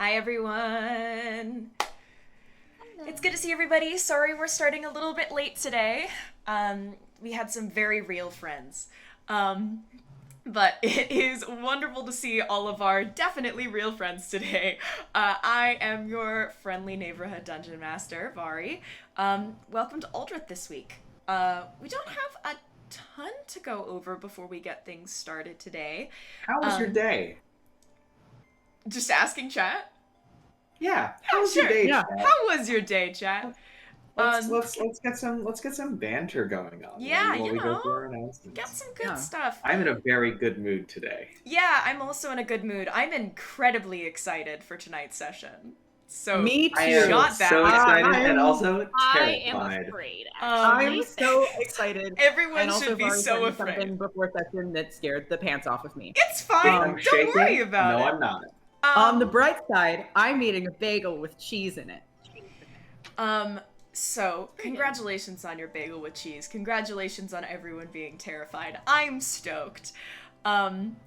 Hi, everyone. Hello. It's good to see everybody. Sorry we're starting a little bit late today. We had some very real friends. But it is wonderful to see all of our definitely real friends today. I am your friendly neighborhood dungeon master, Mhairi. Welcome to Aldrithe this week. We don't have a ton to go over before we get things started today. How was your day? Just asking chat? Yeah. How was your day, chat? How was your day, chat? Let's get some banter going on. Yeah, while we go through our announcements. Get some good stuff. I'm in a very good mood today. Yeah, I'm also in a good mood. I'm incredibly excited for tonight's session. So me too. I am so excited and also terrified. I am afraid. I'm so excited. Everyone should be so afraid. Something before session that scared the pants off of me. It's fine. Don't worry about it. No, I'm not. On the bright side, I'm eating a bagel with cheese in it. So, congratulations on your bagel with cheese. Congratulations on everyone being terrified. I'm stoked. I'm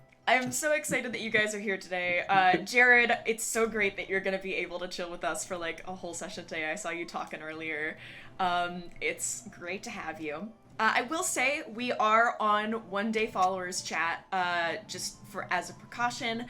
so excited that you guys are here today. Jared, it's so great that you're gonna be able to chill with us for like a whole session today. I saw you talking earlier. It's great to have you. I will say we are on one-day followers chat, just as a precaution.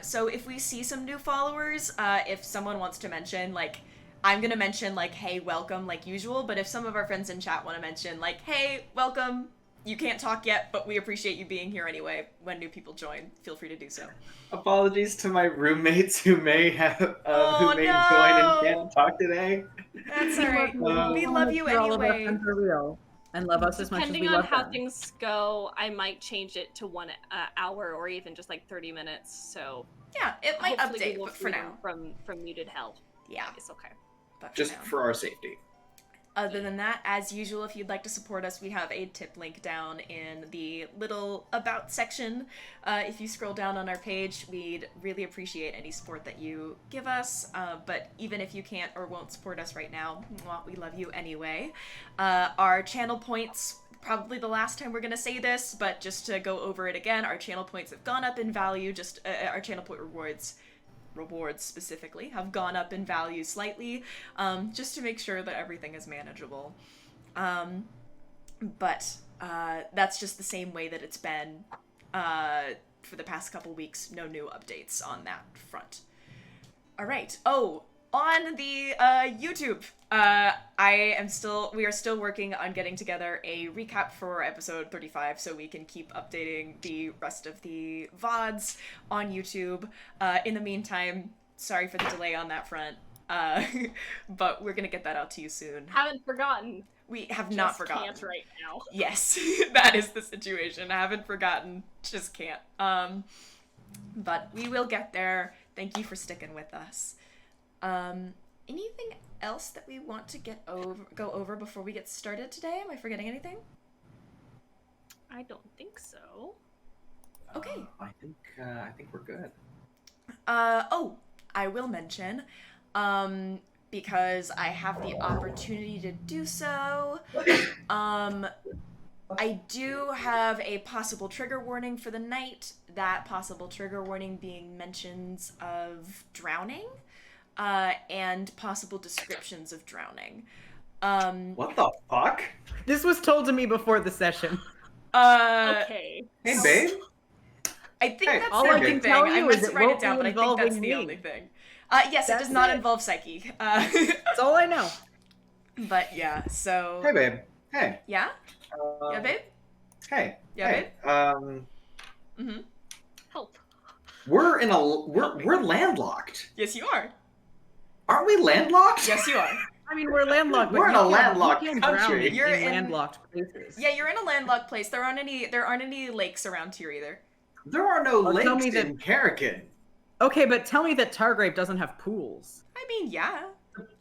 So if we see some new followers, if someone wants to mention, like, I'm gonna mention, like, hey, welcome, like usual, but if some of our friends in chat want to mention, like, hey, welcome, you can't talk yet, but we appreciate you being here anyway, when new people join, feel free to do so. Apologies to my roommates who may have, join and can't talk today. That's alright. We love you anyway. All of our friends are real and love us as much as we love them. Depending on how things go, I might change it to 1 hour or even just like 30 minutes, so... Yeah, it might update, we'll but for now. From muted hell. Yeah. It's okay. But just for our safety. Other than that, as usual, if you'd like to support us, we have a tip link down in the little About section. If you scroll down on our page, we'd really appreciate any support that you give us. But even if you can't or won't support us right now, we love you anyway. Our channel points, probably the last time we're going to say this, but just to go over it again, our channel points have gone up in value. Our channel point rewards specifically have gone up in value slightly, just to make sure that everything is manageable. But that's just the same way that it's been for the past couple weeks. No new updates on that front. All right. Oh, on the YouTube, we are still working on getting together a recap for episode 35 so we can keep updating the rest of the VODs on YouTube. In the meantime, sorry for the delay on that front, but we're gonna get that out to you soon. Haven't forgotten. We have not forgotten. Can't right now. Yes, that is the situation. I haven't forgotten, just can't. But we will get there. Thank you for sticking with us. Anything else that we want to go over before we get started today? Am I forgetting anything? I don't think so. Okay. I think we're good. I will mention, because I have the opportunity to do so, I do have a possible trigger warning for the night. That possible trigger warning being mentions of drowning. And possible descriptions of drowning. What the fuck? This was told to me before the session. Okay. Hey, babe. I think that's all the I only can thing. tell I you meant is to it write it won't down, be but I think that's the involving only me. thing. Yes, it That's does not it. involve Psyche. That's all I know. But yeah, so... Hey, babe. Hey. Yeah? Yeah, babe? Hey. Yeah, hey. babe? Help. We're landlocked. Yes, you are. Aren't we landlocked? Yes, you are. I mean, we're landlocked. We're in a landlocked country. country. You're in landlocked places. Yeah, you're in a landlocked place. There aren't any lakes around here either. There are no Or tell lakes me that- in Carrican. Okay, but tell me that Targrave doesn't have pools. I mean, yeah.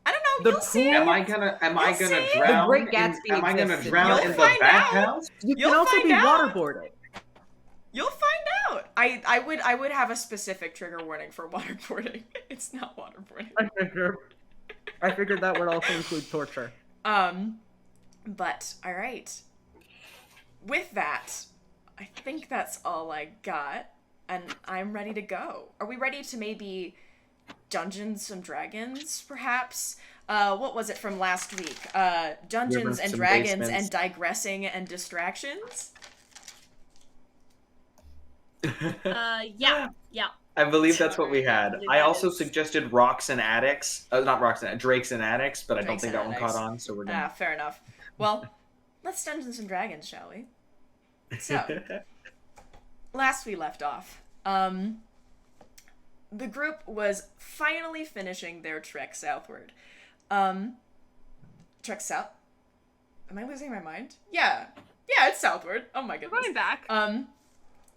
I don't know. The You'll see. pool- Am I gonna see? drown? The Great Gatsby Am I gonna exists. drown You'll in the find out. bathhouse? You You'll can also find be out. waterboarded. You'll find out. I would have a specific trigger warning for waterboarding. It's not waterboarding. I figured that would also include torture. But all right. With that, I think that's all I got, and I'm ready to go. Are we ready to maybe Dungeons and Dragons, perhaps? What was it from last week? Dungeons Rivers and and Dragons basements. and Digressing and Distractions? Yeah. I believe that's what we had. believe I that also is- suggested Rocks and Attics. Not Rocks and Drakes and Attics, but I don't Drakes think and that one Attics. caught on, so we're Ah, gonna. fair enough. Well, let's Dungeons and Dragons, shall we? So, last we left off, the group was finally finishing their trek southward. Trek south? Am I losing my mind? Yeah, it's southward. Oh my We're goodness. going back.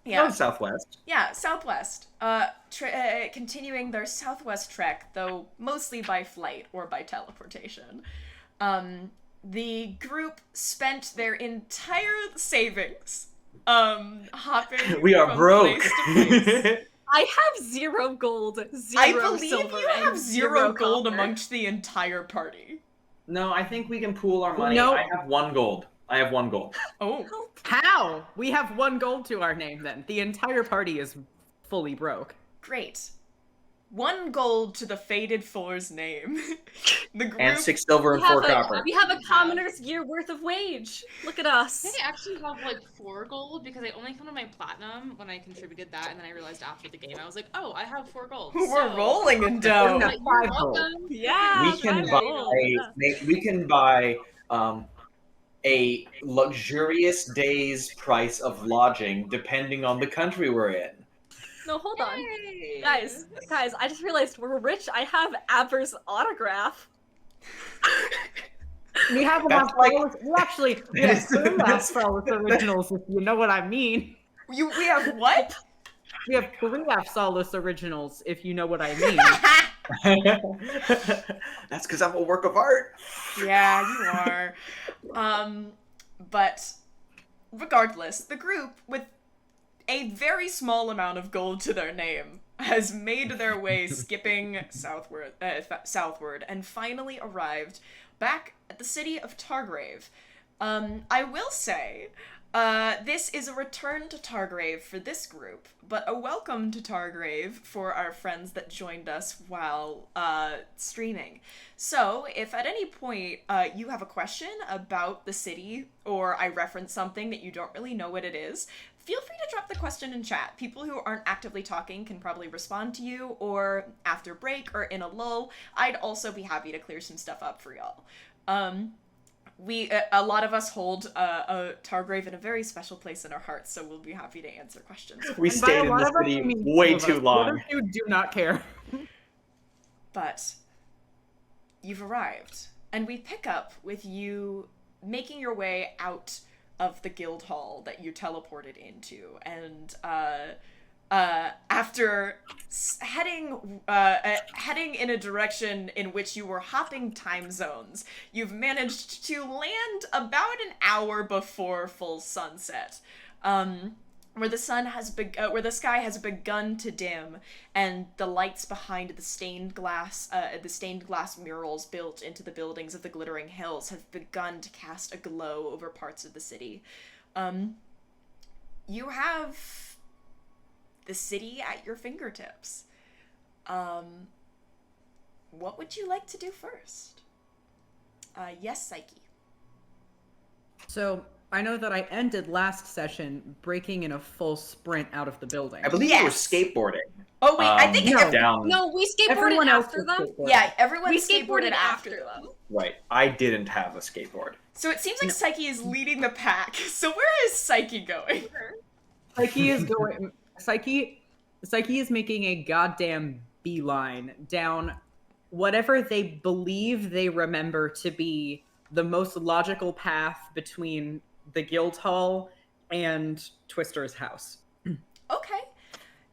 Yeah. Oh, Southwest. Yeah, southwest. Continuing their southwest trek, though mostly by flight or by teleportation. The group spent their entire savings, hopping. We are from broke. place to place. I have 0 gold, 0 I believe silver, you and have 0 gold copper. amongst the entire party. No, I think we can pool our money. No. I have 1 gold. Oh. Help. How? We have 1 gold to our name then. The entire party is fully broke. Great. 1 gold to the Faded Four's name. The group. And 6 silver and 4 copper. We have a commoner's year worth of wage. Look at us. I actually have like 4 gold because I only counted my platinum when I contributed that, and then I realized after the game I was like, oh, I have 4 gold. We're so- rolling in dough. Yeah. You're 5 gold. welcome. Yeah. We can five gold. buy a luxurious day's price of lodging depending on the country we're in. No, hold on. Yay. Guys, I just realized we're rich. I have Aber's autograph. We have That's enough like- flowers. We actually we have 3 last flowers originals, if you know what I mean. We have what? We have 3 Absolus originals, if you know what I mean. That's because I'm a work of art. Yeah, you are. But regardless, the group, with a very small amount of gold to their name, has made their way skipping southward and finally arrived back at the city of Targrave. I will say, this is a return to Targrave for this group, but a welcome to Targrave for our friends that joined us while streaming. So, if at any point you have a question about the city, or I reference something that you don't really know what it is, feel free to drop the question in chat. People who aren't actively talking can probably respond to you, or after break, or in a lull. I'd also be happy to clear some stuff up for y'all. A lot of us hold Targrave in a very special place in our hearts, so we'll be happy to answer questions. We And by stayed a in lot the of us, city I mean way 2 of too us. long. The other 2 do not care. But you've arrived, and we pick up with you making your way out of the guild hall that you teleported into, and after heading in a direction in which you were hopping time zones, you've managed to land about an hour before full sunset, where the sky has begun to dim, and the lights behind the stained glass murals built into the buildings of the Glittering Hills have begun to cast a glow over parts of the city. You have the city at your fingertips. What would you like to do first? Yes, Psyche. So, I know that I ended last session breaking in a full sprint out of the building. I believe Yes. you were skateboarding. Oh wait, I think no. Down. No, we skateboarded Everyone else after was them. skateboarding. yeah, everyone We skateboarded after them. Right. I didn't have a skateboard. So it seems like Psyche is leading the pack. So where is Psyche going? Psyche is going. Psyche is making a goddamn beeline down whatever they believe they remember to be the most logical path between the guild hall and Twister's house. Okay.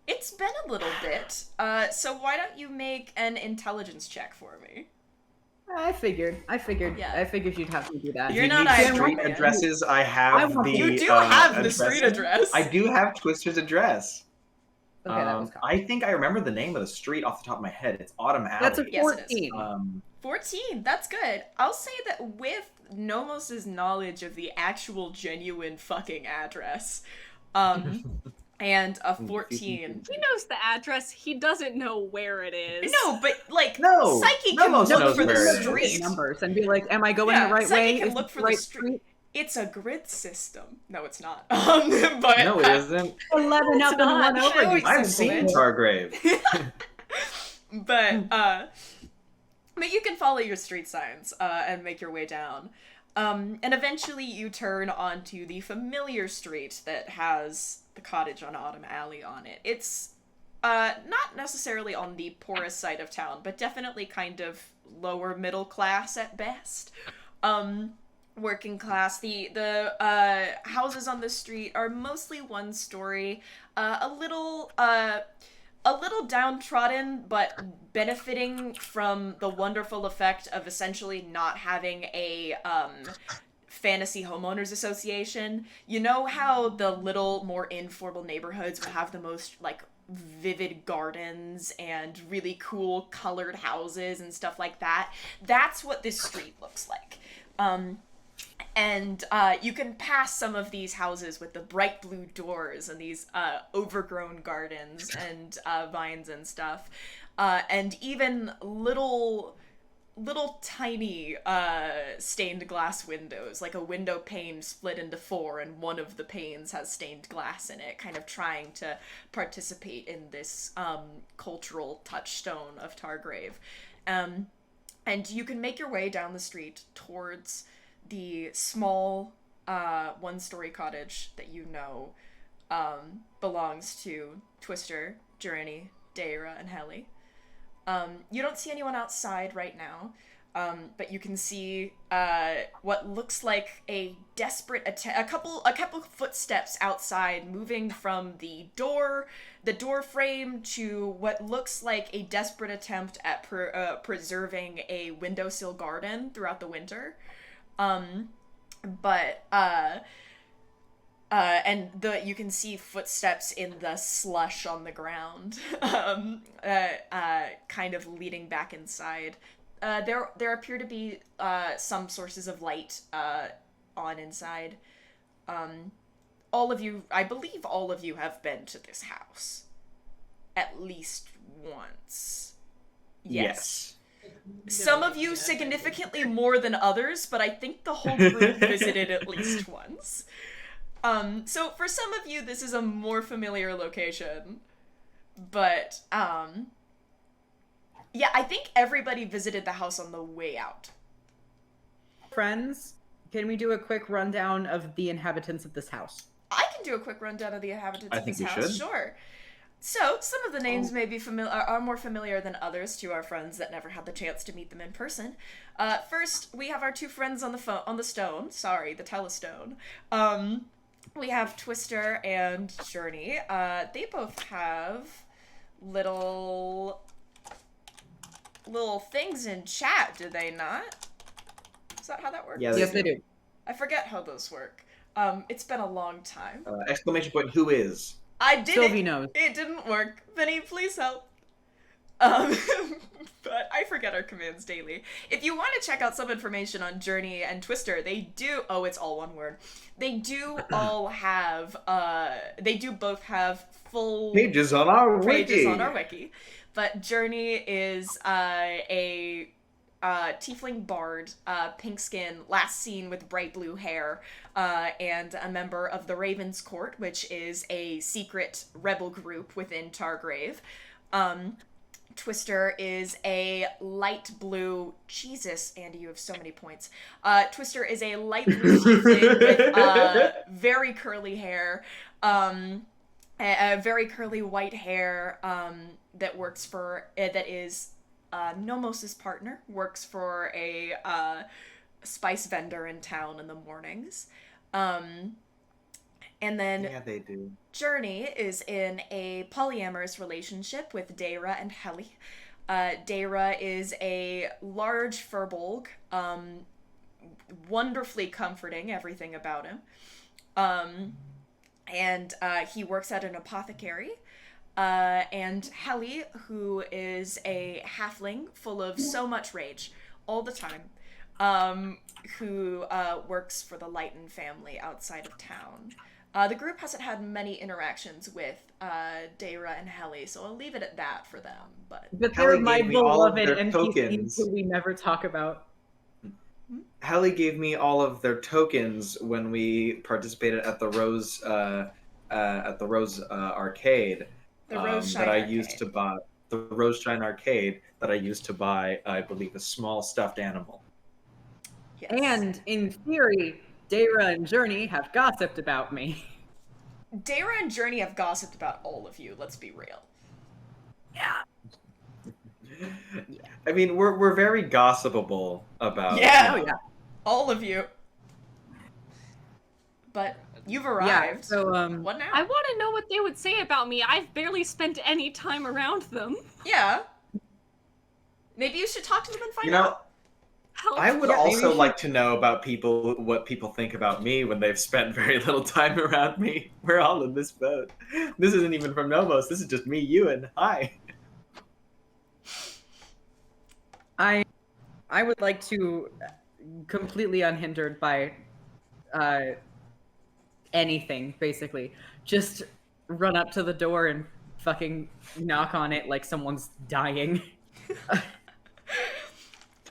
It's been a little bit. So why don't you make an intelligence check for me? I figured Yeah. you'd have to do that. You're If you not need Ivory, street man. addresses, I I have want- the. You do have the addresses. street address. I do have Twister's address. Okay, that was I think I remember the name of the street off the top of my head. It's Autumn Alley. That's a Yes, it is. 14. 14, that's good. I'll say that with Nomos' knowledge of the actual genuine fucking address, and a 14. He knows the address. He doesn't know where it is. No, but like No, Psyche can Nomos look knows for the where it is. street. Numbers and be like, am I going Yeah, the right Psyche way? can Is look this for the the right street. It's a grid system. No, it's not. But No, it isn't. 11 up and not. 1 I over. always you I've said seen it. Targrave. But you can follow your street signs and make your way down. And eventually you turn onto the familiar street that has the cottage on Autumn Alley on it. It's not necessarily on the poorest side of town, but definitely kind of lower middle class at best. Working class. The houses on the street are mostly one story, a little downtrodden, but benefiting from the wonderful effect of essentially not having a fantasy homeowners association. You know how the little more informal neighborhoods will have the most like vivid gardens and really cool colored houses and stuff like that? That's what this street looks like. And you can pass some of these houses with the bright blue doors and these overgrown gardens and vines and stuff. And even little tiny stained glass windows, like a window pane split into 4 and one of the panes has stained glass in it, kind of trying to participate in this cultural touchstone of Targrave. And you can make your way down the street towards the small one-story cottage that you know belongs to Twister, Journey, Daira, and Helly. You don't see anyone outside right now, but you can see what looks like a desperate a couple footsteps outside, moving from the door frame to what looks like a desperate attempt at preserving a windowsill garden throughout the winter. You can see footsteps in the slush on the ground, kind of leading back inside. There appear to be some sources of light on inside. I believe all of you have been to this house at least once. Yes. Some of you significantly more than others, but I think the whole group visited at least once. So for some of you, this is a more familiar location, but, yeah, I think everybody visited the house on the way out. Friends, can we do a quick rundown of the inhabitants of this house? I can do a quick rundown of the inhabitants of this think we house, should. sure. So, some of the names may be are more familiar than others to our friends that never had the chance to meet them in person. First, we have our two friends on the telestone. We have Twister and Journey. They both have little things in chat, do they not? Is that how that works? Yeah, Yes, they do. I forget how those work. It's been a long time. Exclamation point, who is? I did Silvi it. knows. It didn't work. Vinny, please help. But I forget our commands daily. If you want to check out some information on Journey and Twister, they do. Oh, it's all one word. They do all have. They do both have full Pages on our wiki. But Journey is a tiefling bard, pink skin, last seen with bright blue hair, and a member of the Raven's Court, which is a secret rebel group within Targrave. Twister is a light blue... Jesus, Andy, you have so many points. Twister is a light blue tiefling with very curly hair, a very curly white hair that works for... that is... Nomos' partner, works for a spice vendor in town in the mornings. And then Yeah, they do. Journey is in a polyamorous relationship with Daira and Helly. Daira is a large furbolg, wonderfully comforting, everything about him. And he works at an apothecary. And Helly, who is a halfling full of so much rage all the time, who works for the Lighton family outside of town. The group hasn't had many interactions with Dayra and Helly, so I'll leave it at that for them. But But Hallie they're my gave me all of beloved their NPCs tokens. who we never talk about. Hallie gave me all of their tokens when we participated at the Rose arcade. The Rose Shine that I Arcade. used to buy the Rose Shine arcade that I used to buy, I believe, a small stuffed animal. yes. And in theory, Dayra and Journey have gossiped about me. Dayra and Journey have gossiped about all of you. Let's be real. I mean, we're very gossipable about. Yeah. Oh yeah. All of you. But you've Yeah. arrived. So What now? I want to know what they would say about me. I've barely spent any time around them. Yeah. Maybe you should talk to them and find You know, out. Help. I would Yeah, maybe also we like to know about what people think about me when they've spent very little time around me. We're all in this boat. This isn't even from Nomos. This is just me, Ewan. Hi. I would like to, completely unhindered by anything, basically, just run up to the door and fucking knock on it like someone's dying.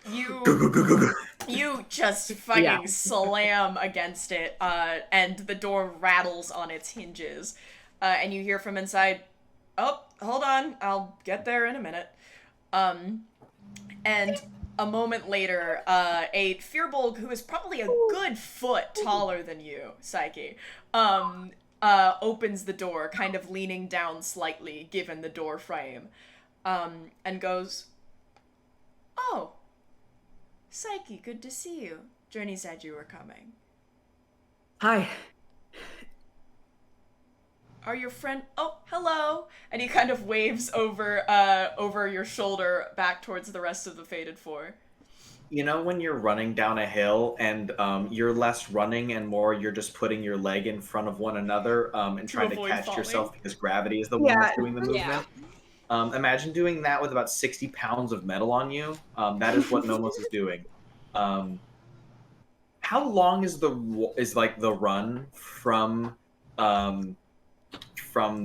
You just fucking Yeah. slam against it, and the door rattles on its hinges. And you hear from inside, "Oh, hold on, I'll get there in a minute." And a moment later, a Firbolg who is probably a good foot taller than you, Psyche, opens the door, kind of leaning down slightly, given the door frame, and goes, "Oh, Psyche, good to see you. Journey said you were coming. Hi. Are your friend? Oh, hello!" And he kind of waves over your shoulder back towards the rest of the Fated Four. You know when you're running down a hill and you're less running and more you're just putting your leg in front of one another and trying to avoid catch falling. yourself because gravity is the one Yeah. that's doing the movement? Yeah. Imagine doing that with about 60 pounds of metal on you. That is what Nomos is doing. How long is the run from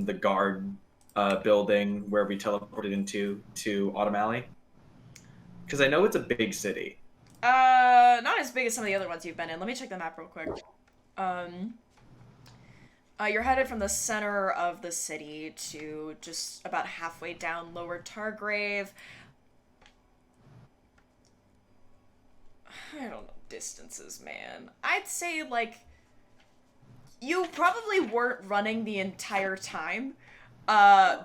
the guard building where we teleported into to Autumn Alley? Because I know it's a big city. Not as big as some of the other ones you've been in. Let me check the map real quick. You're headed from the center of the city to just about halfway down Lower Targrave. I don't know distances, man. I'd say, like, you probably weren't running the entire time,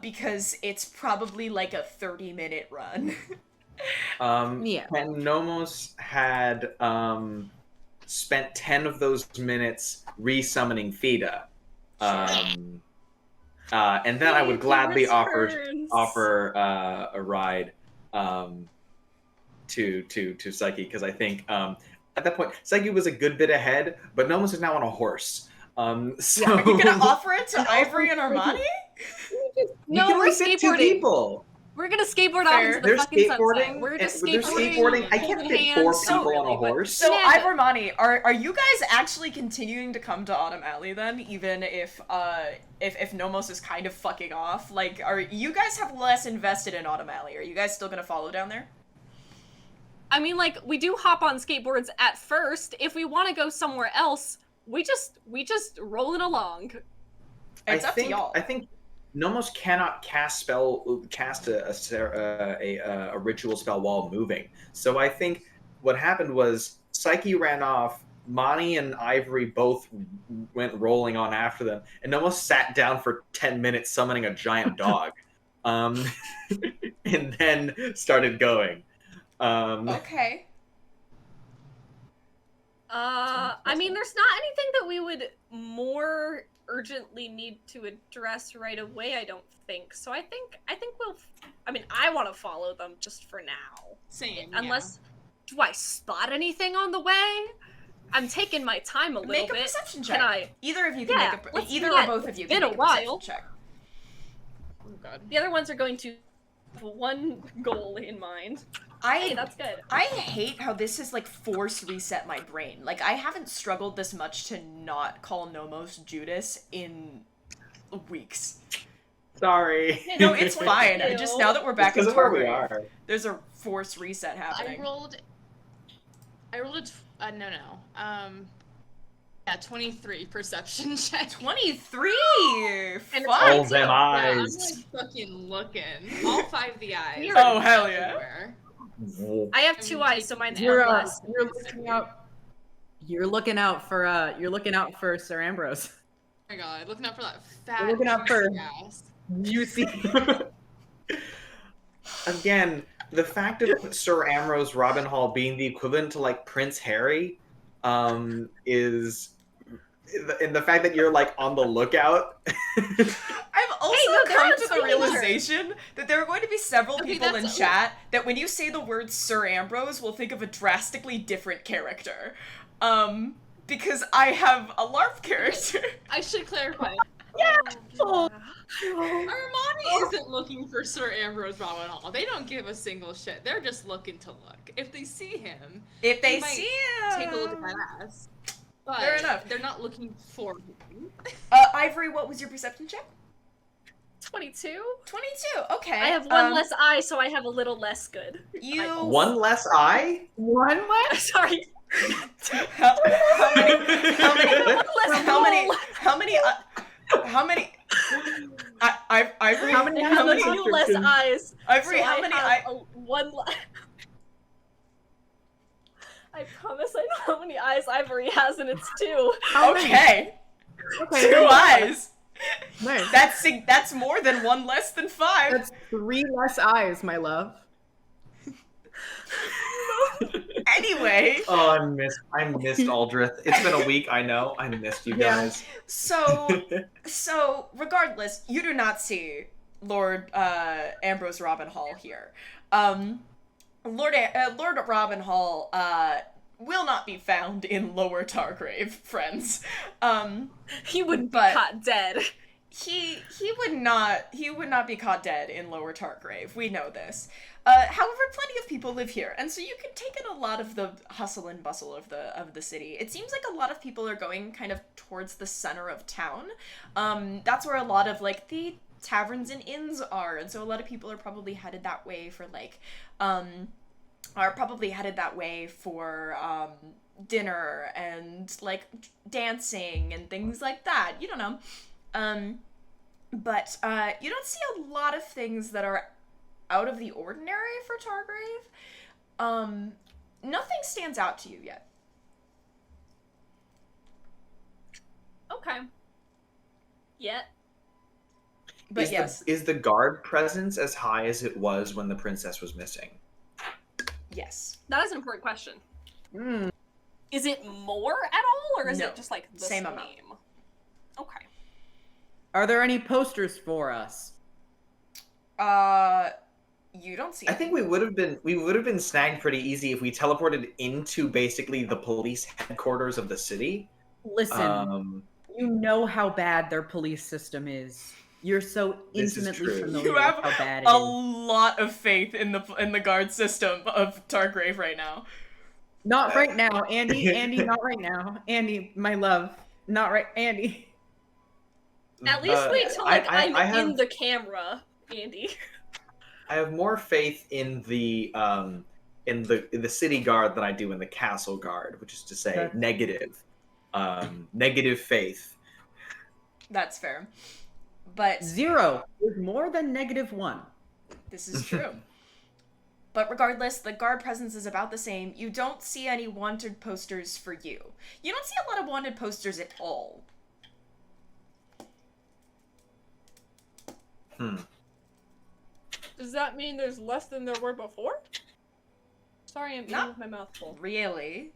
because it's probably like a 30-minute run. Yeah. When Nomos had spent 10 of those minutes re-summoning Fida, and then I would gladly offer a ride to Psyche, because I think at that point Psyche was a good bit ahead, but Nomos is now on a horse. So Are you gonna offer it to Ivory and Armani? No, you can we're only fit 2 skateboarding. people. We're gonna skateboard Fair. off into the They're fucking skateboarding. sunset. We're just They're skateboarding. I can't holding fit 4 hands. people on a Really, but- horse. So, Yeah. Armani, are you guys actually continuing to come to Autumn Alley then, even if Nomos is kind of fucking off? Like, are you guys have less invested in Autumn Alley? Are you guys still gonna follow down there? I mean, like, we do hop on skateboards at first. If we want to go somewhere else, we just roll it along. It's up to y'all. I think Nomos cannot cast a ritual spell while moving. So I think what happened was Psyche ran off, Mani and Ivory both went rolling on after them, and Nomos sat down for 10 minutes summoning a giant dog. And then started going. Okay. I mean, there's not anything that we would more urgently need to address right away, I don't think. So I think we'll, I mean, I want to follow them just for now. Same. Unless, do I spot anything on the way? I'm taking my time a little Make a bit. perception check. Can I? Either of you can Yeah, make a let's either do or that. both of you It's can been make a a perception while. check. Oh god. The other ones are going to have one goal in mind. Hey, that's good. I hate how this has like force reset my brain. Like I haven't struggled this much to not call Nomos Judas in weeks. Sorry. No, it's fine. Ew. Just now that we're back in Because of where we Targrave, are. there's a force reset happening. I rolled yeah, 23 perception check. 23! And Fuck! Oh, them Yeah, I'm eyes. like fucking looking. All 5 of the eyes. Oh, hell yeah. Everywhere. I have 2 eyes, so mine's You're less. looking out. You're looking out for Sir Ambrose. Oh my god, looking up for that fat Looking out for- juicy ass. You see. Again, the fact of Sir Ambrose Robinhall being the equivalent to like Prince Harry, is, and the fact that you're like on the lookout. I've also no, they're come on to the screen. realization that there are going to be several Okay, people in that's- chat that when you say the word Sir Ambrose will think of a drastically different character. Because I have a LARP character. I should clarify. Oh. Armani isn't looking for Sir Ambrose Robinhall. They don't give a single shit. They're just looking to look. If they see him, If they You might see him. take a look at that ass. But Fair enough. they're not looking for him. Ivory, what was your perception check? 22? 22. Okay. I have one less eye, so I have a little less good. You. One less eye? One less. Sorry. How many? How many? Less How many? roll. How many? How many? Ivory. How many? I How have many? 2 less eyes. Ivory, so how I many? have one less. I promise I know how many eyes Ivory has, and it's 2. How many? Okay. Okay. 2 eyes. Nice. That's more than 1 less than 5. That's 3 less eyes, my love. Anyway, Oh, I missed Aldrithe. It's been a week, I know. I missed you Yeah. guys. so regardless, you do not see Lord Ambrose Robinhall here. Lord Robinhall will not be found in Lower Targrave, friends. He would be But- caught dead. He would not be caught dead in Lower Targrave. We know this. However, plenty of people live here, and so you can take in a lot of the hustle and bustle of the city. It seems like a lot of people are going kind of towards the center of town. That's where a lot of like the taverns and inns are, and so a lot of people are probably headed that way for like dinner and like dancing and things like that. You don't know. But you don't see a lot of things that are out of the ordinary for Targrave. Nothing stands out to you yet. Okay. Yet. But yes, Is the guard presence as high as it was when the princess was missing? yes. That is an important question. Mm. Is it more at all, or is No. it just like the Same amount. Okay. Are there any posters for us? You don't see. I think we would have been snagged pretty easy if we teleported into basically the police headquarters of the city. Listen, you know how bad their police system is. You're so This is intimately true. familiar You with have how bad it a is. lot of faith in the guard system of Targrave right now. Not right now, Andy. Andy, not right now. Andy, my love. Not right, Andy. At least wait till like I'm I have, in the camera, Andy. I have more faith in the city guard than I do in the castle guard, which is to say That's- negative faith. That's fair. But 0 is more than -1. this is true. But regardless, the guard presence is about the same. You don't see any wanted posters for you. You don't see a lot of wanted posters at all. Does that mean there's less than there were before? Sorry, I'm eating Not with my mouth full. Really?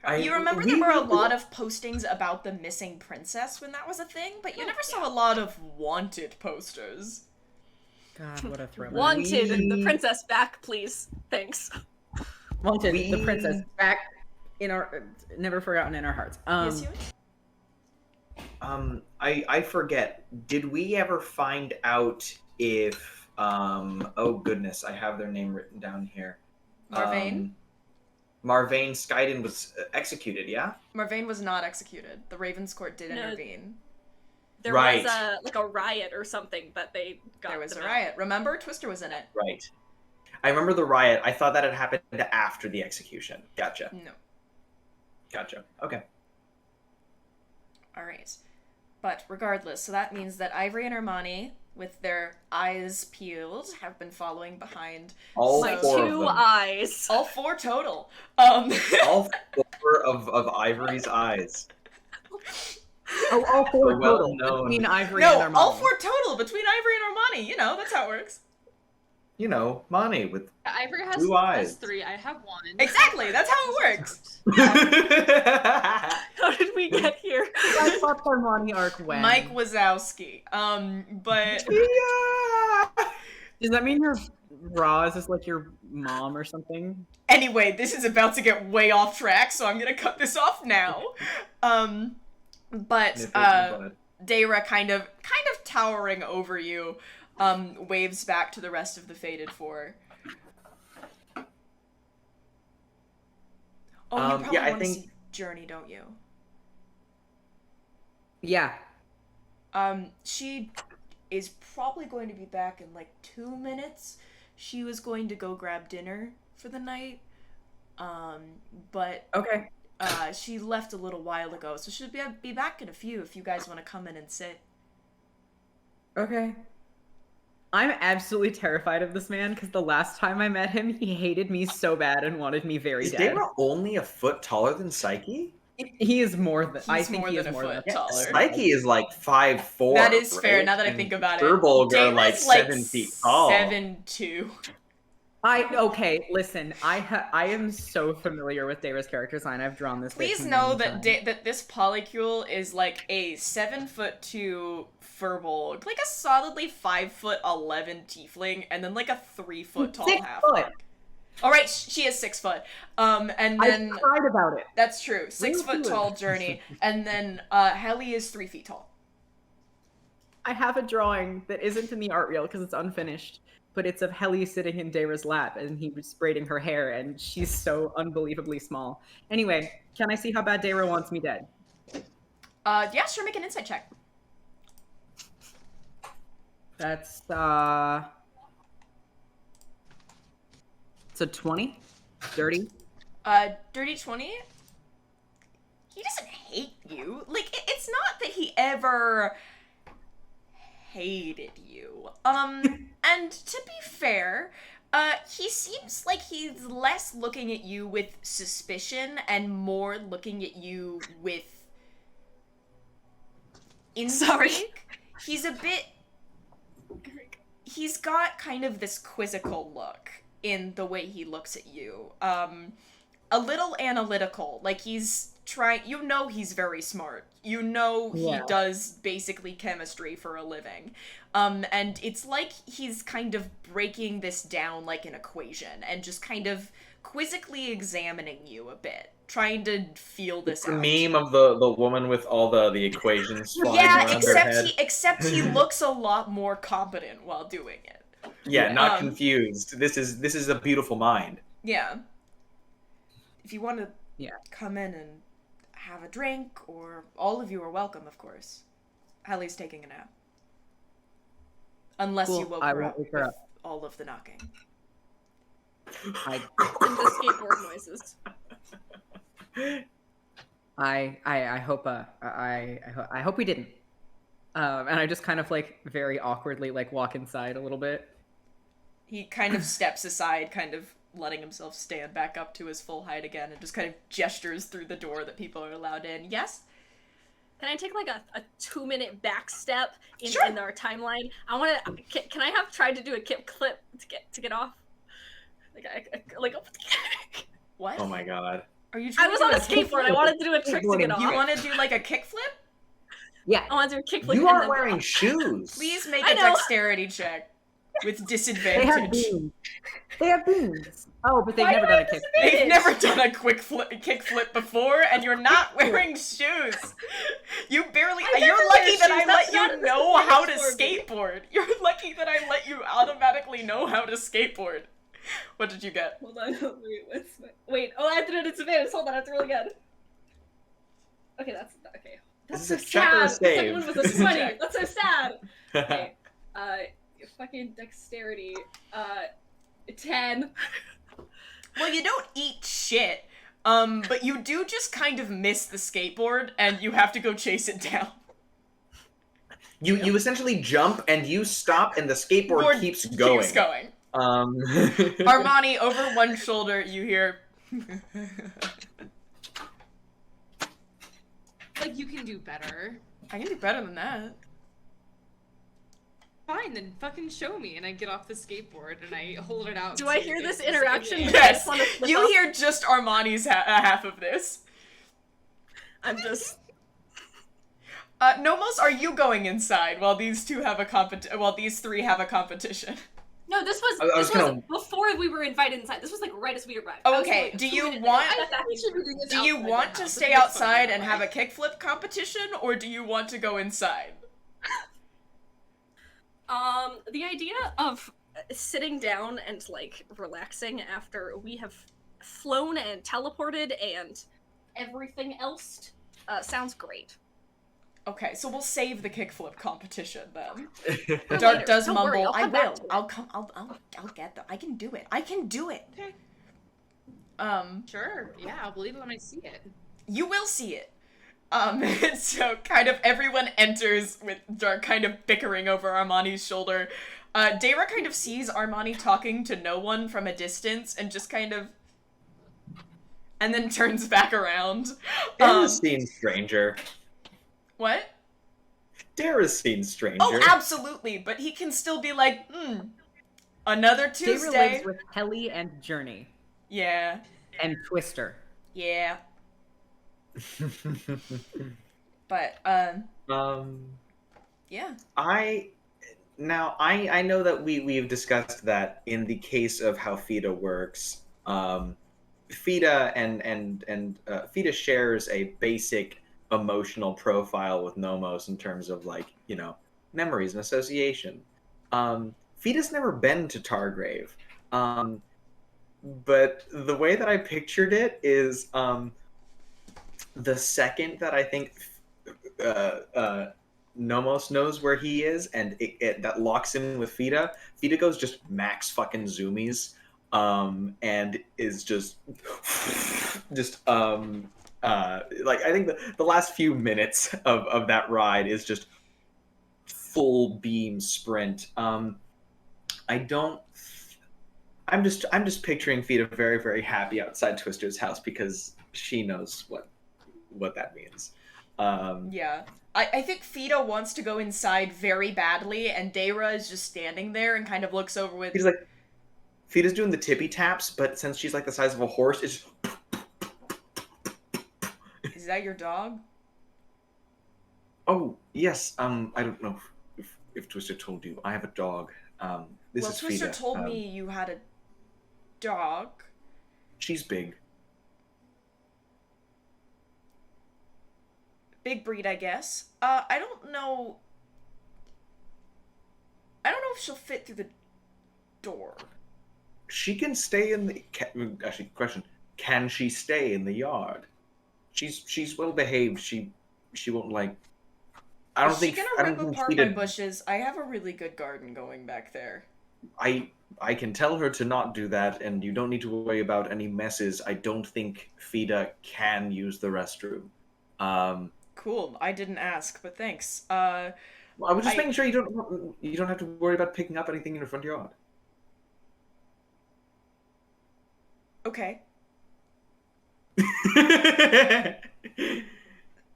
I- You remember we- there were a lot of postings about the missing princess when that was a thing, but you never saw a lot of wanted posters. God, what a thriller. Wanted We- the princess back, please. Thanks. Wanted the we- princess back in our never forgotten in our hearts. Yes, you? I forget. Did we ever find out if Oh goodness, I have their name written down here. Marvain? Marvain Skyden was executed, yeah? Marvain was not executed. The Ravenscourt did intervene. There Right. was a riot or something, but they got There was a them out. riot. Remember? Twister was in it. Right. I remember the riot. I thought that had happened after the execution. Gotcha. No. Gotcha. Okay. Alright. But regardless, so that means that Ivory and Armani, with their eyes peeled, have been following behind. All My four of two them. eyes. All 4 total. All 4 of Ivory's eyes. Oh, all 4 The total well-known- between Ivory and No, Armani. all 4 total between Ivory and Armani. You know, that's how it works. You know, Mani with Ivory has, Blue eyes. has 3. I have 1. Exactly, that's how it works. How did we get here? I thought the Armani arc when. Mike Wazowski. But Does that mean you're Roz is like your mom or something? anyway, this is about to get way off track, so I'm gonna cut this off now. But Daira kind of towering over you, waves back to the rest of the Fated Four. Oh, you probably yeah, I want to think- see Journey, don't you? Yeah. She is probably going to be back in like 2 minutes. She was going to go grab dinner for the night. But Okay. she left a little while ago, so she'll be back in a few if you guys want to come in and sit. Okay. I'm absolutely terrified of this man because the last time I met him, he hated me so bad and wanted me very Is dead. Daira only a foot taller than Psyche? He is more than. I He's think more he than is a more foot than. taller. Psyche is like 5'4". That is fair, right? now that I And think about it. Turbolg are Daira's like 7 feet tall. 7'2". Okay, listen. I am so familiar with Daira's character design. I've drawn this. bit Please many know that times. that this polycule is like a 7'2" furbolg, like a solidly 5'11" tiefling, and then like a 3-foot tall 6 half. foot. All right, she is 6 foot. And then I cried about it. that's true, 6 foot Really? tall Journey, and then Helly is 3 feet tall. I have a drawing that isn't in the art reel because it's unfinished, but it's of Helly sitting in Daira's lap and he was braiding her hair, and she's so unbelievably small. Anyway, can I see how bad Daira wants me dead? Yeah, sure, make an insight check. That's it's a 20, dirty. Dirty 20? He doesn't hate you. Like, it's not that he ever hated you. And to be fair, he seems like he's less looking at you with suspicion and more looking at you with Sorry. intrigue. He's a bit... He's got kind of this quizzical look in the way he looks at you. A little analytical. Like, he's trying... You know he's very smart. You know he Yeah. does basically chemistry for a living. And it's like he's kind of breaking this down like an equation and just kind of quizzically examining you a bit. Trying to feel this The out. meme of the woman with all the equations flying Yeah, around her head. except he looks a lot more competent while doing it. Yeah, not Um, confused. This is a beautiful mind. Yeah. If you want to Yeah. come in and have a drink, or all of you are welcome, of course. Hallie's taking a nap. Unless you Cool, woke I her won't up wake her with all of the knocking. I And the skateboard noises. I hope I hope we didn't. And I just kind of like very awkwardly like walk inside a little bit. He kind of steps aside, kind of letting himself stand back up to his full height again, and just kind of gestures through the door that people are allowed in. Yes? Can I take like a 2-minute back step in, Sure. in our timeline? I want to. Can I have tried to do a kip clip to get off? Like What? Oh my god. Are you I trying was to on do a skateboard. I wanted to do a trick to get off. You want to do like a kickflip? Yeah. I want to do a kickflip. You and aren't then wearing shoes. Please make I a know. dexterity check. with They have disadvantage. beans. They have beans. Oh, but they've Why never do I done a kick. They've never done a kick flip before, and you're not wearing shoes. You barely. I You're never lucky wear that shoes, I that's let not you a know how to disadvantage for me. skateboard. You're lucky that I let you automatically know how to skateboard. What did you get? Hold on, wait, oh, I have to do disadvantage, hold on, I have to roll again. Okay, that's, okay. That's This so is a check or a sad, the second save? one was This a is a 20, check. that's so sad. Okay, fucking dexterity, 10. Well, you don't eat shit. But you do just kind of miss the skateboard, and you have to go chase it down. You essentially jump and you stop, and the skateboard Board keeps going. Keeps going. Armani, Armani, over one shoulder, you hear. Like, you can do better. I can do better than that. Fine, then fucking show me. And I get off the skateboard and I hold it out. Do to I you hear guys this to see interaction? it. I Yes, just wanna flip you off. hear just Armani's half of this. I'm just, Nomos, are you going inside while these two have a while these three have a competition? No, this was I was this was gonna- before we were invited inside. This was like right as we arrived. Oh, I was okay. like Do 2 you minutes want- in. I think we should be doing this Do you outside want the to house. I stay think it's fun outside that and way. have a kickflip competition, or do you want to go inside? the idea of sitting down and, like, relaxing after we have flown and teleported and everything else, sounds great. Okay, so we'll save the kickflip competition then. For Dark later. does Don't mumble. worry, I'll I come back will. to it." I'll come. I'll get them. I can do it. I can do it. Okay. Sure. Yeah, I'll believe it when I see it. You will see it. So kind of everyone enters with Dark kind of bickering over Armani's shoulder. Dayra kind of sees Armani talking to no one from a distance and just kind of, and then turns back around. Dara's seen Stranger. What? Dara's seen Stranger. Oh, absolutely. But he can still be like, another Dayra Tuesday. lives with Helly and Journey Yeah. and Twister. Yeah. But, yeah. I know that we've discussed that in the case of how FIDA works. FIDA and FIDA shares a basic emotional profile with Nomos in terms of, like, you know, memories and association. FIDA's never been to Targrave. But the way that I pictured it is the second that I think Nomos knows where he is, and that locks him with FIDA. FIDA goes just max fucking zoomies, and is just like, I think the last few minutes of that ride is just full beam sprint. I'm just picturing FIDA very, very happy outside Twister's house because she knows what that means. Yeah. I think FIDA wants to go inside very badly, and Dayra is just standing there and kind of looks over with... He's like, FIDA's doing the tippy taps, but since she's like the size of a horse, it's just... Is that your dog? Oh, yes, I don't know if Twister told you. I have a dog. This Well, is Twister FIDA. told me you had a dog. She's big. Big breed, I guess. I don't know... I don't know if she'll fit through the door. She can stay in the... Actually, question. Can she stay in the yard? She's well behaved. She won't, like... I don't Is think... she I gonna don't rip think apart FIDA... my bushes? I have a really good garden going back there. I can tell her to not do that, and you don't need to worry about any messes. I don't think FIDA can use the restroom. Cool. I didn't ask, but thanks. Well, I was just I- making sure you don't have to worry about picking up anything in your front yard. Okay.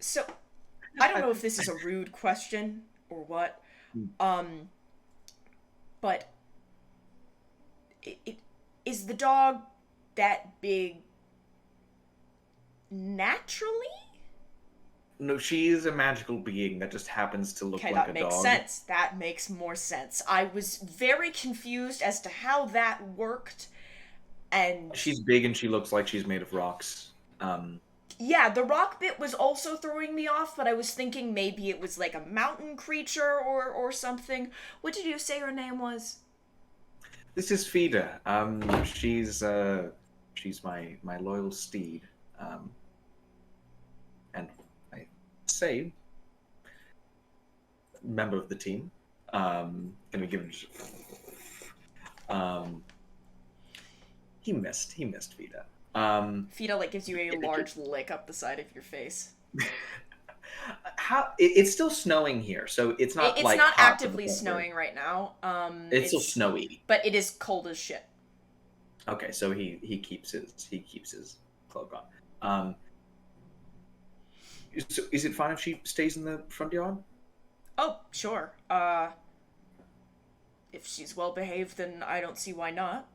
So, I don't know if this is a rude question or what, but is the dog that big naturally? No, she is a magical being that just happens to look Okay, like that a makes dog. sense. That makes more sense. I was very confused as to how that worked, and She's big and she looks like she's made of rocks. yeah, the rock bit was also throwing me off, but I was thinking maybe it was like a mountain creature or something. What did you say her name was? This is Fida. She's my loyal steed. And I say member of the team. Can we give him? He missed Vida. Fida like gives you a large lick up the side of your face. It's still snowing here, so it's not It's like not hot to the actively point where- snowing right now. It's still snowy. but it is cold as shit. Okay, so he keeps his cloak on. So is it fine if she stays in the front yard? Oh, sure. If she's well behaved, then I don't see why not.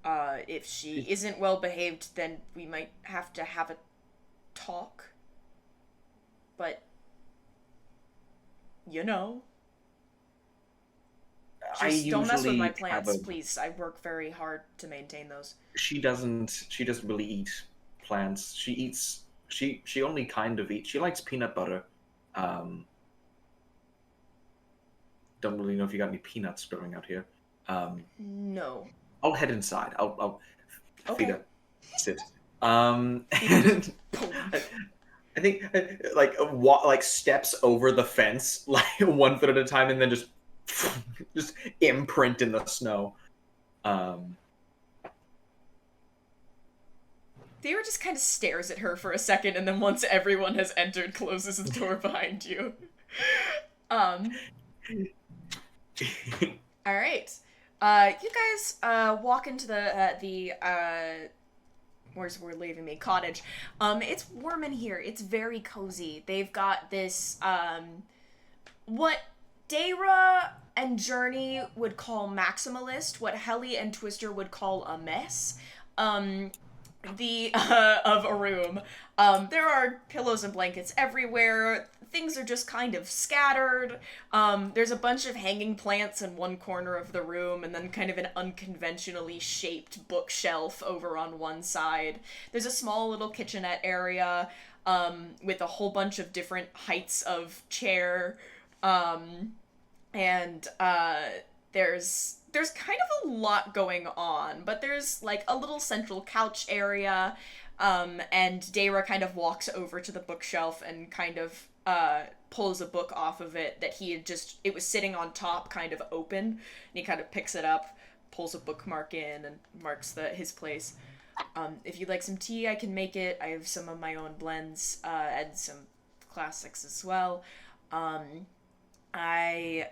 If she isn't well behaved, then we might have to have a talk. But, you know. Just don't mess with my plants, please. I work very hard to maintain those. She doesn't really eat plants. She only kind of eats. She likes peanut butter. Don't really know if you got any peanuts growing out here. No. I'll head inside. I'll Okay. Fida, sit. And I think like steps over the fence like 1 foot at a time, and then just imprint in the snow. Theodore just kind of stares at her for a second, and then once everyone has entered, closes the door behind you. All right. You guys walk into the where's we're leaving me cottage. It's warm in here. It's very cozy. They've got this what Dayra and Journey would call maximalist, what Helly and Twister would call a mess. Of a room. There are pillows and blankets everywhere. Things are just kind of scattered. There's a bunch of hanging plants in one corner of the room, and then kind of an unconventionally shaped bookshelf over on one side. There's a small little kitchenette area with a whole bunch of different heights of chair. And there's kind of a lot going on, but there's like a little central couch area, and Dayra kind of walks over to the bookshelf and kind of pulls a book off of it that it was sitting on top kind of open, and he kind of picks it up, pulls a bookmark in, and marks his place. If you'd like some tea, I can make it. I have some of my own blends, and some classics as well. I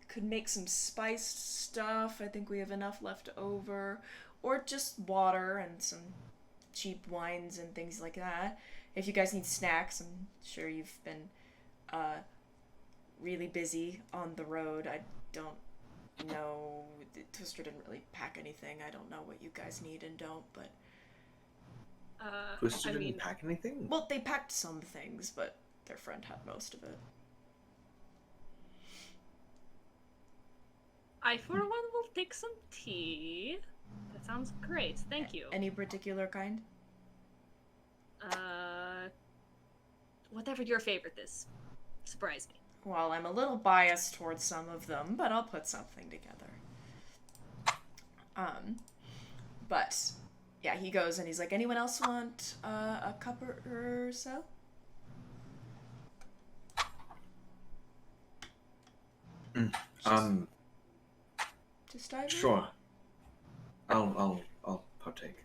could make some spiced stuff. I think we have enough left over. Or just water and some cheap wines and things like that. If you guys need snacks, I'm sure you've been really busy on the road. I don't know. Twister didn't really pack anything. I don't know what you guys need and don't, but... Twister didn't pack anything? Well, they packed some things, but their friend had most of it. I, for one, will take some tea. That sounds great. Thank you. Any particular kind? Whatever your favorite is. Surprise me. Well, I'm a little biased towards some of them, but I'll put something together. But, yeah, he goes and he's like, anyone else want a cup or so? Just dive in? Sure. I'll partake.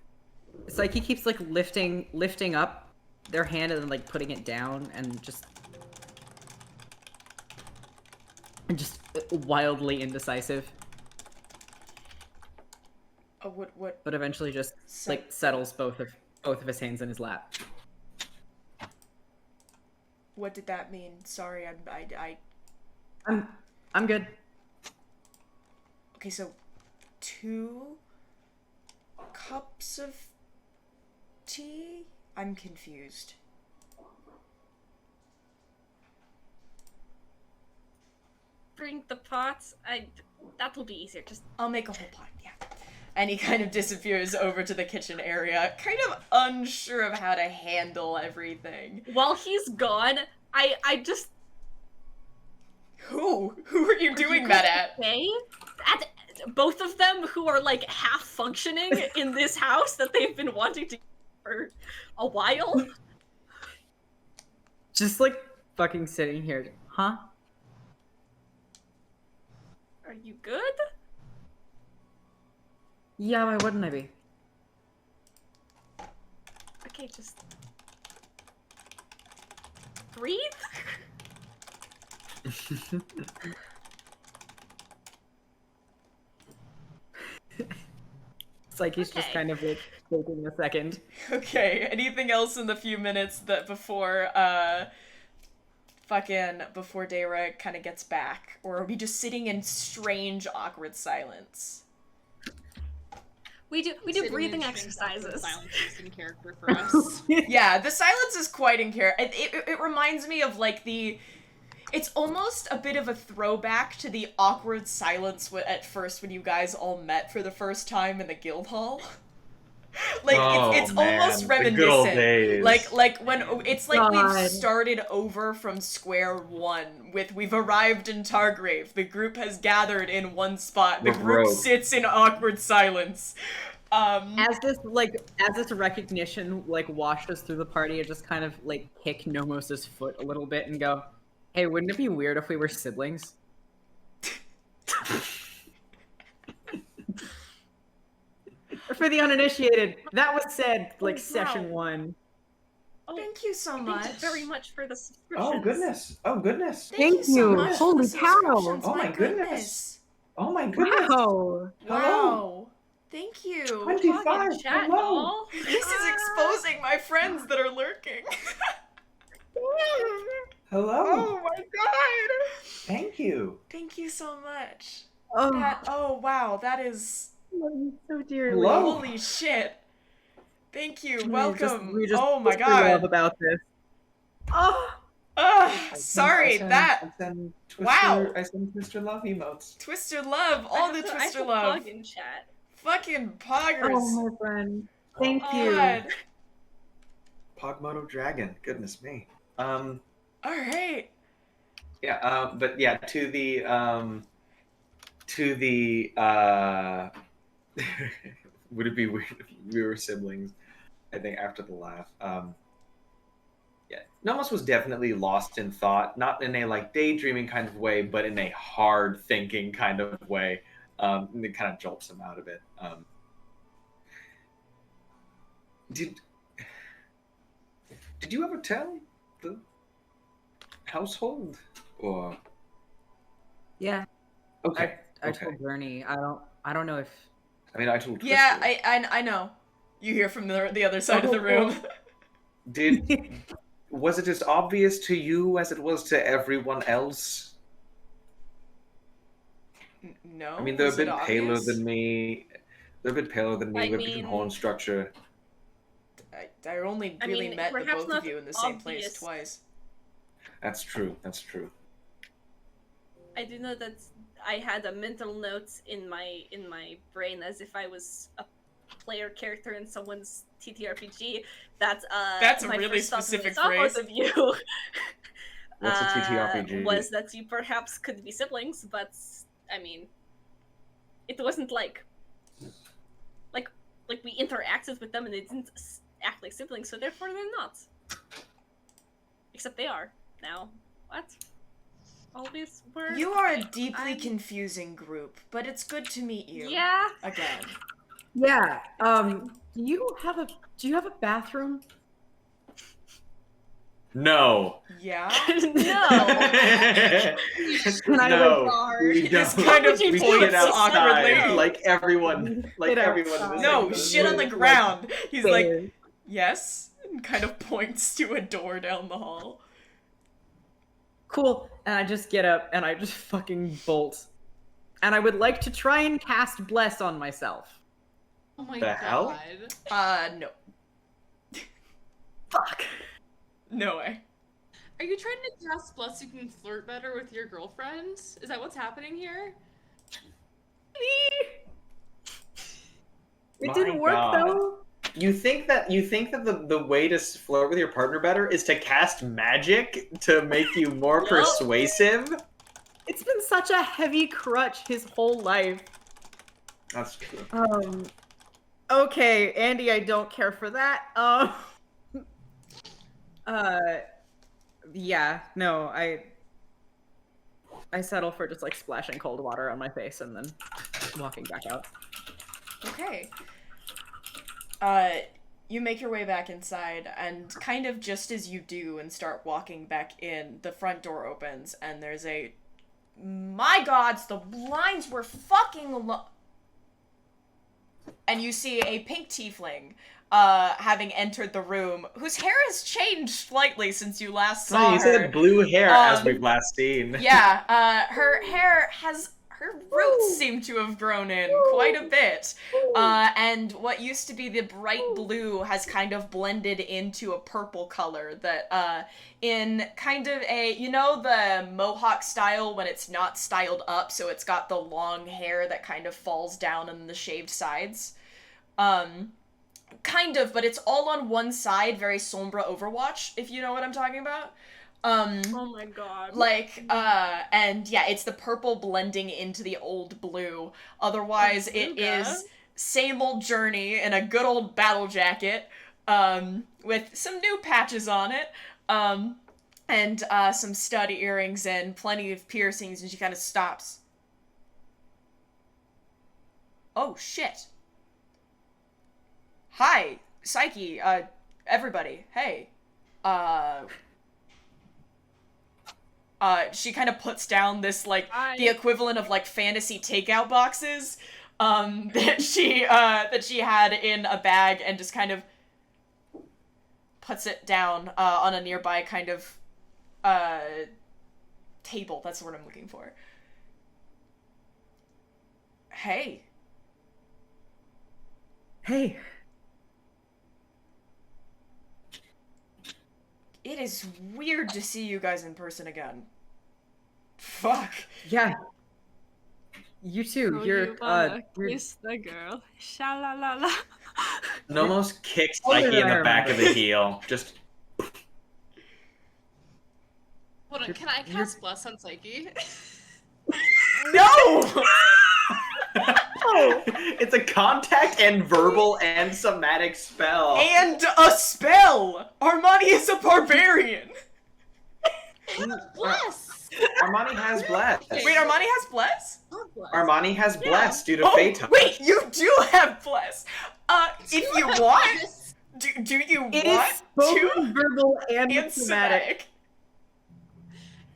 Psyche keeps like lifting up their hand and then like putting it down and just wildly indecisive. What? But eventually just like settles both of his hands in his lap. What did that mean? Sorry, I'm good. Okay, so 2 cups of tea? I'm confused. bring the pots. That will be easier. Just I'll make a whole pot, yeah. And he kind of disappears over to the kitchen area, kind of unsure of how to handle everything. while he's gone, I just Who are you doing that at? okay. At both of them who are like half functioning in this house that they've been wanting to for a while. Just like fucking sitting here. Huh? Are you good? Yeah, why wouldn't I be? Okay, just breathe. Psyche's just Okay. kind of like taking a second. Okay, anything else in the few minutes that before Dayra kind of gets back? Or are we just sitting in strange, awkward silence? We do Sitting breathing in strange exercises. silence is in character for us. Yeah, the silence is quite in character. It reminds me of like it's almost a bit of a throwback to the awkward silence at first when you guys all met for the first time in the guild hall. Like it's man, almost the good old reminiscent. days. Like when it's like we've God. started over from square one with we've arrived in Targrave. The group has gathered in one spot. The The group rogue. sits in awkward silence. As this recognition like washes through the party, I just kind of like kick Nomos's foot a little bit and go, "Hey, wouldn't it be weird if we were siblings?" For the uninitiated, that was said like Oh, session wow. 1. Oh, Thank you so much. thank you very much for the subscriptions. Oh goodness! Oh goodness! Thank you so you. much for Holy the cow. subscriptions. Oh my goodness. Oh my goodness! Wow! Wow. Thank you. 25. Talk in chat, Hello. all. This is exposing my friends that are lurking. Hello. Oh my god. Thank you. Thank you so much. Oh, Oh wow, that is I love you so dearly. Hello. holy shit. Thank you. We Welcome. just Oh my whispered love god. about this. Oh, Sorry, that I send Wow. I send Twister love emotes. Twister love, all the I Twister have love. Pog in chat. Fucking poggers. oh my friend. Thank Oh, you. God. Pogmoto Dragon. Goodness me. All right. Yeah. But yeah. To the. Would it be weird if we were siblings? I think after the laugh. Yeah. Nomos was definitely lost in thought, not in a like daydreaming kind of way, but in a hard thinking kind of way. And it kind of jolts him out of it. Did you ever tell the household or Yeah, okay? I okay. told Bernie. I don't know if I mean, I told. Twister. Yeah, I know. You hear from the other side of the room. Was it as obvious to you as it was to everyone else? No. I mean, they're a was it bit paler obvious? than me. They're a bit paler than me. I We have different mean- horn structure. I only I really mean, met the perhaps both of not you in the same place obvious. twice. That's true. That's true. I do know that I had a mental note in my brain as if I was a player character in someone's TTRPG. That's That's a my really first thought when I specific saw phrase. both of you. What's a TTRPG? Was that you perhaps could be siblings, but I mean, it wasn't like we interacted with them and they didn't act like siblings, so therefore they're not. Except they are now. What? Always were. You are a Okay, deeply I'm- confusing group, but it's good to meet you. Yeah. Again. yeah. Do you have a bathroom? No. Yeah. No. Can I, no. We This don't. kind of we points shit outside, awkwardly. like everyone. Like Shit everyone. outside. in the No, same shit on the room. ground. He's like, Fair. yes, and kind of points to a door down the hall. Cool. And I just get up and I just fucking bolt. And I would like to try and cast Bless on myself. Oh my The god. hell? No. Fuck. No way. Are you trying to cast Bless so you can flirt better with your girlfriend? Is that what's happening here? It My didn't work God. though. You think that the way to flirt with your partner better is to cast magic to make you more Yup. persuasive? It's been such a heavy crutch his whole life. That's true. Okay, Andy, I don't care for that. Yeah, no, I settle for just like splashing cold water on my face and then walking back out. Okay. You make your way back inside, and kind of just as you do and start walking back in, the front door opens, and there's a... My gods, the blinds were fucking low. And you see a pink tiefling, having entered the room, whose hair has changed slightly since you last saw you her. said blue hair, as we've last seen. Yeah, her hair has... Her roots seem to have grown in quite a bit. And what used to be the bright blue has kind of blended into a purple color that, in kind of a, you know the mohawk style when it's not styled up, so it's got the long hair that kind of falls down on the shaved sides? Kind of, but it's all on one side, very Sombra Overwatch, if you know what I'm talking about. Oh my god. Like, and yeah, it's the purple blending into the old blue. Otherwise, it is same old Journey in a good old battle jacket, with some new patches on it, and, some stud earrings and plenty of piercings, and she kind of stops. Oh, shit. Hi, Psyche, everybody, hey. She kind of puts down this, like, the equivalent of, like, fantasy takeout boxes, that she had in a bag and just kind of puts it down, on a nearby kind of, table. That's the word I'm looking for. Hey. Hey. It is weird to see you guys in person again. Fuck. Yeah. You too. You're kiss the girl. Sha la la la. Nomos kicks Oh, Psyche in yeah, the back of the heel. Just Hold on, can I cast Bless on Psyche? No! it's a contact and verbal and somatic spell. And a spell! Armani is a barbarian! Bless! Armani has bless. Wait, Armani has bless? Armani has bless due to Oh, fate. wait, you do have bless! If you want, do you It want is both to? verbal and And somatic. somatic.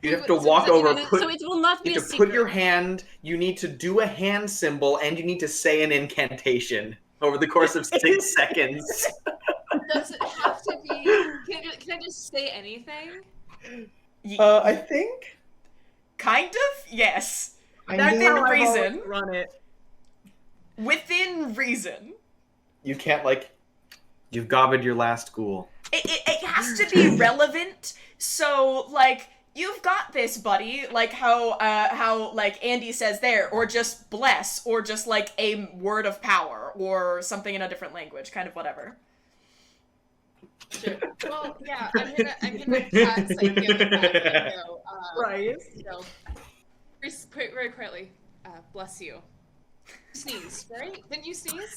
You have to walk over, So it will not be you a need to secret. put your hand, you need to do a hand symbol, and you need to say an incantation over the course of 6 seconds. Does it have to be... Can I just say anything? I think. Kind of? Yes. That's Within how I've always reason. run it. Within reason. You can't, like, you've gobbled your last ghoul. It has to be relevant, so, like... You've got this, buddy, like how, like, Andy says there, or just bless, or just, like, a word of power, or something in a different language, kind of whatever. Sure. Well, yeah, I'm gonna pat Psyche on the back and go, Right. So, very quietly, bless you. Sneeze, right? Didn't you sneeze?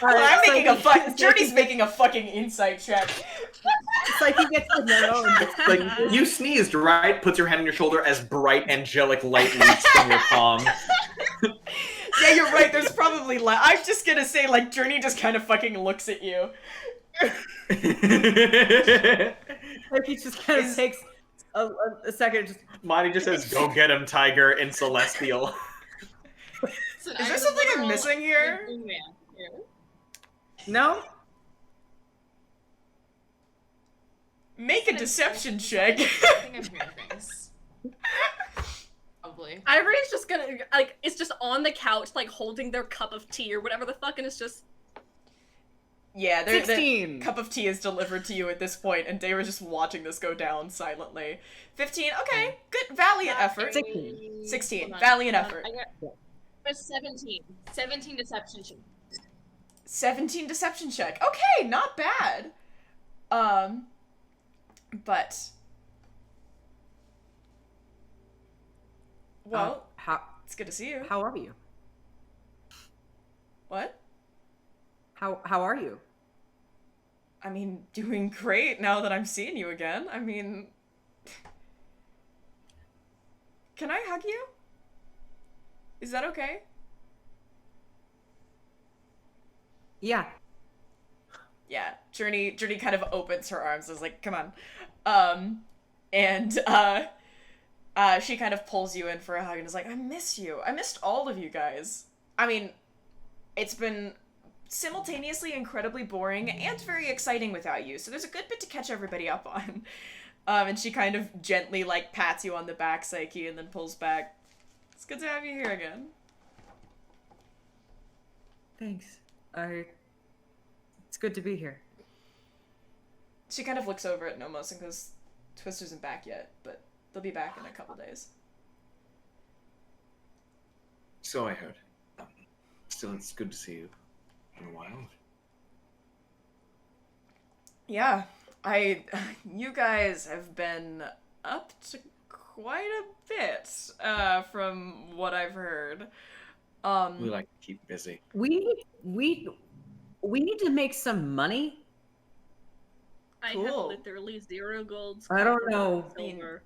Well, I'm making a Psyche- Journey's making a fucking insight check. Psyche gets to know. And gets Like, you sneezed, right? Puts your hand on your shoulder as bright angelic light leaks from your palm. Yeah, you're right, there's probably I'm just gonna say, like, Journey just kind of fucking looks at you. Psyche just kind of takes a second. Just Monty just says, "Go get him, Tiger," in Celestial. Is there something I'm missing here? no. Make a deception check. I think I'm hearing things. Probably. Ivory's just gonna, like, it's just on the couch, like, holding their cup of tea or whatever the fuck, and it's just... Yeah, the 16. cup of tea is delivered to you at this point, and Day was just watching this go down silently. 15, okay, good, valiant effort. 16, Hold on, valiant hold on. effort. I got 17. 17 deception check. 17 deception check. Okay, not bad. But well, it's good to see you. How are you? What? How are you? I mean, doing great now that I'm seeing you again. I mean, can I hug you? Is that okay? Yeah. Yeah, Journey kind of opens her arms, is like, come on. She kind of pulls you in for a hug and is like, I miss you. I missed all of you guys. I mean, it's been simultaneously incredibly boring and very exciting without you, so there's a good bit to catch everybody up on. And she kind of gently, like, pats you on the back, Psyche, and then pulls back. It's good to have you here again. Thanks. It's good to be here. She kind of looks over at Nomos and goes, Twister isn't back yet, but they'll be back in a couple days. So I heard. Still, it's good to see you. In a while. Yeah, you guys have been up to quite a bit, from what I've heard. We like to keep busy. We need to make some money. I have Cool. literally 0 gold. I don't copper, know. silver.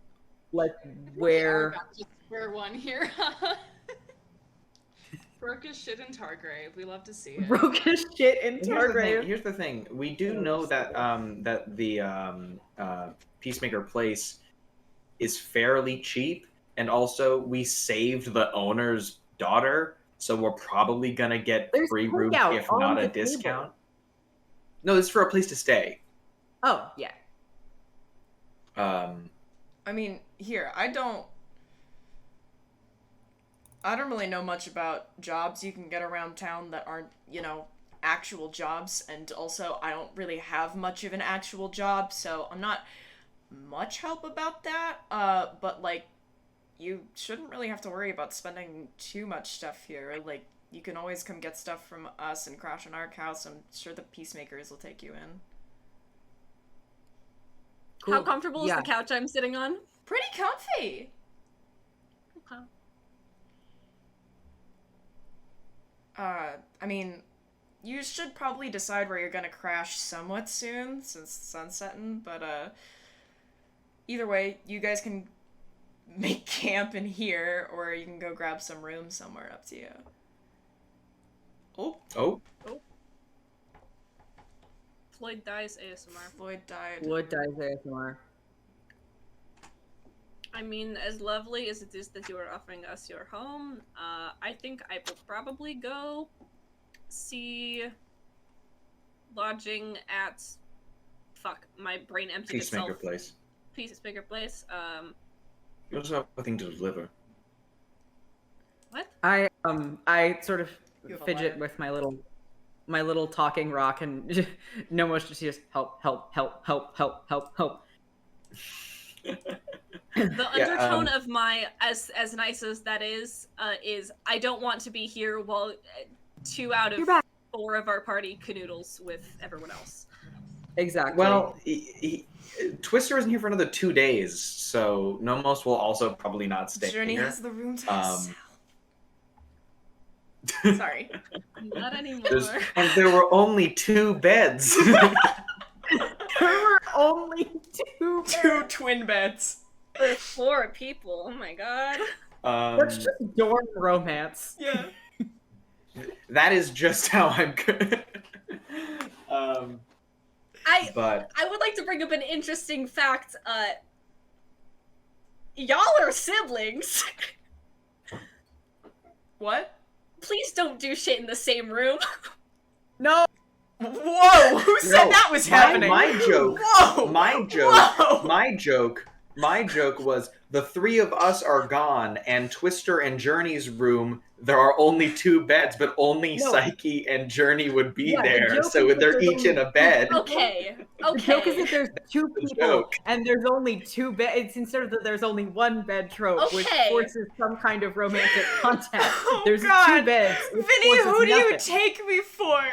Like We are where back to square one here. Broke as shit in Targrave. We love to see it. broke his shit in Here's the thing. We do know that that the Peacemaker place is fairly cheap, and also we saved the owner's daughter, so we're probably gonna get There's free room cookout if on not the a table. discount. No, this is for a place to stay. Oh, yeah. I mean, here, I don't really know much about jobs you can get around town that aren't, actual jobs, and also I don't really have much of an actual job, so I'm not much help about that, but, like, you shouldn't really have to worry about spending too much stuff here. Like, you can always come get stuff from us and crash on our house. I'm sure the Peacemakers will take you in. Cool. How comfortable is Yeah. the couch I'm sitting on? Pretty comfy! Okay. I mean, you should probably decide where you're gonna crash somewhat soon, since the sun's setting, but, either way, you guys can make camp in here, or you can go grab some room somewhere, up to you. Oh, Floyd dies ASMR. Floyd died. Wood dies ASMR. I mean, as lovely as it is that you are offering us your home, I think I will probably go see lodging at my brain emptied Peacemaker itself. place. Peacemaker place. You also have nothing to deliver. What? I sort of You have a fidget liar. with my little talking rock, and Nomos just hears help. The Yeah, undertone of my as nice as that is I don't want to be here while 2 out of You're back. 4 of our party canoodles with everyone else. Exactly. Well, Twister isn't here for another 2 days, so Nomos will also probably not stay Journey here. has the room to Um, herself. Sorry. Not anymore. And there were only 2 beds. there were only 2. Two twin beds. For 4 people. Oh my god. That's just dorm romance. Yeah. That is just how I'm good. But I would like to bring up an interesting fact. Y'all are siblings. What? Please don't do shit in the same room. No. Whoa! Who said No, that was happening? my joke. Whoa! My joke. Whoa! My joke was the 3 of us are gone, and Twister and Journey's room there are only 2 beds, but only No. Psyche and Journey would be Yeah, the there, joke so is that they're there's each in only a bed. Okay. The joke is Okay. that there's 2 The people joke. and there's only 2 beds. It's instead of that there's only 1 bed trope, which Okay. forces some kind of romantic contact. Oh, There's 2 God. beds. which Vinny, forces who do you nothing. take me for?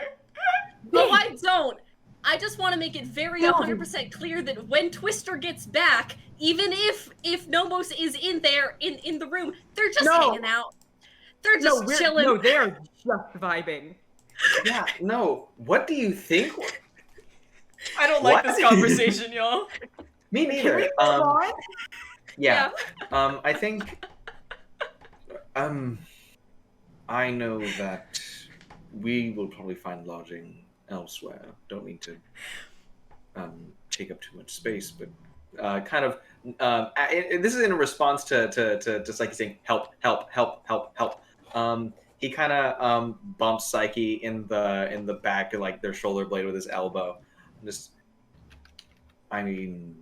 No, I don't. I just want to make it very No. 100% clear that when Twister gets back, even if Nomos is in there in the room, they're just No. hanging out. They're just chilling. No, they're just vibing. Yeah, no. What do you think? I don't like What? this conversation, y'all. Me Can neither. we move on? Yeah. I think I know that we will probably find lodging elsewhere. Don't mean to take up too much space, but kind of this is in a response to Psyche saying help, help, help, help, help. He kind of bumps Psyche in the back, like their shoulder blade with his elbow. Just, I mean,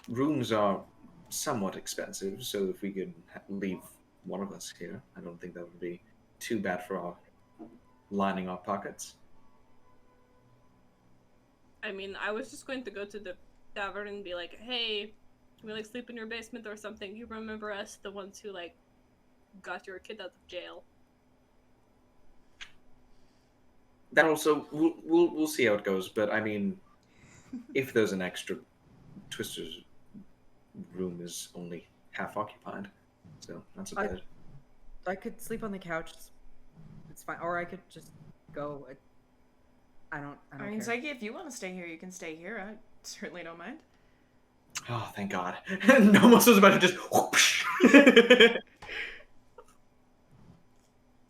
rooms are somewhat expensive, so if we could leave one of us here, I don't think that would be too bad for our lining our pockets. I mean, I was just going to go to the tavern and be like, hey, can we like sleep in your basement or something? You remember us, the ones who like got your kid out of jail? That also, we'll see how it goes, but I mean, if there's an extra, Twister's room is only half occupied, so that's a bit. I could sleep on the couch. It's fine. Or I could just go. I don't mean, care. Psyche, if you want to stay here, you can stay here. I certainly don't mind. Oh, thank God. Nomos was about to just whoosh.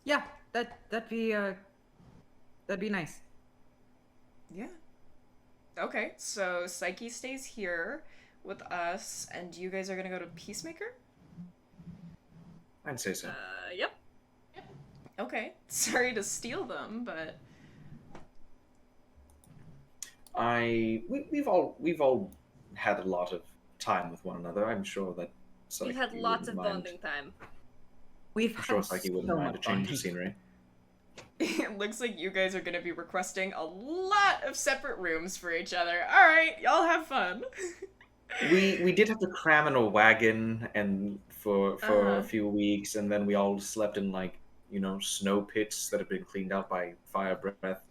Yeah, that'd be nice. Yeah. Okay, so Psyche stays here with us, and you guys are gonna go to Peacemaker? I'd say so. Yep. Okay. Sorry to steal them, but We've all had a lot of time with one another. I'm sure that Psyche We've had lots of wouldn't mind. bonding time. We've I'm sure had Psyche so wouldn't mind a much change of bonding. scenery. it looks like you guys are gonna be requesting a lot of separate rooms for each other. Alright, y'all have fun. We did have to cram in a wagon and for Uh-huh. a few weeks, and then we all slept in snow pits that have been cleaned out by fire breath.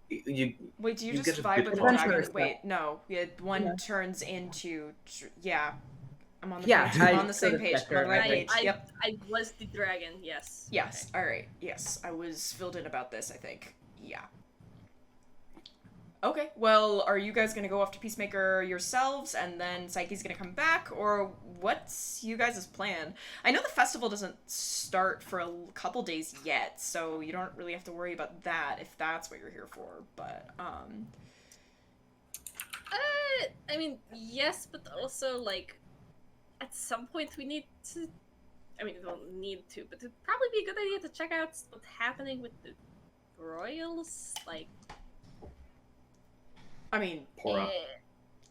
Wait, do you You just get a vibe bit with the adventurous dragon? stuff. Wait, no. Yeah, one Yeah. turns into... Yeah. I'm on the Yeah, page. I I'm on the same sort of page. I'm on the right page. Yep. I was the dragon, yes. Yes, alright. Yes, I was filled in about this, I think. Yeah. Okay, well, are you guys gonna go off to Peacemaker yourselves, and then Psyche's gonna come back, or what's you guys' plan? I know the festival doesn't start for a couple days yet, so you don't really have to worry about that if that's what you're here for, but, I mean, yes, but also, like, at some point we need to... I mean, we don't need to, but it'd probably be a good idea to check out what's happening with the royals. Like, I mean, Pour up.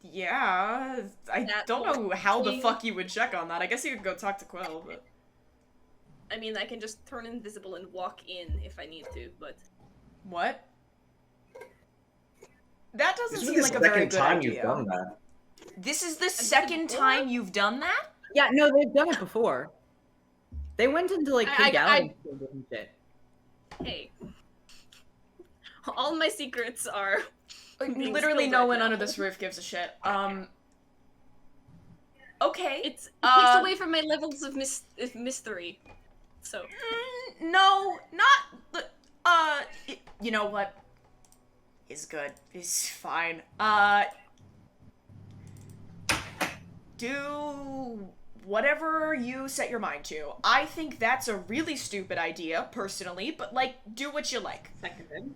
yeah, I That don't whole know how the thing- fuck you would check on that. I guess you could go talk to Quill, but... I mean, I can just turn invisible and walk in if I need to, but... What? That doesn't This is seem the like a very second good time idea. you've done that. This is the did second before? time you've done that? Yeah, no, they've done it before. They went into like I- King Gallon's and shit. Hey. All my secrets are... being Literally spilled no right one now. under this roof gives a shit. Okay. It takes Uh, away from my levels of mystery. So... No, not the, you know what? He's good. He's fine. Do whatever you set your mind to. I think that's a really stupid idea, personally, but, like, do what you like. Seconded.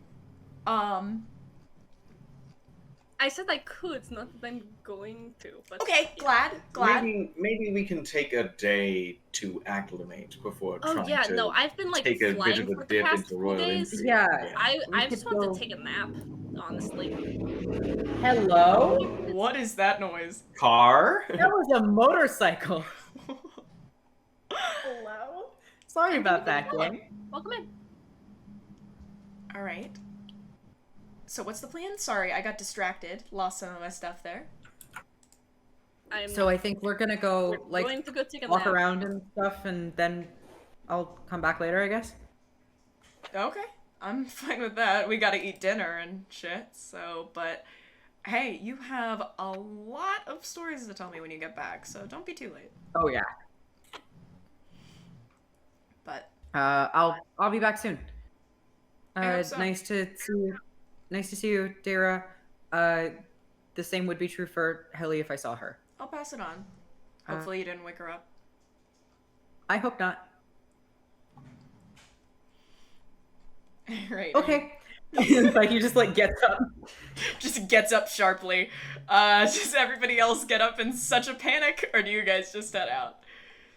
I said I could, not that I'm going to, but... Okay, yeah. glad. Maybe we can take a day to acclimate before Oh trying yeah, to no, I've been like take a bit flying of a for the dip past into few royal days. intrigue. Yeah. I We just could want go- to take a nap, honestly. Hello? What is that noise? Car? That was a motorcycle. Hello? Sorry about that, gang. Welcome in. All right. So what's the plan? Sorry, I got distracted. Lost some of my stuff there. So I think we're gonna go, We're like, going to go take a walk nap. around and stuff, and then I'll come back later, I guess. Okay, I'm fine with that. We gotta eat dinner and shit, so, but hey, you have a lot of stories to tell me when you get back, so don't be too late. Oh yeah. But I'll be back soon. I hope so. Nice to see you, Dara. The same would be true for Helly if I saw her. I'll pass it on. Hopefully you didn't wake her up. I hope not. Right. Okay. Like he just like gets up. Just gets up sharply. Does everybody else get up in such a panic, or do you guys just head out?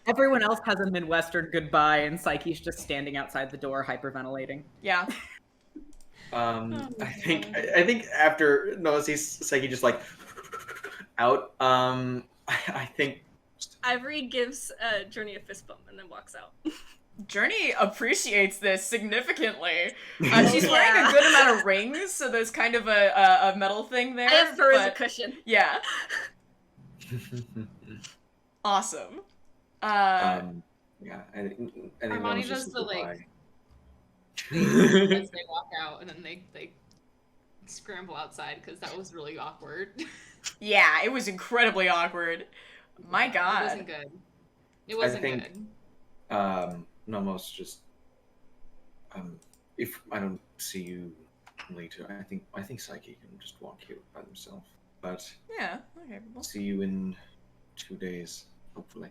Everyone else has a Midwestern goodbye, and Psyche's just standing outside the door, hyperventilating. Yeah. I think after Noah sees Psyche just like out, I think Ivory gives Journey a fist bump and then walks out. Journey appreciates this significantly. She's wearing a good amount of rings, so there's kind of a metal thing there. I have fur as a but- cushion. Yeah. Awesome. yeah. I think that Armani was just does the, like, goodbye. As they walk out, and then they scramble outside because that was really awkward. Yeah, it was incredibly awkward. My It God. wasn't good. It wasn't think- good. Nomos just if I don't see you later, I think Psyche can just walk here by himself. But Yeah, okay. I'll see you in 2 days, hopefully.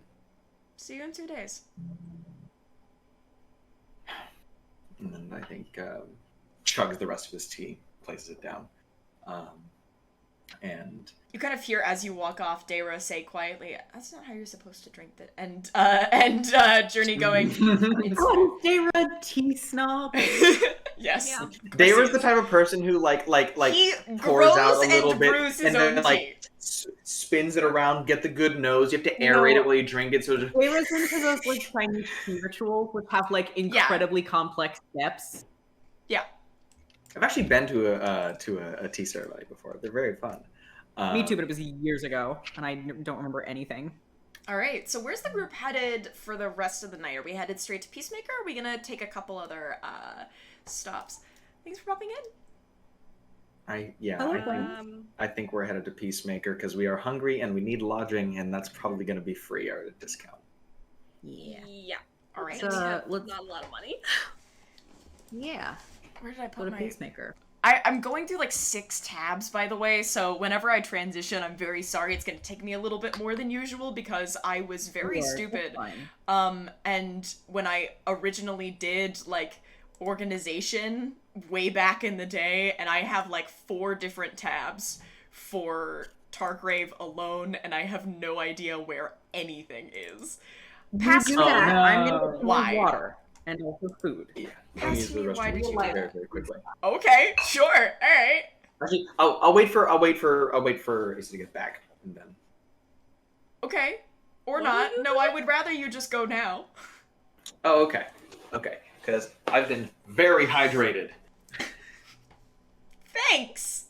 See you in 2 days. And then I think chugs the rest of his tea, places it down, and You kind of hear as you walk off Dara say quietly, "That's not how you're supposed to drink it." And Journey going, Oh, Dara, tea snob. yes. Yeah. Dara's the type of person who like He pours grows out a little and bit brews his and then own like tea. spins it around, get the good nose. You have to aerate it while you drink it. So just, Dara's into those like Chinese tea rituals, which have like incredibly complex steps. I've actually been to a tea ceremony before. They're very fun. Me too, but it was years ago, and I don't remember anything. All right, so where's the group headed for the rest of the night? Are we headed straight to Peacemaker, or are we gonna take a couple other stops? Thanks for popping in. I think we're headed to Peacemaker because we are hungry and we need lodging, and that's probably going to be free or at a discount. Yeah. Yeah. All right. So- We have let's- not a lot of money. Yeah. Where did I Go put to my... Peacemaker. I'm going through like 6 tabs, by the way, so whenever I transition, I'm very sorry. It's going to take me a little bit more than usual because I was very Sure, stupid. that's fine. And when I originally did like organization way back in the day, and I have like 4 different tabs for Targrave alone, and I have no idea where anything is. Pass You me do that. no. I'm gonna get Why? more water and also food. Yeah, Pass I'll use the me, why restroom did you very, do that? very quickly. Okay, sure, all right. Actually, I'll wait for Issa to get back, and then. Okay. Or What not. are you No, I would rather you just go now. Oh, okay, because I've been very hydrated. Thanks!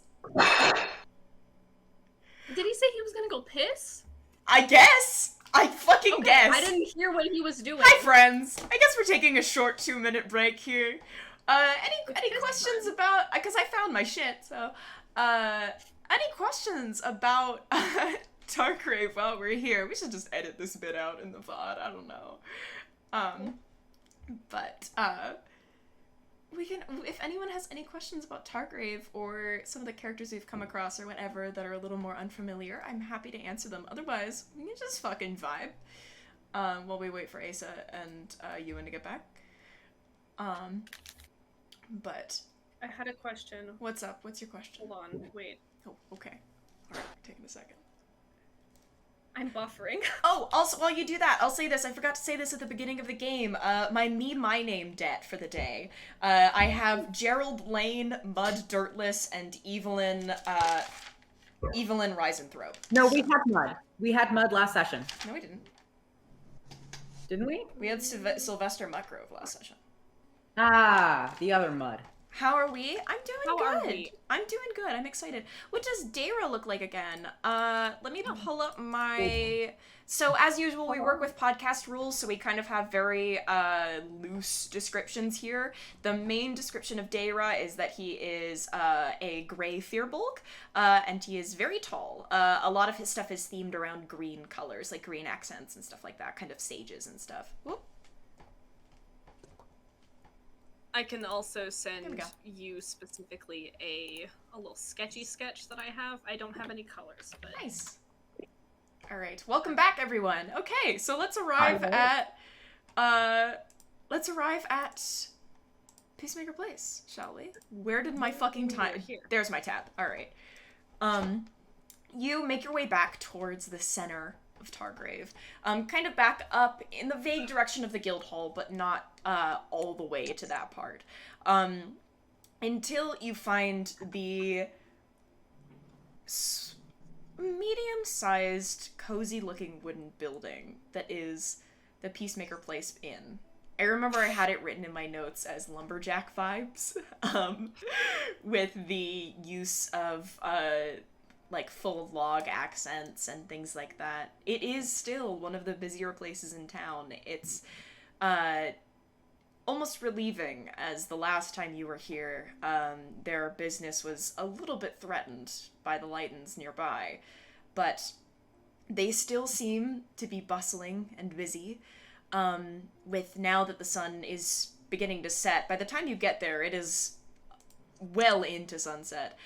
Did he say he was gonna go piss? I guess! I fucking Okay, guess! I didn't hear what he was doing. Hi, friends! I guess we're taking a short 2-minute break here. Any questions about... Because I found my shit, so... Any questions about Targrave while we're here? We should just edit this bit out in the VOD, I don't know. But, we can... If anyone has any questions about Targrave or some of the characters we've come across or whatever that are a little more unfamiliar, I'm happy to answer them. Otherwise, we can just fucking vibe while we wait for Asa and Ewan to get back. But I had a question. what's up? What's your question? Hold on, wait. Oh, okay. All right, taking a second. I'm buffering. Oh, also, while you do that, I'll say this. I forgot to say this at the beginning of the game. My name debt for the day. I have Gerald Lane, Mud Dirtless, and Evelyn Risenthrope. No, we had mud. We had mud last session. No, we didn't. Didn't we? We had Sylvester Mudgrove last session. Ah, the other mud. How are we? I'm doing How good. are we? I'm doing good. I'm excited. What does Dara look like again? Let me pull up my... So, as usual, we work with podcast rules, so we kind of have very loose descriptions here. The main description of Dara is that he is a gray firbolg, and he is very tall. A lot of his stuff is themed around green colors, like green accents and stuff like that, kind of sages and stuff. Whoop. I can also There we send go. you specifically a little sketchy sketch that I have. I don't have any colors, but Nice. All right, welcome back, everyone. Okay, so let's arrive at Peacemaker Place, shall we? Where did my fucking time? Here. There's my tab. All right. You make your way back towards the center of Targrave, kind of back up in the vague direction of the guild hall, but not all the way to that part, until you find the medium-sized, cozy-looking wooden building that is the Peacemaker Place Inn. I remember I had it written in my notes as lumberjack vibes, with the use of like full log accents and things like that. It is still one of the busier places in town. It's almost relieving, as the last time you were here, their business was a little bit threatened by the Lightens nearby, but they still seem to be bustling and busy, with now that the sun is beginning to set. By the time you get there, it is well into sunset.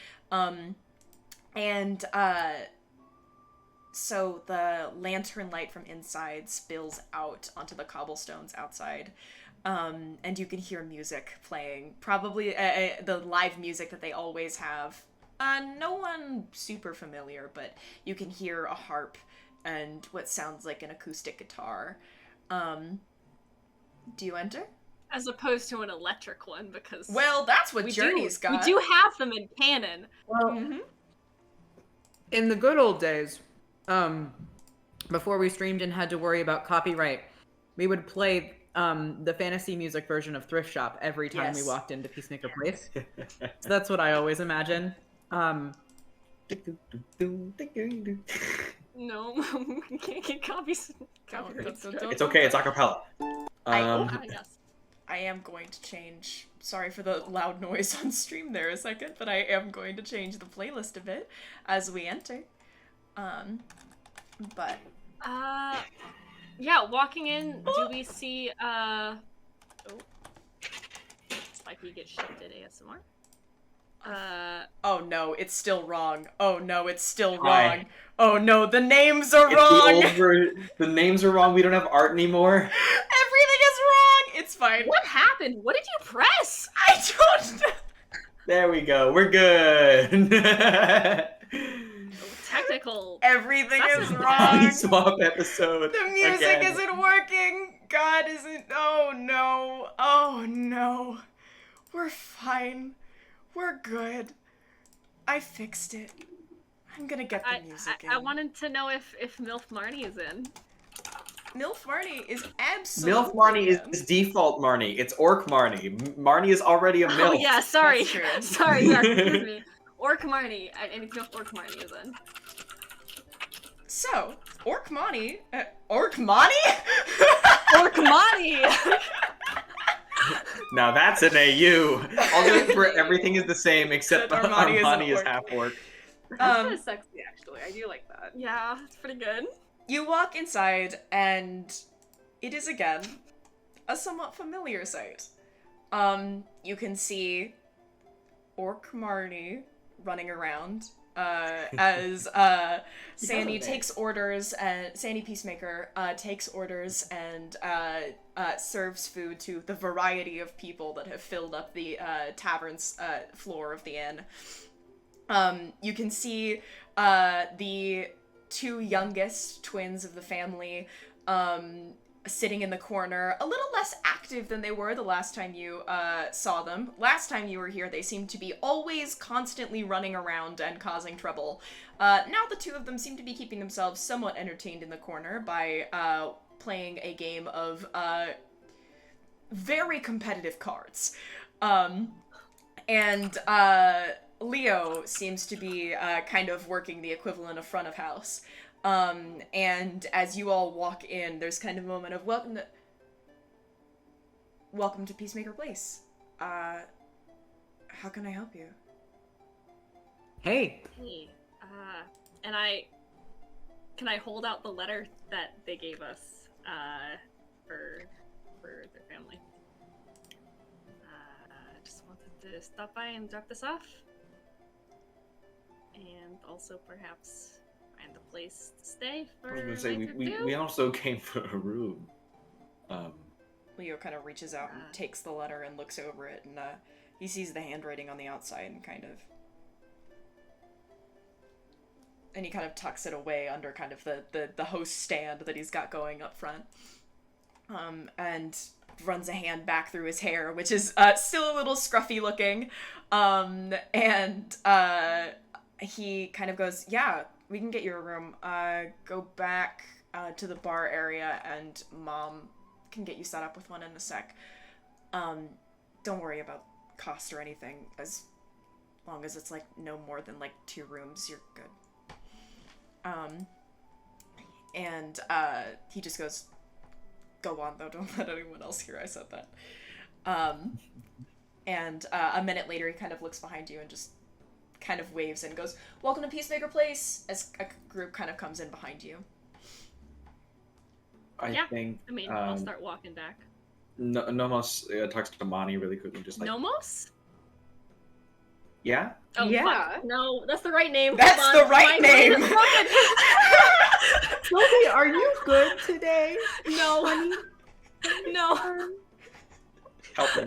So the lantern light from inside spills out onto the cobblestones outside, and you can hear music playing, probably the live music that they always have. No one super familiar, but you can hear a harp and what sounds like an acoustic guitar. Do you enter? as opposed to an electric one, because Well, that's what we Journey's do, got. we do have them in canon. Well, in the good old days, before we streamed and had to worry about copyright, we would play the fantasy music version of Thrift Shop every time we Yes. walked into Peacemaker Place. So that's what I always imagine. No, we can't get copies. Copyright don't- strike. It's okay. It's acapella. Yes. I am going to change. Sorry for the loud noise on stream there a second, but I am going to change the playlist a bit as we enter. But Yeah, walking in, do we see, Psyche gets shifted ASMR? oh no, it's still wrong. Oh no, it's still Hi. wrong. Oh no, the names are It's wrong. the names are wrong. We don't have art anymore. Everything is wrong. It's fine. What happened? What did you press? I don't know. There we go. We're good. Technical. Everything That's is a- wrong. Swap episode. The music again. isn't working. God isn't. Oh no. Oh no. We're fine. We're good. I fixed it. I'm gonna get the music in. I wanted to know if MILF Marnie is in. MILF Marnie is absolutely MILF Marnie in. is default Marnie. It's Orc Marnie. Marnie is already a MILF. Oh yeah, sorry. That's true. Sorry, yeah, excuse me. Orc Marnie. I need to know if Orc Marnie is in. So, Orkmani. Orkmani? Orc Marnie! Now that's an AU. Although for everything is the same except Except Armani is an Armani is orc. half orc. That's Um, kind of sexy, actually. I do like that. Yeah, it's pretty good. You walk inside, and it is again a somewhat familiar sight. You can see Orkmarnie running around as Sandy takes orders, and Sandy Peacemaker takes orders and serves food to the variety of people that have filled up the tavern's floor of the inn. You can see the two youngest twins of the family sitting in the corner, a little less active than they were the last time you saw them. Last time you were here, they seemed to be always constantly running around and causing trouble. Now the two of them seem to be keeping themselves somewhat entertained in the corner by playing a game of very competitive cards. And Leo seems to be kind of working the equivalent of front of house. And as you all walk in, there's kind of a moment of welcome to Peacemaker Place. How can I help you? Hey. Hey, and can I hold out the letter that they gave us, for their family? Just wanted to stop by and drop this off. And also perhaps find a place to stay for I was gonna say, a night or we two. also came for a room. Leo kind of reaches out and takes the letter and looks over it, and he sees the handwriting on the outside and he kind of tucks it away under kind of the host stand that he's got going up front. And runs a hand back through his hair, which is still a little scruffy looking. And he kind of goes, yeah, we can get you a room. Go back to the bar area and Mom can get you set up with one in a sec. Don't worry about cost or anything. As long as it's like no more than like 2 rooms, you're good. And he just goes, go on though, don't let anyone else hear I said that. And a minute later he kind of looks behind you and just kind of waves and goes, welcome to Peacemaker Place, as a group kind of comes in behind you. I think. I mean, I'll start walking back. Nomos talks to Mhairi really quickly, just like. Nomos? Yeah. Oh, Yeah. fuck. No, that's the right name. That's Hold the on. right My brain name. is broken. Silvi, are you good today? No. Honey? No. Help me.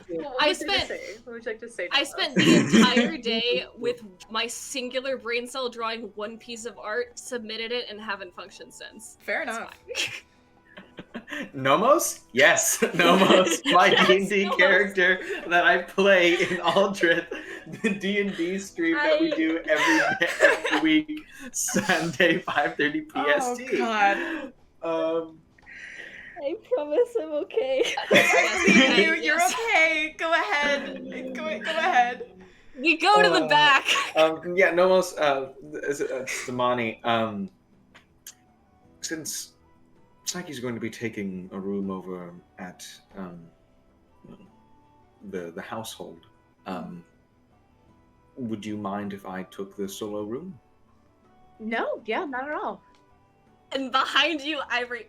What I would you spent- say? What would you like to say? I spent the entire day with my singular brain cell drawing one piece of art, submitted it, and haven't functioned since. Fair It's enough. fine. Nomos? Yes, Nomos, my Yes, D&D Nomos. character that I play in Aldrithe, the D&D stream that we do every week, Sunday, 5:30 PST. Oh, God. I promise I'm okay. I believe you. You're Yes. okay. Go ahead. Go ahead. We go to the back. Yeah, Nomos, Damani, since Psyche's going to be taking a room over at the household, would you mind if I took the solo room? No, yeah, not at all. And behind you, Ivory.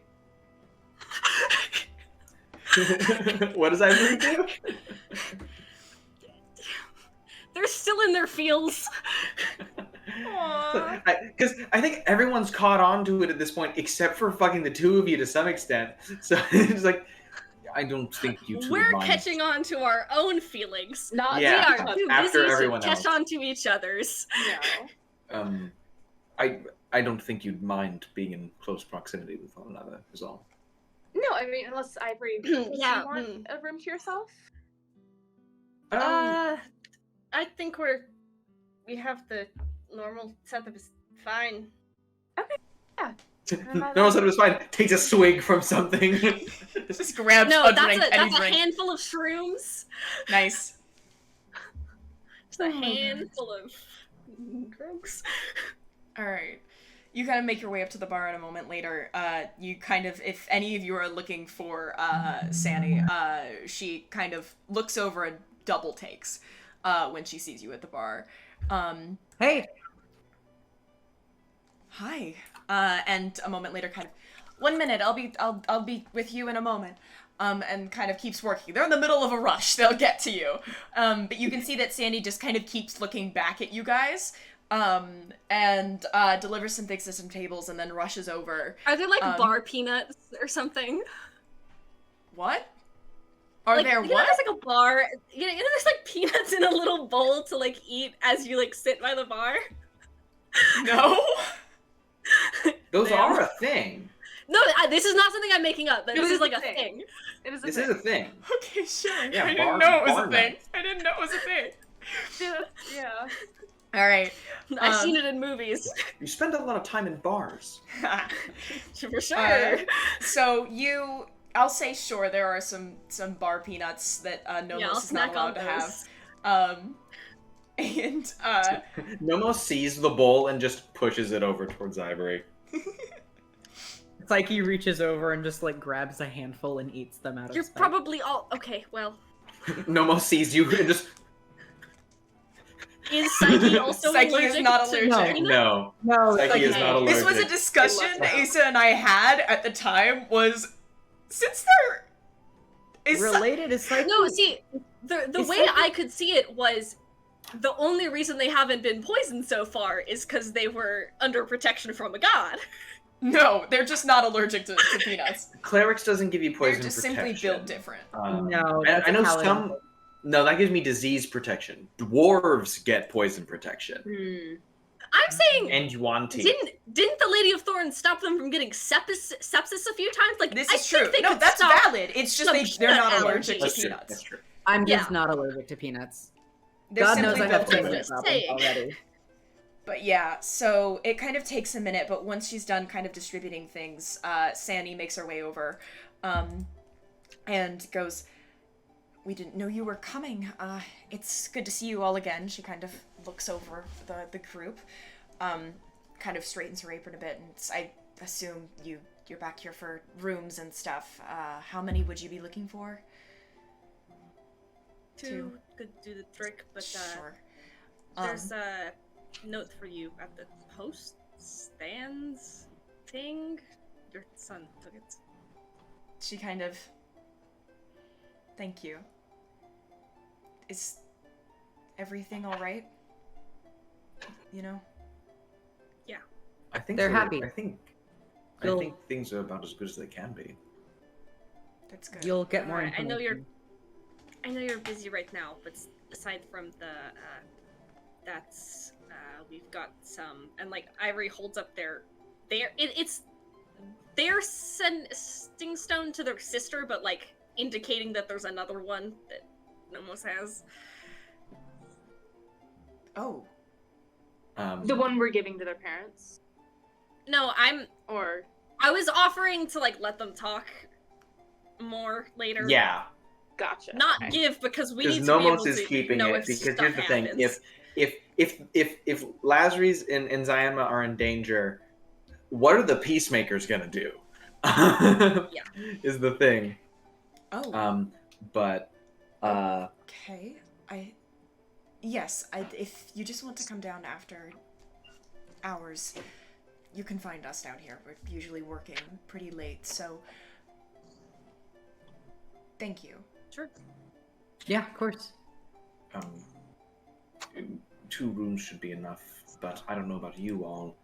What does Ivory do? They're still in their feels. Aww. Because I think everyone's caught on to it at this point, except for fucking the 2 of you to some extent. So it's like, I don't think you 2 We're mind. catching on to our own feelings. Not Yeah, We are too after busy everyone to catch else. on to each other's. No. I don't think you'd mind being in close proximity with one another, is all. No, I mean, unless Ivory, do Yeah, you want a room to yourself? I think we have the normal setup is fine. No one said it was fine. Takes a swig from something. Just grabs No, a that's drink, a any that's a drink. handful of shrooms. Nice. Just a handful of drugs. All right. You kind of make your way up to the bar, and a moment later, you kind of, if any of you are looking for Sanny, she kind of looks over and double takes when she sees you at the bar. Hey. Hi. And a moment later, kind of, 1 minute, I'll be with you in a moment. And kind of keeps working. They're in the middle of a rush. They'll get to you. But you can see that Sandy just kind of keeps looking back at you guys. And delivers some things to some tables and then rushes over. Are there like bar peanuts or something? What? Are Like, there you know, what? there's like a bar. You know, there's like peanuts in a little bowl to like eat as you like sit by the bar. No? Those There. are a thing. No, this is not something I'm making up. But No, this it is is like a a thing. thing. It is a This thing. is a thing. Okay, sure. Yeah, I didn't bar- know it was bar a thing. nuts. I didn't know it was a thing. Yeah. All right. I've seen it in movies. You spend a lot of time in bars. For sure. So I'll say sure. There are some bar peanuts that Nomos Yeah, I'll is not snack allowed on to those. have. And Nomos sees the bowl and just pushes it over towards Ivory. Psyche reaches over and just like grabs a handful and eats them out of You're spite. probably all okay. Well, Nomos sees you and just is Psyche also Psyche is allergic not to allergic. peanut? no. No, Psyche is not allergic. this was a discussion It looks Asa and I had at the time. Was since there is related is Psyche. No, see, the It's way like- I could see it was the only reason they haven't been poisoned so far is because they were under protection from a god. no, they're just not allergic to peanuts. Clerics doesn't give you They're poison just protection. simply built different. No, I that's know Paladin. some. No, that gives me disease protection. Dwarves get poison protection. I'm saying, And Yuan-Ti. didn't the Lady of Thorns stop them from getting sepsis a few times? Like This I is think true. they No, could that's stop valid. It's just some they're not peanut allergic to That's true. peanuts. That's true. I'm just Yeah. not allergic to peanuts. They're God knows simply I have built too I'm many different. just problems saying. already. But yeah, so it kind of takes a minute, but once she's done kind of distributing things, Sandy makes her way over, and goes, "We didn't know you were coming. It's good to see you all again." She kind of looks over the group, kind of straightens her apron a bit, and I assume you're back here for rooms and stuff. How many would you be looking for? Two could do the trick, but Sure. there's a note for you at the post stands thing. Your son took it. She kind of... Thank you. Is everything alright? You know? I think They're happy. I think You'll- things are about as good as they can be. That's good. You'll get more Alright, information. I know you're busy right now, but aside from the we've got some, and like Ivory holds up it's their sting stone to their sister, but like indicating that there's another one that Nomos has. Oh. The one we're giving to their parents? No, Or I was offering to like let them talk more later. Yeah, gotcha. Not okay. give because we need because to be able Nomos is to keeping know it. if Because stuff here's the thing: happens. if Lazarus and Zyanma are in danger, what are the peacemakers gonna do? Is the thing. Oh. But Okay. Yes, if you just want to come down after hours, you can find us down here. We're usually working pretty late, so... Thank you. Sure. Yeah, of course. 2 rooms should be enough. But I don't know about you all.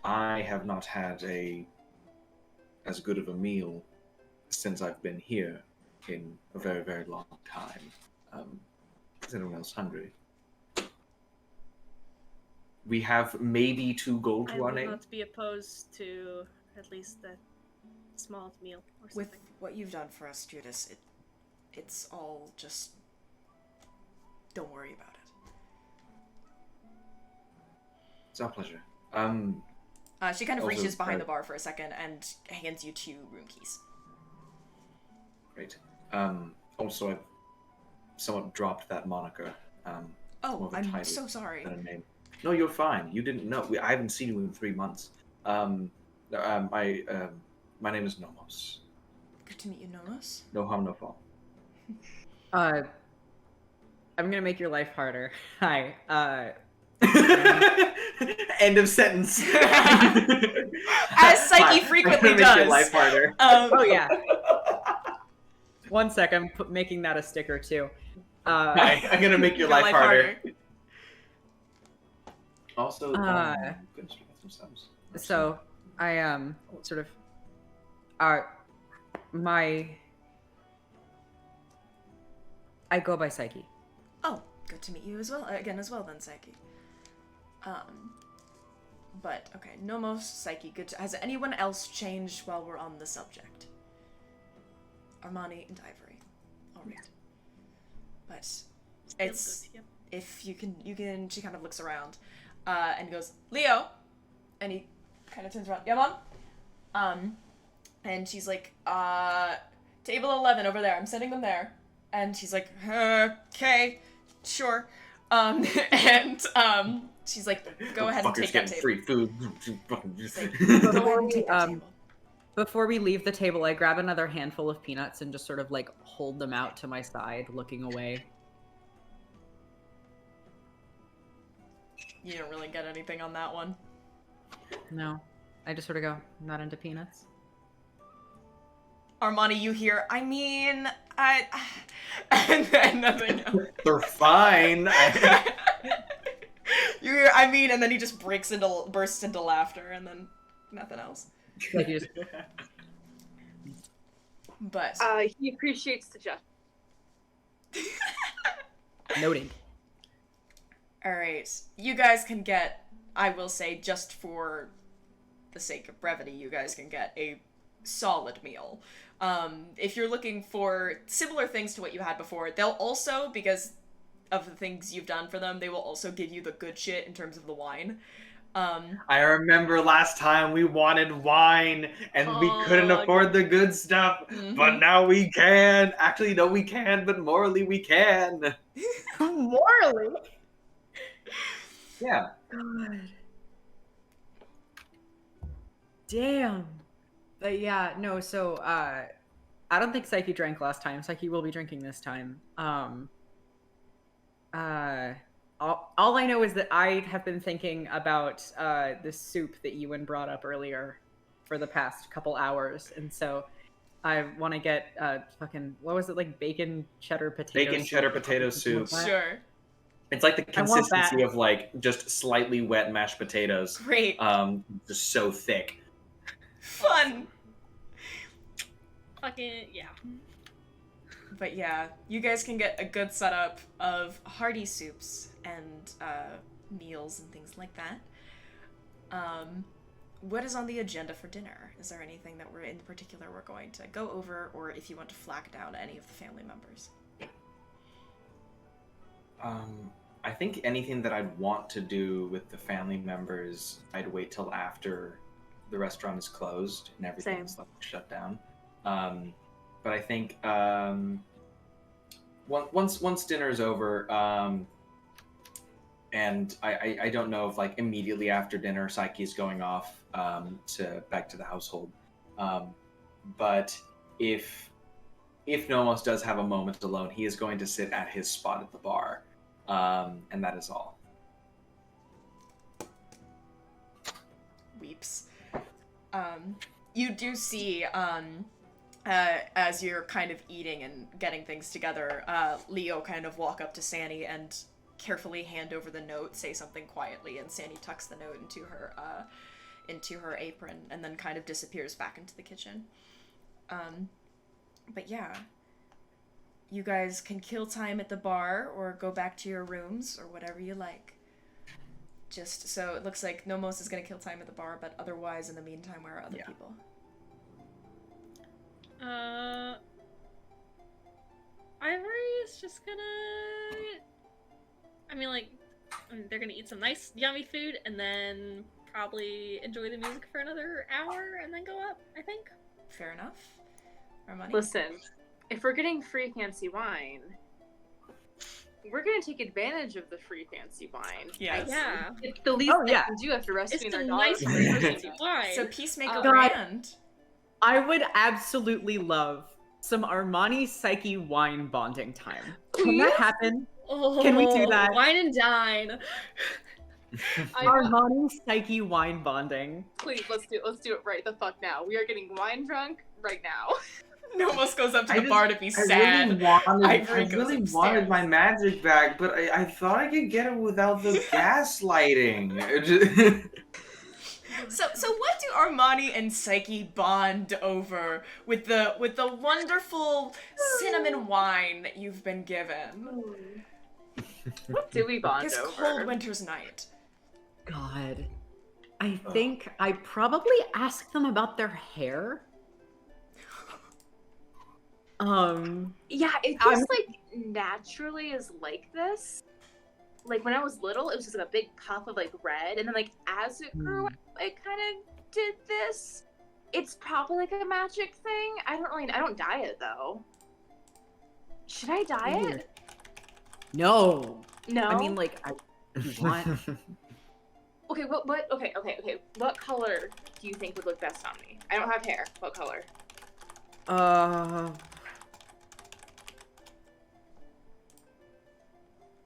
I have not had as good of a meal since I've been here in a very, very long time. Is anyone else hungry? We have maybe 2 gold I to our would name. not be opposed to at least a small meal or With something. what you've done for us, Judas, it's all just... Don't worry about it. It's our pleasure. She kind of Also, reaches behind the bar for a second and hands you 2 room keys. Great. Also, I've somewhat dropped that moniker. More Oh, of a I'm title so sorry. than a name. No, you're fine. You didn't know. I haven't seen you in 3 months. My name is Nomos. Good to meet you, Nomos. No harm, no foul. I'm gonna make your life harder. Hi. End of sentence. As Psyche Hi, frequently I'm gonna make your does. life harder. Oh yeah. 1 sec, I'm making that a sticker too. Hi, I'm gonna make your life harder. Also, goodness, we got some subs. So I sort of I go by Psyche. Oh, good to meet you as well. Again as well then, Psyche. But, okay, Nomos, Psyche, good to... Has anyone else changed while we're on the subject? Armani and Ivory. Alright. But Still it's... good, yep. if you can. She kind of looks around, and goes, Leo, and he kind of turns around. Yeah, Mom. And she's like, table 11 over there. I'm sending them there. And she's like, okay, sure. And she's like, go ahead and take that table. Free food. She's like, go ahead and take that table. Before we leave the table, I grab another handful of peanuts and just sort of like hold them out to my side, looking away. You don't really get anything on that one. No. I just sort of go, I'm not into peanuts. Armani, you hear, I mean, and then nothing else. They're fine. You hear, I mean, and then he just bursts into laughter, and then nothing else. Like you just... But he appreciates the gesture. Noted. Alright, you guys can get, I will say, just for the sake of brevity, you guys can get a solid meal. If you're looking for similar things to what you had before, they'll also, because of the things you've done for them, they will also give you the good shit in terms of the wine. I remember last time we wanted wine and we couldn't afford the good stuff, but now we can. Actually, no, we can, but morally we can. Morally? Yeah. God. Damn. But yeah, no, so I don't think Psyche drank last time. Psyche will be drinking this time. All I know is that I have been thinking about the soup that Ewan brought up earlier for the past couple hours, and so I want to get fucking, what was it, like bacon cheddar potato Bacon cheddar potato soup. Sure. It's like the consistency of like just slightly wet mashed potatoes. Great. Just so thick. Fun! Fucking, yeah. But yeah, you guys can get a good setup of hearty soups and meals and things like that. What is on the agenda for dinner? Is there anything that in particular we're going to go over, or if you want to flag down any of the family members? I think anything that I'd want to do with the family members, I'd wait till after the restaurant is closed and everything's like shut down. But I think once dinner is over, and I don't know if like immediately after dinner Psyche is going off back to the household. But if Nomos does have a moment alone, he is going to sit at his spot at the bar, and that is all. Weeps. You do see, as you're kind of eating and getting things together, Leo kind of walk up to Sandy and carefully hand over the note, say something quietly, and Sandy tucks the note into her apron, and then kind of disappears back into the kitchen. But yeah, you guys can kill time at the bar or go back to your rooms or whatever you like. Just so it looks like Nomos is gonna kill time at the bar, but otherwise, in the meantime, where are other people? Ivory is just gonna... they're gonna eat some nice, yummy food, and then probably enjoy the music for another hour, and then go up, I think. Fair enough. Armani? Listen, if we're getting free fancy wine, we're gonna take advantage of the free fancy wine. Yes. Yeah. It's the least we can do after It's rescuing the our nice daughter. free fancy wine. So Peacemaker God. brand. I would absolutely love some Armani Psyche wine bonding time. Can that happen? Oh, Can we do that? Wine and dine. Armani Psyche wine bonding. Please, let's do it right the fuck now. We are getting wine drunk right now. Nomos goes up to the bar to be I sad. really wanted my magic back, but I thought I could get it without the gaslighting. So what do Armani and Psyche bond over with the wonderful cinnamon wine that you've been given? What do we bond This over? cold winter's night. God. I think I probably asked them about their hair. Yeah, it just like naturally is like this. like when I was little, it was just like a big puff of like red, and then like as it grew, it kind of did this. It's probably like a magic thing. I don't dye it though. Should I dye it? No. No. I mean, like, I want. Okay, okay. What color do you think would look best on me? I don't have hair. What color?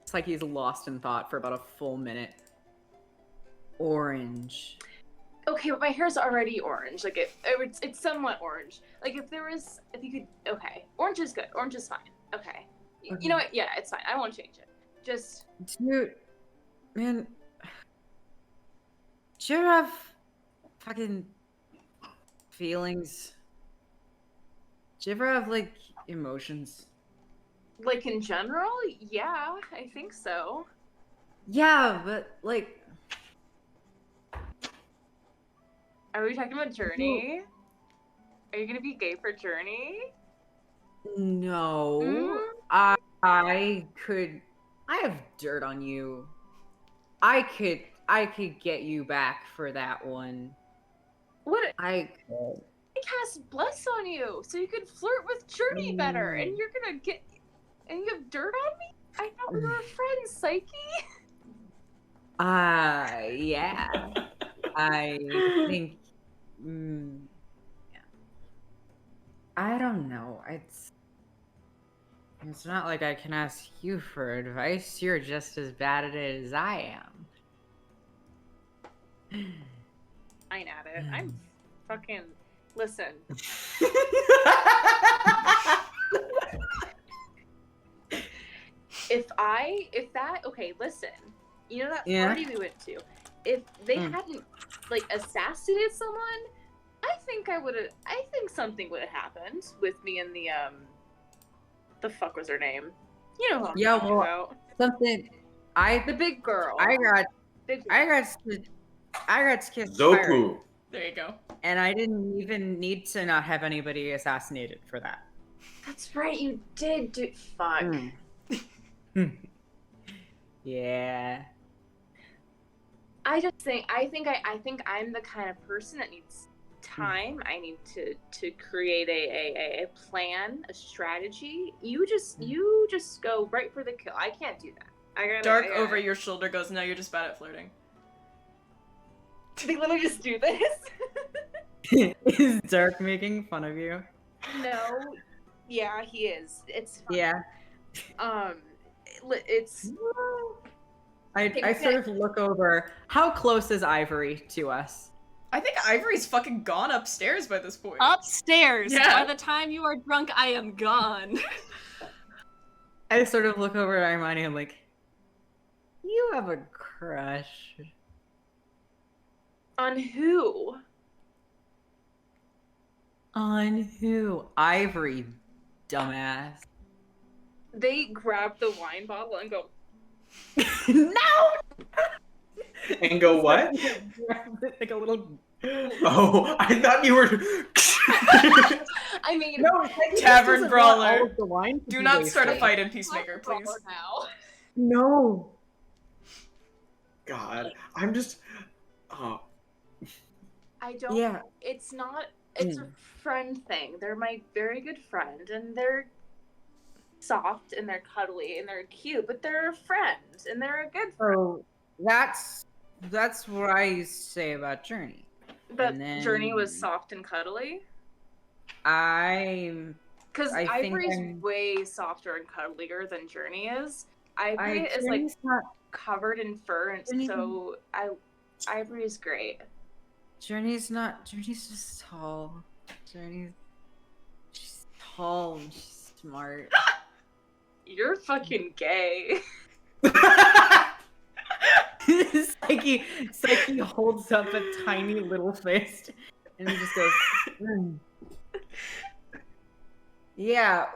It's like he's lost in thought for about a full minute. Orange. Okay, but my hair's already orange. Like it's somewhat orange. Like if you could, okay, orange is good. Orange is fine. Okay. You know what? Yeah, it's fine. I won't change it. Just. Dude, man. Do you ever have fucking feelings? Do you ever have, like, emotions? Like in general, yeah, I think so. Yeah, but, like... Are we talking about Journey? Are you gonna be gay for Journey? No. I have dirt on you. I could get you back for that one. What? I could. I cast Bless on you, so you could flirt with Journey better, and you're gonna get... And you have dirt on me? I thought we were friends, Psyche. Yeah. I think... yeah. I don't know. It's not like I can ask you for advice. You're just as bad at it as I am. Fine at it. I'm fucking... Listen. Okay, listen. You know that party we went to? If they hadn't, like, assassinated someone, I think something would have happened with me and the fuck was her name? You know who I'm talking about. Something. The big girl. I got kissed. Zoku. There you go. And I didn't even need to not have anybody assassinated for that. That's right, you did do. Fuck. Yeah. I think I'm the kind of person that needs time. I need to create a plan, a strategy. You just go right for the kill. I can't do that. Dark over your shoulder goes, no, you're just bad at flirting. They literally just do this. Is Dark making fun of you? No. Yeah, he is. It's fine. Yeah. It's. I sort of look over. How close is Ivory to us? I think Ivory's fucking gone upstairs by this point. Upstairs. Yeah. By the time you are drunk, I am gone. I sort of look over at Armani and like, you have a crush. On who? On who? Ivory, dumbass. They grab the wine bottle and go. No! And go what? Like a little. Oh, I thought you were. I mean, No, Tavern brawler. Wine Do not start a fight in Peacemaker, please. now. No. God, I'm just. Oh. I don't. Yeah. It's not. It's a friend thing. They're my very good friend, and they're soft and they're cuddly and they're cute, but they're a friend and they're a good friend. So that's what I used to say about Journey. But then- Journey was soft and cuddly. Because I think Ivory's I'm- way softer and cuddlier than Journey is. Ivory is like Journey's not. covered in fur, and Journey- so Ivory is great. Journey's not. Journey's just tall. She's tall and she's smart. You're fucking gay. Psyche holds up a tiny little fist and he just goes, Yeah,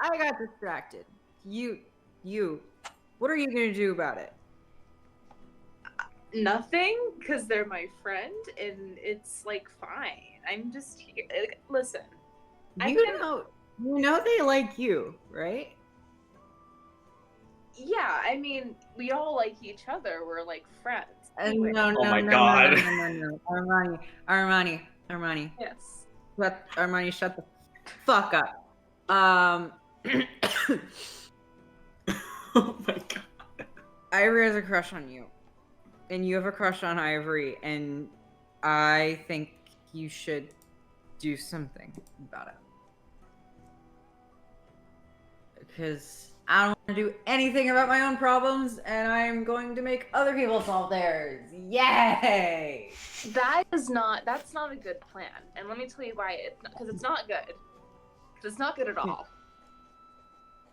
I got distracted. You, what are you gonna do about it? Nothing, because they're my friend, and it's like fine. I'm just here. Listen, You know they like you, right? Yeah, I mean, we all like each other. We're like friends. Anyway, No, Oh my no, God. no. Armani. yes. Armani, shut the fuck up. Oh my god. Ivory has a crush on you, and you have a crush on Ivory, and I think you should do something about it. Because I don't want to do anything about my own problems, and I'm going to make other people solve theirs. Yay! That's not a good plan. And let me tell you why. Because it's not good. Because it's not good at all.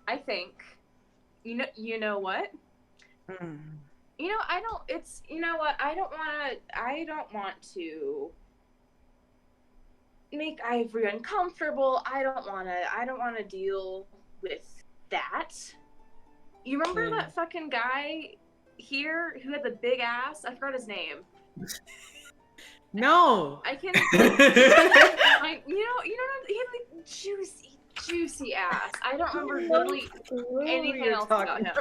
I think, you know what? You know, I don't want to make Ivory uncomfortable. I don't want to deal with that. You remember that fucking guy here who had the big ass? I forgot his name. No! I can. He had like juicy ass. I don't remember literally anything else about him.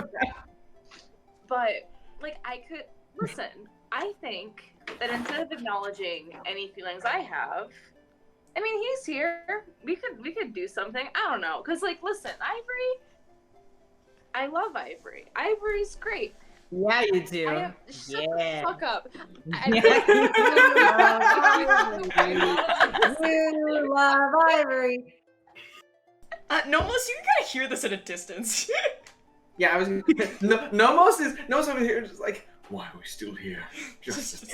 But like, I could listen. I think that instead of acknowledging any feelings I have, I mean, he's here. We could do something. I don't know, cause like, listen, Ivory. I love Ivory. Ivory's great. Yeah, you do. Shut the fuck up. You love Ivory. Nomos, you can kind of hear this at a distance. Yeah, I was. Nomos over here, just like, why are we still here? Just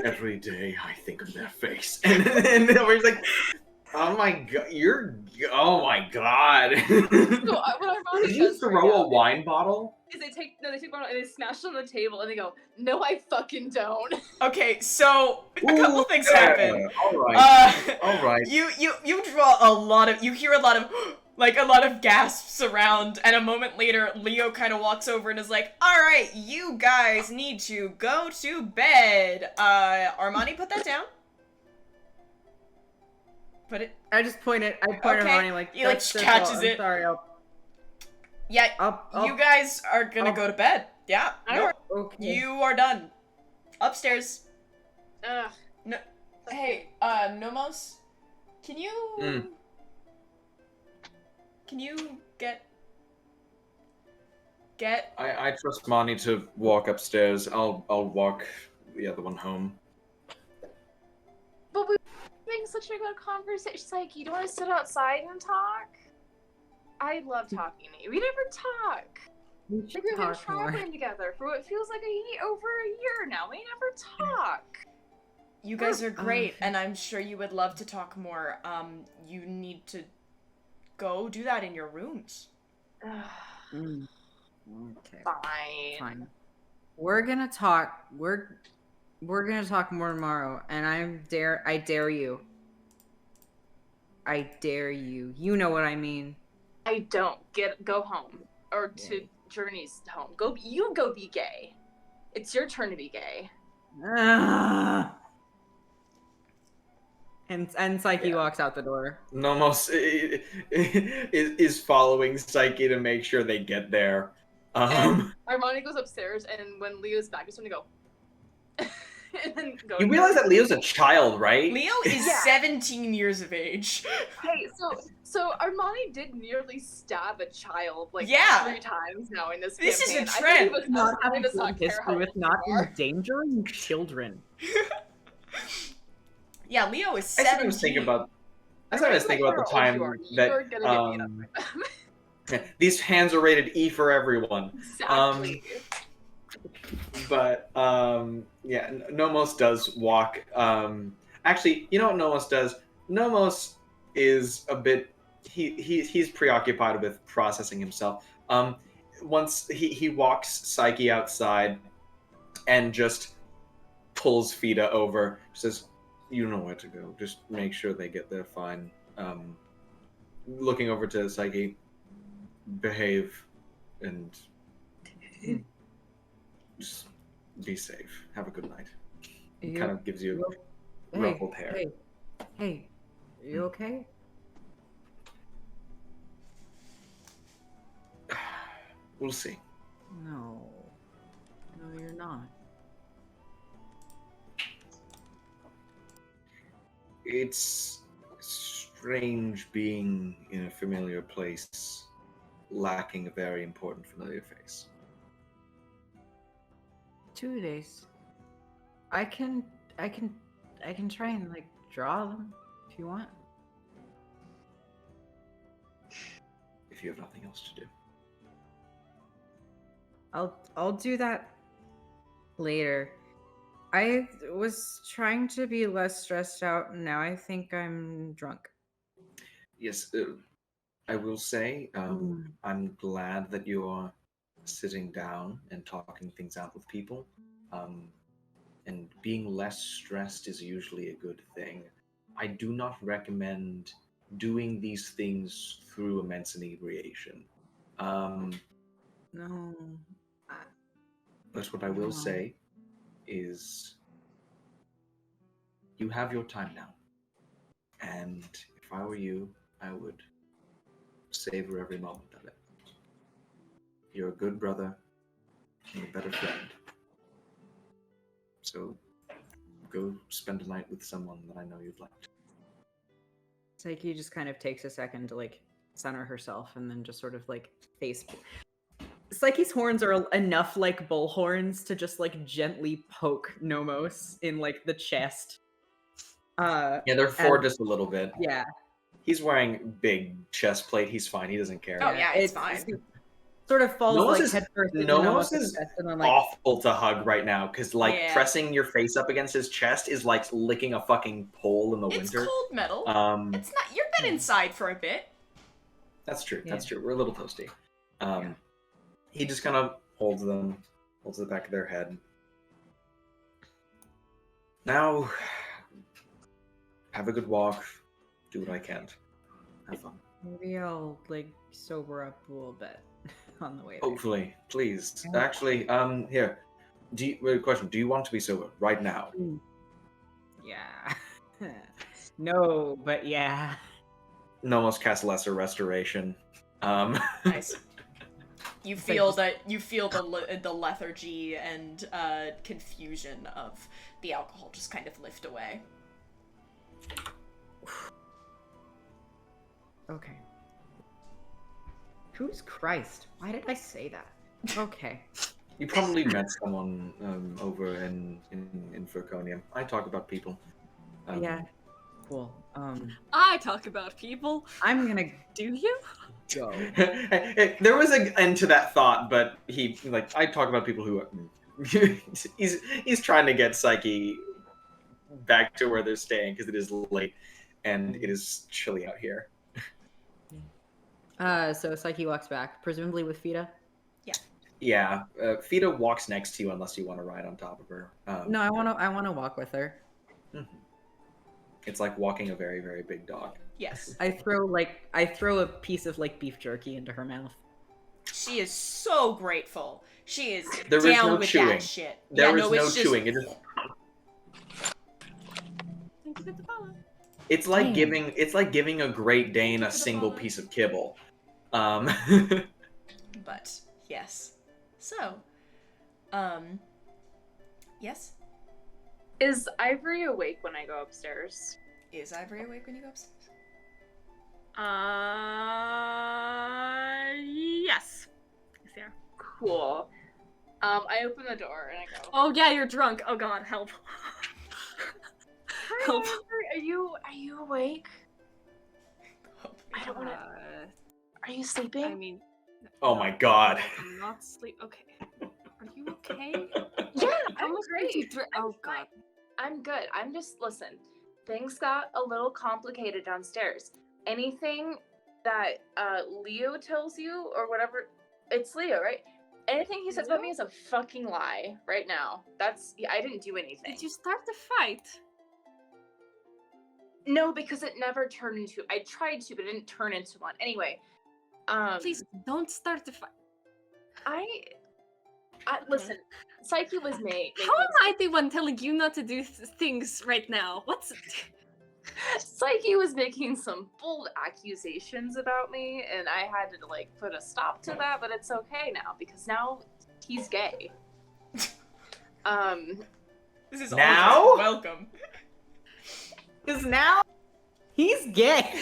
every day I think of their face, and everybody's like, oh my god, oh my god. So, what Armani Did you does throw right a now wine bottle? is they take a bottle and they smash it on the table and they go, no, I fucking don't. Okay, so a couple things happen. All right. All right. You draw a lot of, you hear a lot of, like, a lot of gasps around, and a moment later, Leo kind of walks over and is like, alright, you guys need to go to bed. Armani, put that down. Put it. I point at Armani like, he like catches it. Sorry, Yeah, I'll you guys are gonna go to bed. Yeah, nope. Okay. You are done. Upstairs. Ugh. No. Hey, Nomos, can you get? I trust Mani to walk upstairs. I'll walk the other one home. But we were having such a good conversation. Psyche, do you want to sit outside and talk? I love talking to you. We never talk. We Like, should we've been talk more. traveling together for what feels like over a year now. We never talk. You guys are great, and I'm sure you would love to talk more. You need to go do that in your rooms. Okay. Fine. We're gonna talk. We're gonna talk more tomorrow, and I dare you. I dare you. You know what I mean. I don't go home or to Journey's home. You go be gay. It's your turn to be gay. And Psyche walks out the door. Nomos is following Psyche to make sure they get there. Armani goes upstairs, and when Leo's back, he's going to go. And then go. You realize that Leo's a child, right? Leo is 17 years of age. Hey, so Armani did nearly stab a child like 3 times now in this campaign. This is a trend. Not having does not care history how with old not you are. endangering children. Yeah, Leo is I 17. was thinking about the time that these hands are rated E for everyone. Exactly. But yeah, Nomos does walk. Actually, you know what Nomos does? Nomos is a bit. He's preoccupied with processing himself. Once he walks Psyche outside, and just pulls Fida over. Says, "You know where to go. Just make sure they get there fine." Looking over to Psyche, behave, and just be safe. Have a good night. Kind of gives you ruffled hair. Hey, are you okay? We'll see. No. No, you're not. It's strange being in a familiar place, lacking a very important familiar face. 2 days. I can try and like draw them if you want. If you have nothing else to do. I'll do that later. I was trying to be less stressed out, and now I think I'm drunk. Yes, I will say, I'm glad that you are sitting down and talking things out with people. And being less stressed is usually a good thing. I do not recommend doing these things through immense inebriation. No. But what I will say is you have your time now. And if I were you, I would savor every moment of it. You're a good brother and a better friend. So go spend a night with someone that I know you'd like. Psyche just kind of takes a second to like center herself and then just sort of like face. Psyche's horns are enough like bull horns to just like gently poke Nomos in like the chest. Yeah, they're forward just a little bit. Yeah. He's wearing big chest plate. He's fine. He doesn't care. Oh yeah, it's fine. Sort of falls Nomos like is- head first. into Nomos Nomos' is chest and then, like, awful to hug right now because like Yeah. pressing your face up against his chest is like licking a fucking pole in the It's winter. cold metal. It's not. You've been inside for a bit. That's true. Yeah. That's true. We're a little toasty. He just kind of holds them, holds the back of their head. Now, have a good walk. Do what I can. Have fun. maybe I'll like sober up a little bit on the way there. Hopefully, please. Yeah. Actually, here. Wait, question. Do you want to be sober right now? Yeah. No, but yeah. Nomos cast lesser restoration. Nice. You feel the lethargy and confusion of the alcohol just kind of lift away. Okay. Who's Christ? Why did I say that? Okay. You probably met someone over in Furconium. I talk about people. Yeah. Cool. I talk about people. I'm gonna Do you? go. There was an end to that thought, but I talk about people who he's trying to get Psyche back to where they're staying because it is late and it is chilly out here. So Psyche walks back, presumably with Fida. Yeah, Fida walks next to you unless you want to ride on top of her. No, I wanna walk with her. Mhm. It's like walking a very, very big dog. Yes. I throw a piece of like beef jerky into her mouth. She is so grateful. She is There is down no with chewing. that shit. There is no, no it's just, chewing. It is, Thank you for the follow. it's like Dang. giving a Great Dane a single piece of kibble. But yes. So, yes. Is Ivory awake when I go upstairs? Is Ivory awake when you go upstairs? Yes. Yes, they are. Cool. I open the door and I go. Oh yeah, you're drunk. Oh god, help. Hi, help. Ivory. Are you awake? I don't want to. Are you sleeping? I mean, Oh my god. I'm not sleep. Okay. Are you okay? Yeah, I'm Almost great. 53 Oh god. I'm good. I'm just listen. Things got a little complicated downstairs. Anything that Leo tells you or whatever, it's Leo, right? Anything he says about me is a fucking lie right now. I didn't do anything. Did you start the fight? No, because it never turned into. I tried to, but it didn't turn into one. Anyway, Please don't start the fight. I listen. Psyche was made. How am I the one telling you not to do things right now? What's Psyche was making some bold accusations about me, and I had to like put a stop to that. But it's okay now because now he's gay. This is Now? all just welcome. Because now he's gay.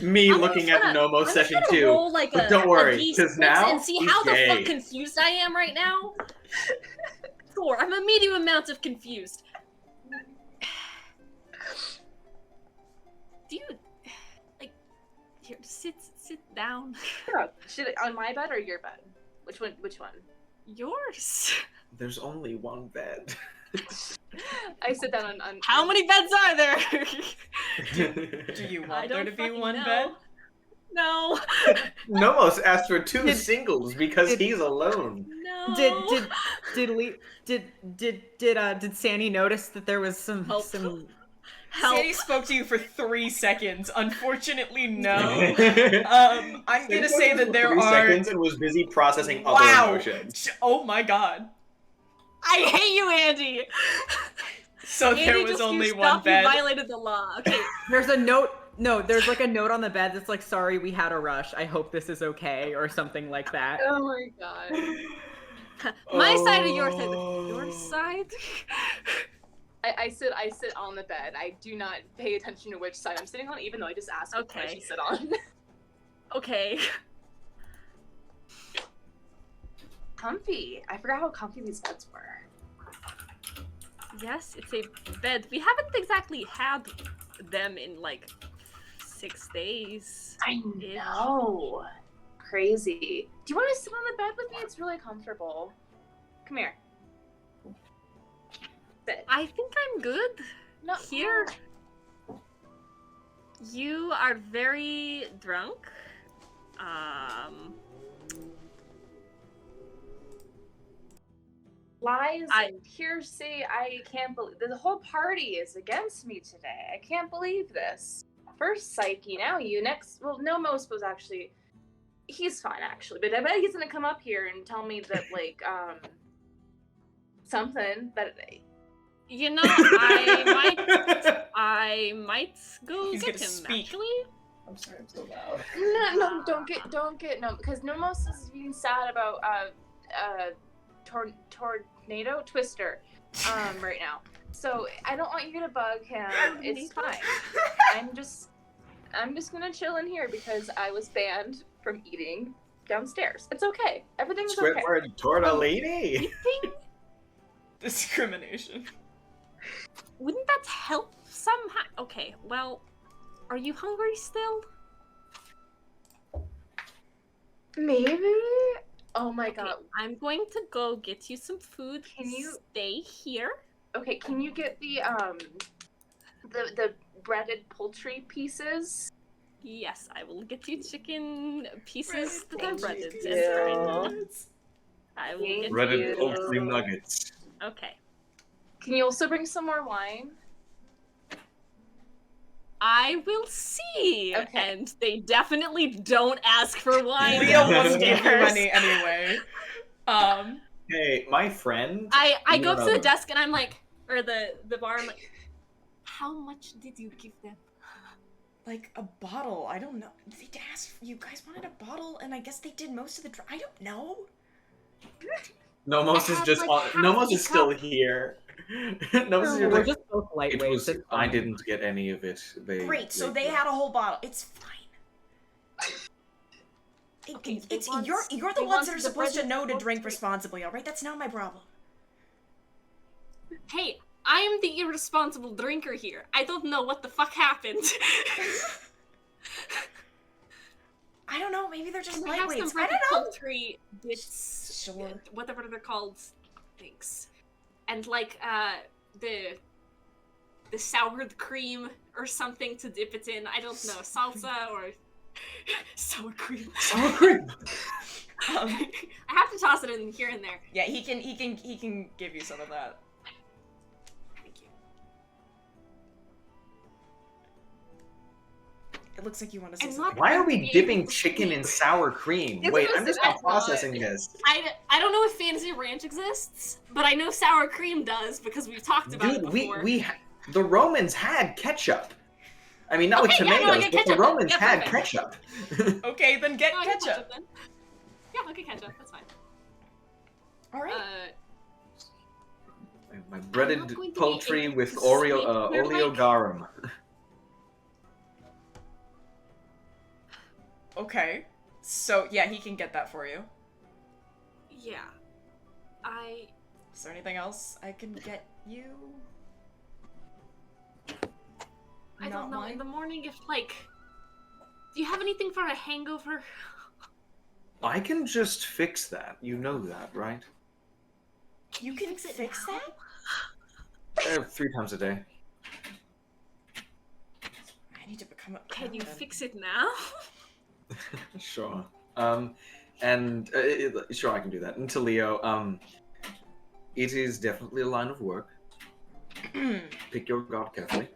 Me I'm looking just at gonna- Nomos I'm session just gonna 2. roll like But a, don't worry, a D6 because now and see he's how gay. the fuck confused I am right now. Sure, I'm a medium amount of confused. Dude, like, here, sit down. Should it, on my bed or your bed? Which one? Which one? Yours. There's only one bed. I sit down on. How many beds are there? Do you I want there don't to be fucking one know. bed? No. Nomos asked for 2 Did- singles because did- he's alone. No. Did Sandy notice that there was some Help. Help. Sandy spoke to you for 3 seconds. Unfortunately, no. I'm I'm gonna say that there 3 are. seconds and was busy processing Wow. other emotions. Oh my god. I hate you, Andy. So Andy, there was just only you one stop, bed. You violated the law. Okay. There's a note. No, there's like a note on the bed that's like, "Sorry, we had a rush. I hope this is okay," or something like that. Oh my god. My side or your side? Your side? I sit on the bed. I do not pay attention to which side I'm sitting on, even though I just asked which side Okay. you sit on. Okay. Comfy. I forgot how comfy these beds were. Yes, it's a bed. We haven't exactly had them in like 6 days. I know. Crazy. Do you want to sit on the bed with me? It's really comfortable. Come here. Sit. I think I'm good. No, Here. You are very drunk. Lies and hearsay. I can't believe the whole party is against me today. I can't believe this. First Psyche, now you. Next, well, Nomos was actually, he's fine actually, but I bet he's gonna come up here and tell me that like something that. You know, I might go He's get gonna him. speak. Actually, I'm sorry, I'm so loud. No, don't get no, because Nomos is being sad about tornado twister right now. So I don't want you to bug him. It's fine. I'm just gonna chill in here because I was banned from eating downstairs. It's okay. Everything's okay. Squidward tortellini. Discrimination. wouldn't that help somehow? Okay, well, are you hungry still? Maybe. Oh my Okay, god. I'm going to go get you some food. Can you- stay here? Okay, can you get the breaded poultry pieces? Yes, I will get you chicken pieces that are Thank breaded. you. and fried. I will Thank get Breaded you. poultry nuggets. Okay. Can you also bring some more wine? I will see. Okay. And they definitely don't ask for wine. Leo won't give you downstairs. any anyway. Hey, my friend. I go up to the No. desk and I'm like, or the bar, I'm like, how much did you give them? Like a bottle. I don't know. They asked. You guys wanted a bottle, and I guess they did most of the. I don't know. Nomos I is have, just like, on. half Nomos a is still cup. here. Nomos is here. We're Like, just both it lightweights. was. it's I fine. didn't get any of it. Great. So they had a whole bottle. It's fine. Okay, they It's want- you're the they ones that want are the supposed to breaded know to drink poultry. responsibly. All right, that's not my problem. Hey, I am the irresponsible drinker here. I don't know what the fuck happened. I don't know. Maybe they're just Can I have some lightweights. I breaded don't know. poultry bits, Sure. whatever they're called, thanks. And like the soured cream or something to dip it in. I don't know, salsa or sour cream. Sour cream. I have to toss it in here and there. Yeah, he can give you some of that. Thank you. It looks like you want to say I'm something. not- Why are we Be dipping able to chicken sleep. in sour cream? It's Wait, because I'm just I not thought- processing this. I don't know if Fantasy Ranch exists, but I know sour cream does because we've talked about it Dude, before. the Romans had ketchup. I mean, not with Okay, yeah, tomatoes, no, I get but the ketchup. Romans Yeah, had perfect. ketchup. Okay, then get No, I get ketchup. then. Yeah, I'll get ketchup. That's fine. All right. My not breaded going to be poultry able with to Oreo, sleep where, oleo like- garum. Okay. So yeah, he can get that for you. Yeah. Is there anything else I can get you? I Not don't know. mine? In the morning, if like, do you have anything for a hangover? I can just fix that. You know that, right? You can fix it fix now? that? 3 times a day. I need to become a Can you paladin. fix it now? Sure. Sure, I can do that. And to Leo, it is definitely a line of work. Pick your god carefully.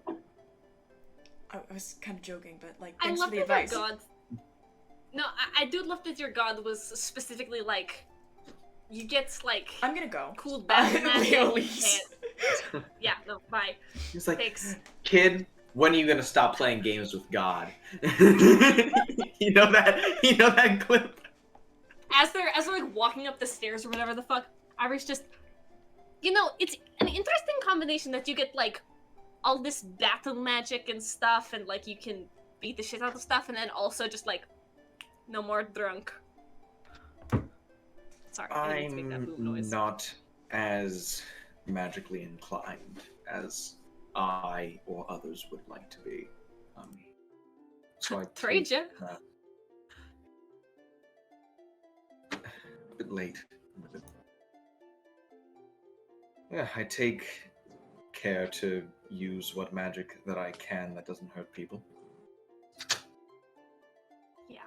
I was kind of joking, but like, I thanks love for the that advice. your god. No, I do love that your god was specifically like, you get like I'm gonna go. cool battle magic. Leo leaves. and- Yeah, no, bye. He's like, Thanks. kid, when are you gonna stop playing games with God? You know that clip? As they're like walking up the stairs or whatever the fuck, Ivory's just, it's an interesting combination that you get like all this battle magic and stuff, and like you can beat the shit out of stuff, and then also just like no more drunk. Sorry, I didn't mean to make that boom I'm noise. not as magically inclined as I or others would like to be. So I Trade ya. a bit late. Yeah, I take care to use what magic that I can that doesn't hurt people. Yeah.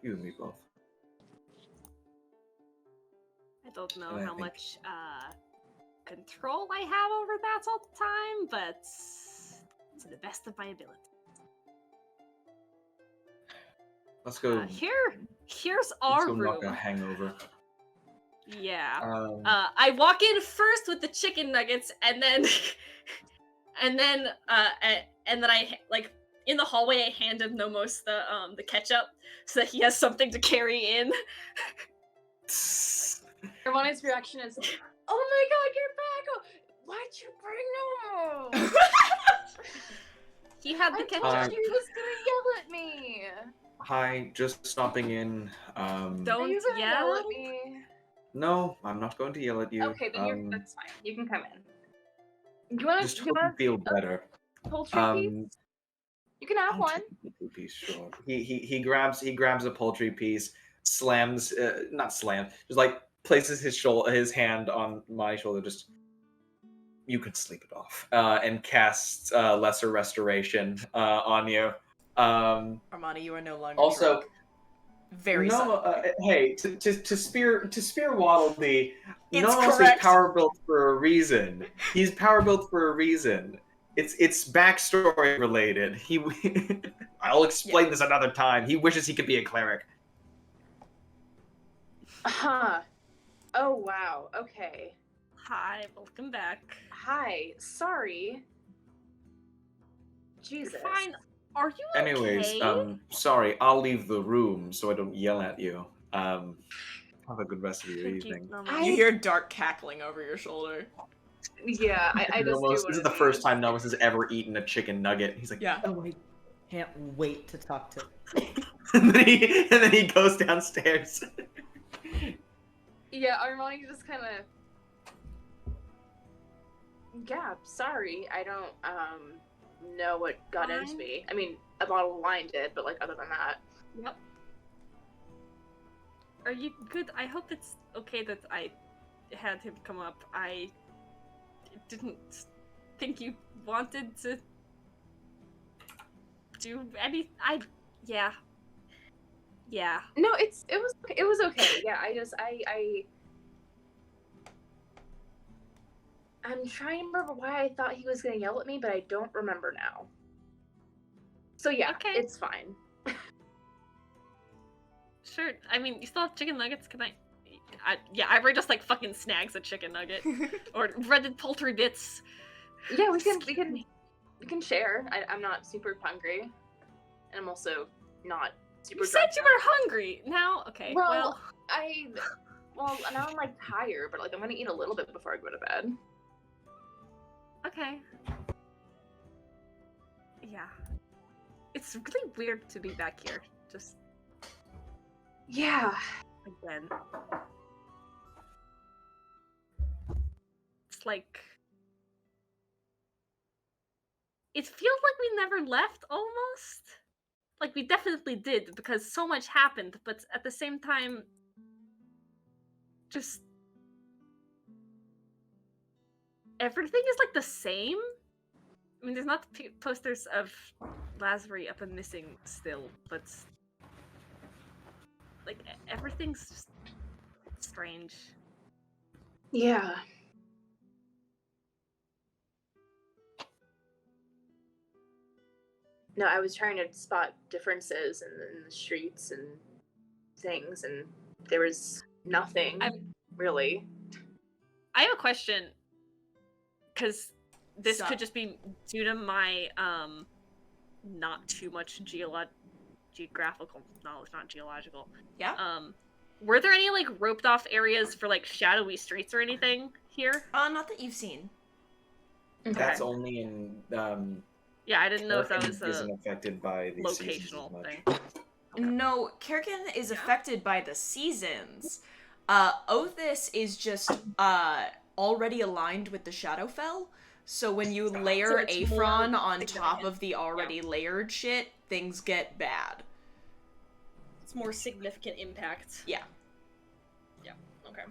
You and me both. I don't know And I how think- much control I have over that all the time, but to the best of my ability. Let's go. Here's Let's our go knock a room. hangover. Yeah. Um, I walk in first with the chicken nuggets, and then, and then I like in the hallway I hand him Nomos the ketchup so that he has something to carry in. Armani's reaction is, "Oh my god, you're back! Oh, why'd you bring Nomos? He had I the told ketchup. you he was gonna yell at me. Hi, just stopping in. Are Don't you gonna yell yell. at me? No, I'm not going to yell at you. Okay, then that's fine. You can come in. You want Just to? hope you feel better. Poultry piece? You can have I'll one. take a poultry piece, sure. He grabs a poultry piece, slams, not slam, just like places his hand on my shoulder. Just you can sleep it off, and casts lesser restoration on you. Armani, you are no longer Also, drunk. Very no, suddenly. hey, to spear Waddle-Dee, It's Nomos is correct. power built for a reason. He's power built for a reason. It's backstory related. I'll explain this another time. He wishes he could be a cleric. Huh. Oh wow. Okay. Hi, welcome back. Hi. Sorry. Jesus. You're fine. Are you Anyways, okay? sorry, I'll leave the room so I don't yell at you. Have a good rest of your Thank you, evening. Nomos. You hear Dark cackling over your shoulder. Yeah, I just Nomos, do this is the first time Nomos has ever eaten a chicken nugget. He's like, Yeah. Oh, I can't wait to talk to. and then he goes downstairs. Yeah, Armani just kind of. Yeah, sorry. I don't know what got into Fine. me. I mean, a bottle of wine did, but like other than that. Yep. Are you good? I hope it's okay that I had him come up. I didn't think you wanted to do any. Yeah. No, it was okay. Yeah, I'm trying to remember why I thought he was gonna yell at me, but I don't remember now. So yeah, Okay. it's fine. Sure. I mean, you still have chicken nuggets. Can I? Yeah, Ivory just like fucking snags a chicken nugget or breaded poultry bits. Yeah, we can share. I'm not super hungry, and I'm also not super. You said you were hungry. Now, okay. Well, now I'm like tired, but like I'm gonna eat a little bit before I go to bed. Okay. Yeah. It's really weird to be back here. Just Yeah. again. It's like it feels like we never left almost. Like we definitely did because so much happened, but at the same time just everything is like the same. I mean, there's not posters of Lazary up and missing still, but like everything's just strange. Yeah. No, I was trying to spot differences in the streets and things, and there was nothing really. I have a question, because this So- could just be due to my not too much geographical knowledge, not geological. Yeah? Were there any like roped off areas for like shadowy streets or anything here? Not that you've seen. That's only in Yeah, I didn't know if that Orphan was isn't a affected by the seasons as locational much. thing. No, Kerrigan is affected by the seasons. Othis is just already aligned with the Shadowfell. So when you layer it's Aphron more on top significant. of the already layered shit, things get bad. It's more significant impact. Yeah. Yeah. Okay.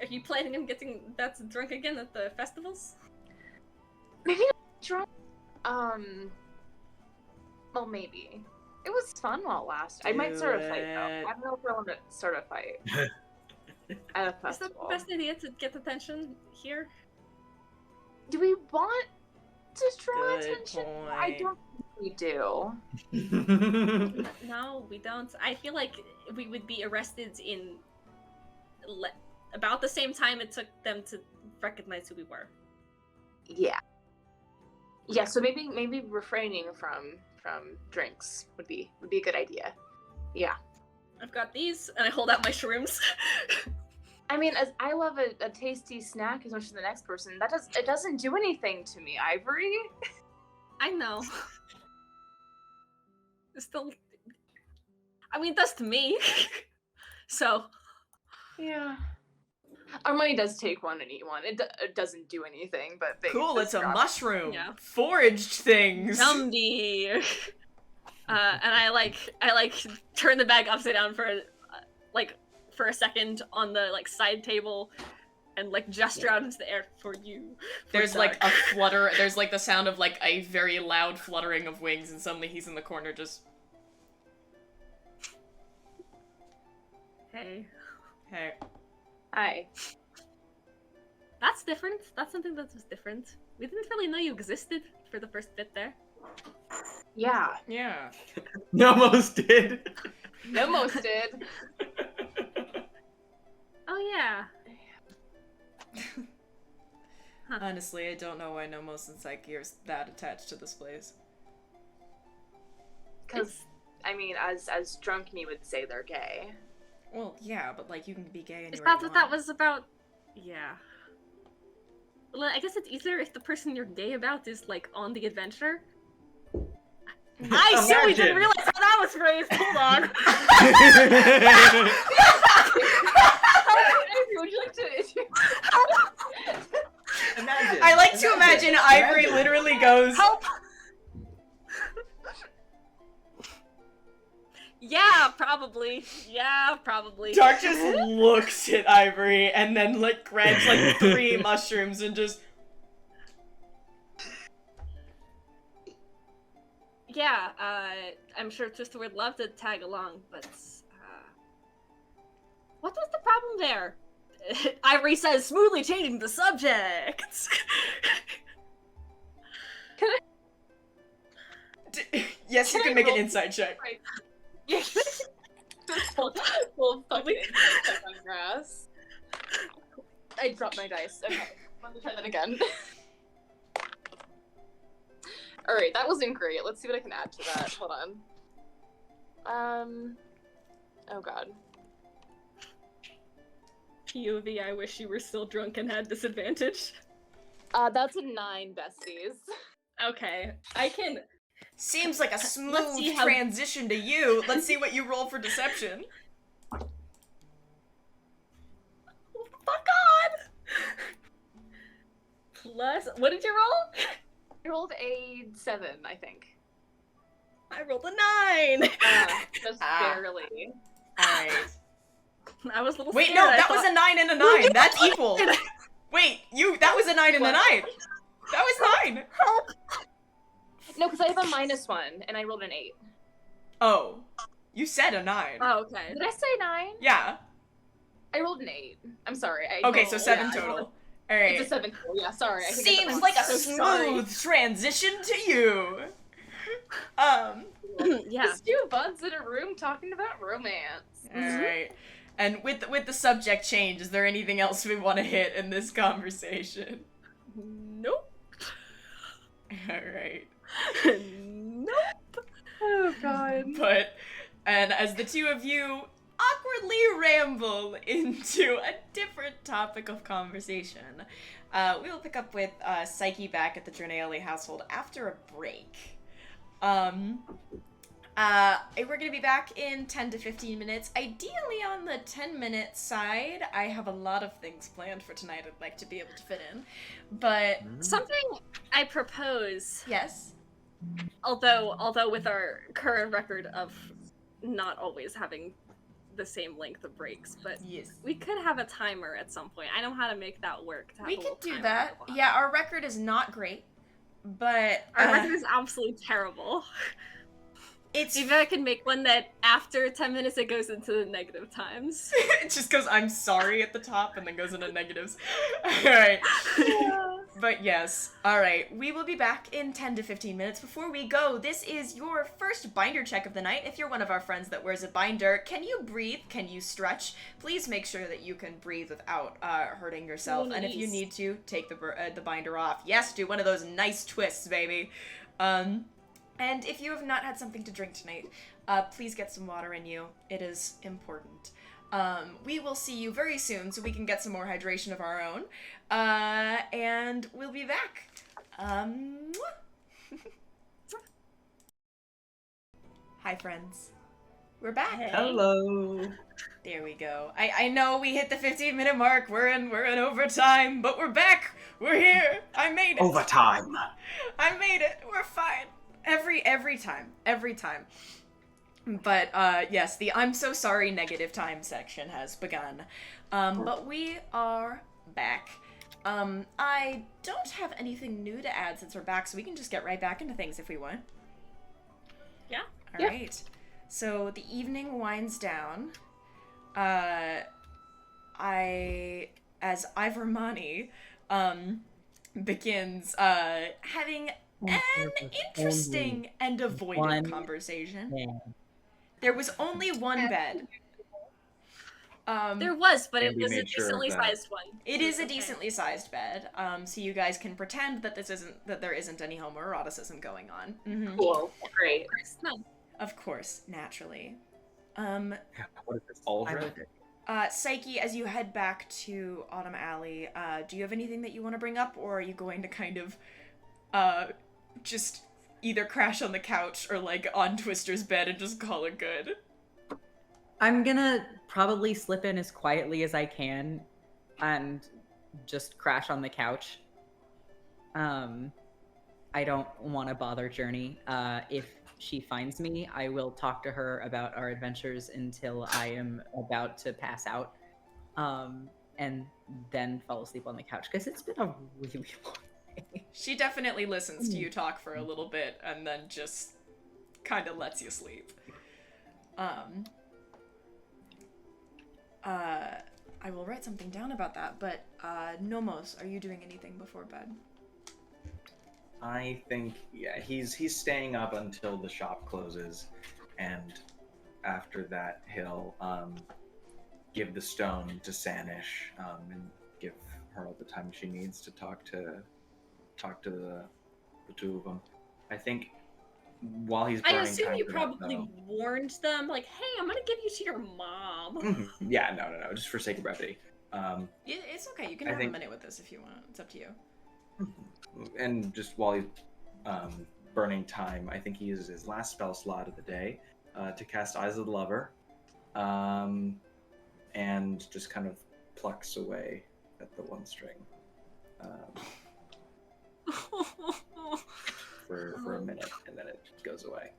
Are you planning on getting that drunk again at the festivals? Maybe not drunk. Well, maybe. It was fun while it lasted. I might start a fight though. I don't know if I want to start a fight at a Is that the festival. best idea to get attention here? Do we want to draw Good attention? point. I don't think we do. No, we don't. I feel like we would be arrested in about the same time it took them to recognize who we were. Yeah. Yeah. So maybe refraining from drinks would be a good idea. Yeah. I've got these, and I hold out my shrooms. I mean, as I love a tasty snack as much as the next person, it doesn't do anything to me, Ivory. I know. It's still, I mean, it does to me. So. Yeah. Armani does take one and eat one. It doesn't do anything, but they Cool, it's a drop- mushroom. Yeah. Foraged things. Yummy. And I turn the bag upside down for a second on the side table, and gesture out into the air for you. There's Dark. a flutter. There's the sound of a very loud fluttering of wings, and suddenly he's in the corner just. Hey. Hey. Hi. That's different. That's something that was different. We didn't really know you existed for the first bit there. Yeah. Yeah. Nomos did. Nomos did. Oh yeah. Honestly, I don't know why Nomos and Psyche are that attached to this place. Because, I mean, as Drunkney would say, they're gay. Well, yeah, but you can be gay anywhere. Is that you what that want. was about? Yeah. Well, I guess it's easier if the person you're gay about is on the adventure. I silly didn't Imagine. realize how that was phrased. Hold on. Would you like to? Imagine. I like to imagine Ivory Imagine. literally goes. Help! Yeah, probably. Yeah, probably. Dark just looks at Ivory and then grabs 3 mushrooms and just. Yeah, I'm sure Twister would love to tag along, but what was the problem there? Ivory says, smoothly changing the subject. Yes, you can make an insight check. Full fucking insect on grass. I dropped my dice. Okay, let me try that again. Alright, that wasn't great. Let's see what I can add to that. Hold on. Oh god. POV, I wish you were still drunk and had disadvantage. That's a 9, besties. Okay, I can... Seems like a see smooth how- transition to you. Let's see what you roll for deception. Fuck on! Plus... What did you roll? I rolled a 7, I think. I rolled a 9! Just Ah. barely. Alright. I was a little Wait, scared. no, I that was thought- a 9 and a 9. That's equal. Wait, that was a 9 and a 9. That was 9. No, because I have a -1, and I rolled an 8. Oh, you said a 9. Oh, okay. Did I say 9? Yeah. I rolled an 8. I'm sorry. Okay, so 7 yeah, I total. rolled- Alright. It's a 7 total, yeah, sorry. I think I Seems said like a so sorry. smooth transition to you. Yeah. Just two buds in a room talking about romance. Alright. And with the subject change, is there anything else we want to hit in this conversation? Nope. Alright. Nope. Oh god. And as the two of you awkwardly ramble into a different topic of conversation, we will pick up with Psyche back at the Jornale household after a break. We're gonna be back in 10 to 15 minutes. Ideally on the 10-minute side. I have a lot of things planned for tonight I'd like to be able to fit in. But Something I propose, yes. although with our current record of not always having the same length of breaks, but Yes. we could have a timer at some point. I know how to make that work. To have We a little could do timer that. on the clock. Yeah, our record is not great. But Our record is absolutely terrible. it's Even I can make one that after 10 minutes it goes into the negative times. it just goes I'm sorry at the top and then goes into negatives. Alright. But yes. Alright. We will be back in 10 to 15 minutes. Before we go, this is your first binder check of the night. If you're one of our friends that wears a binder, can you breathe? Can you stretch? Please make sure that you can breathe without hurting yourself. And if you need to, take the binder off. Yes, do one of those nice twists, baby. And if you have not had something to drink tonight, please get some water in you. It is important. We will see you very soon so we can get some more hydration of our own. And we'll be back. Hi, friends. We're back. Hello. There we go. I know we hit the 15-minute mark. We're in overtime, but we're back. We're here. I made it. Overtime. I made it. We're fine. Every time. But yes, the I'm so sorry negative time section has begun. But we are back. I don't have anything new to add since we're back, so we can just get right back into things if we want. Yeah. All right. So the evening winds down. As Armani begins having an interesting and avoidant conversation. There was only one bed. There was, but And it we was a made sure of decently that. sized one. It is a Okay. decently sized bed, so you guys can pretend that there isn't any homoeroticism going on. Cool. Great. No. Of course, naturally. What is this, Aldrithe? Psyche, as you head back to Autumn Alley, do you have anything that you want to bring up, or are you going to kind of, just either crash on the couch or, like, on Twister's bed and just call it good? I'm gonna probably slip in as quietly as I can and just crash on the couch. I don't want to bother Journey. If she finds me, I will talk to her about our adventures until I am about to pass out, and then fall asleep on the couch, because it's been a really long day. She definitely listens to you talk for a little bit and then just kind of lets you sleep. I will write something down about that, but, Nomos, are you doing anything before bed? I think, yeah, he's staying up until the shop closes, and after that, he'll give the stone to Sanish and give her all the time she needs to talk to the two of them. I think while he's I burning assume time you for probably that, warned them, like, hey, I'm gonna give you to your mom. though, yeah, no, just for sake of brevity. It's okay. You can I have think- a minute with this if you want. It's up to you. And just while he's burning time, I think he uses his last spell slot of the day to cast Eyes of the Lover, and just kind of plucks away at the one string for a minute, and then it goes away.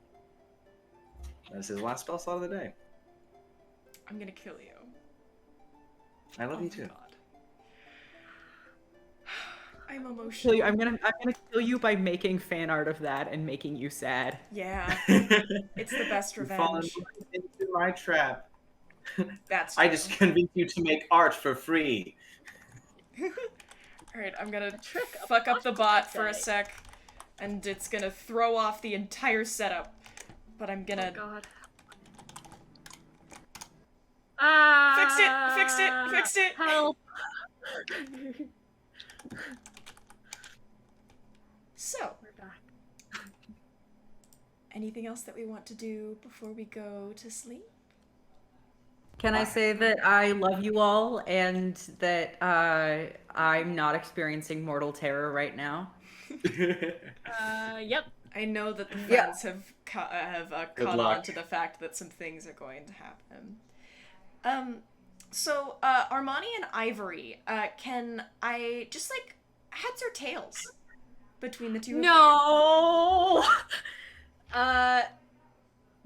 That's his last spell slot of the day. I'm gonna kill you. I love Oh you my too. God. I'm Kill emotional. you. I'm gonna kill you by making fan art of that and making you sad. Yeah, it's the best You've fallen revenge. into my trap. That's I true. just convinced you to make art for free. Alright, I'm gonna trick, a fuck up the bot bot for a day. sec, and it's gonna throw off the entire setup. But I'm gonna Oh god. fixed it. Help. So, We're back. anything else that we want to do before we go to sleep? Can I say that I love you all and that I'm not experiencing mortal terror right now? Yep. I know that the Yeah. fans have caught luck. on to the fact that some things are going to happen. So, Armani and Ivory, can I just, like, heads or tails between the two of you? No.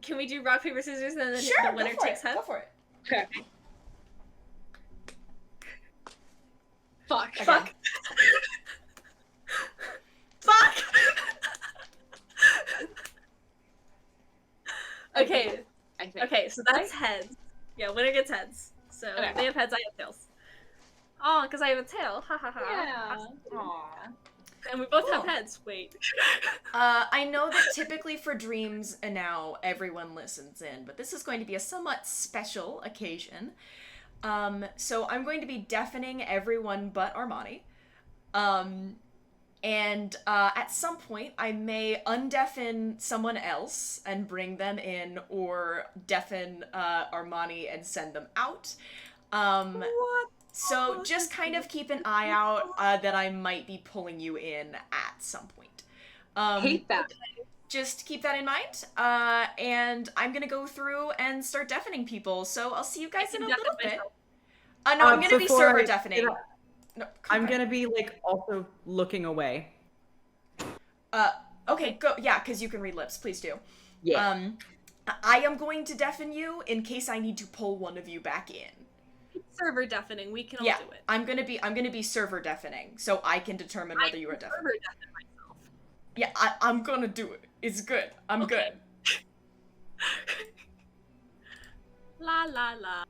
Can we do rock paper scissors and then Sure, the go winner for takes it. heads? Go for it. Okay. Fuck. Fuck. Fuck. Okay. I think. Okay, so that's heads. Yeah, winner gets heads. So Okay. they have heads, I have tails. Oh, because I have a tail. Ha ha ha. Yeah. Aw. And we both have Cool. heads. Wait. I know that typically for dreams and now everyone listens in, but this is going to be a somewhat special occasion. So I'm going to be deafening everyone but Armani. And at some point I may undeafen someone else and bring them in, or deafen Armani and send them out. What? So just kind of keep an eye out that I might be pulling you in at some point. Hate that. Just keep that in mind. And I'm gonna go through and start deafening people. So I'll see you guys in a little bit. No, I'm gonna be Before server I- deafening. No, I'm okay. gonna be like also looking away. Okay, go. Yeah, because you can read lips. Please do. Yeah. I am going to deafen you in case I need to pull one of you back in. Server deafening. We can all Yeah, do it. I'm gonna be server deafening, so I can determine whether you are deafened. Server deafen myself. Yeah, I'm gonna do it. It's good. I'm Okay. good. La la la.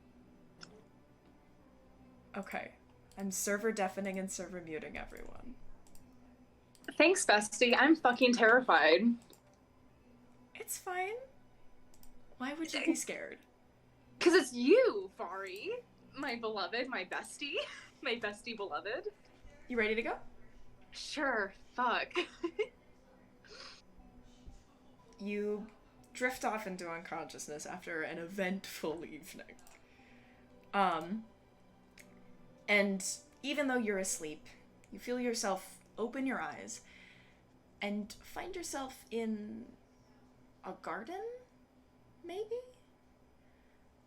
Okay. I'm server deafening and server muting everyone. Thanks, bestie. I'm fucking terrified. It's fine. Why would you be scared? Cause it's you, Vari. My beloved, my bestie. My bestie beloved. You ready to go? Sure, fuck. You drift off into unconsciousness after an eventful evening. And even though you're asleep, you feel yourself open your eyes and find yourself in a garden, maybe?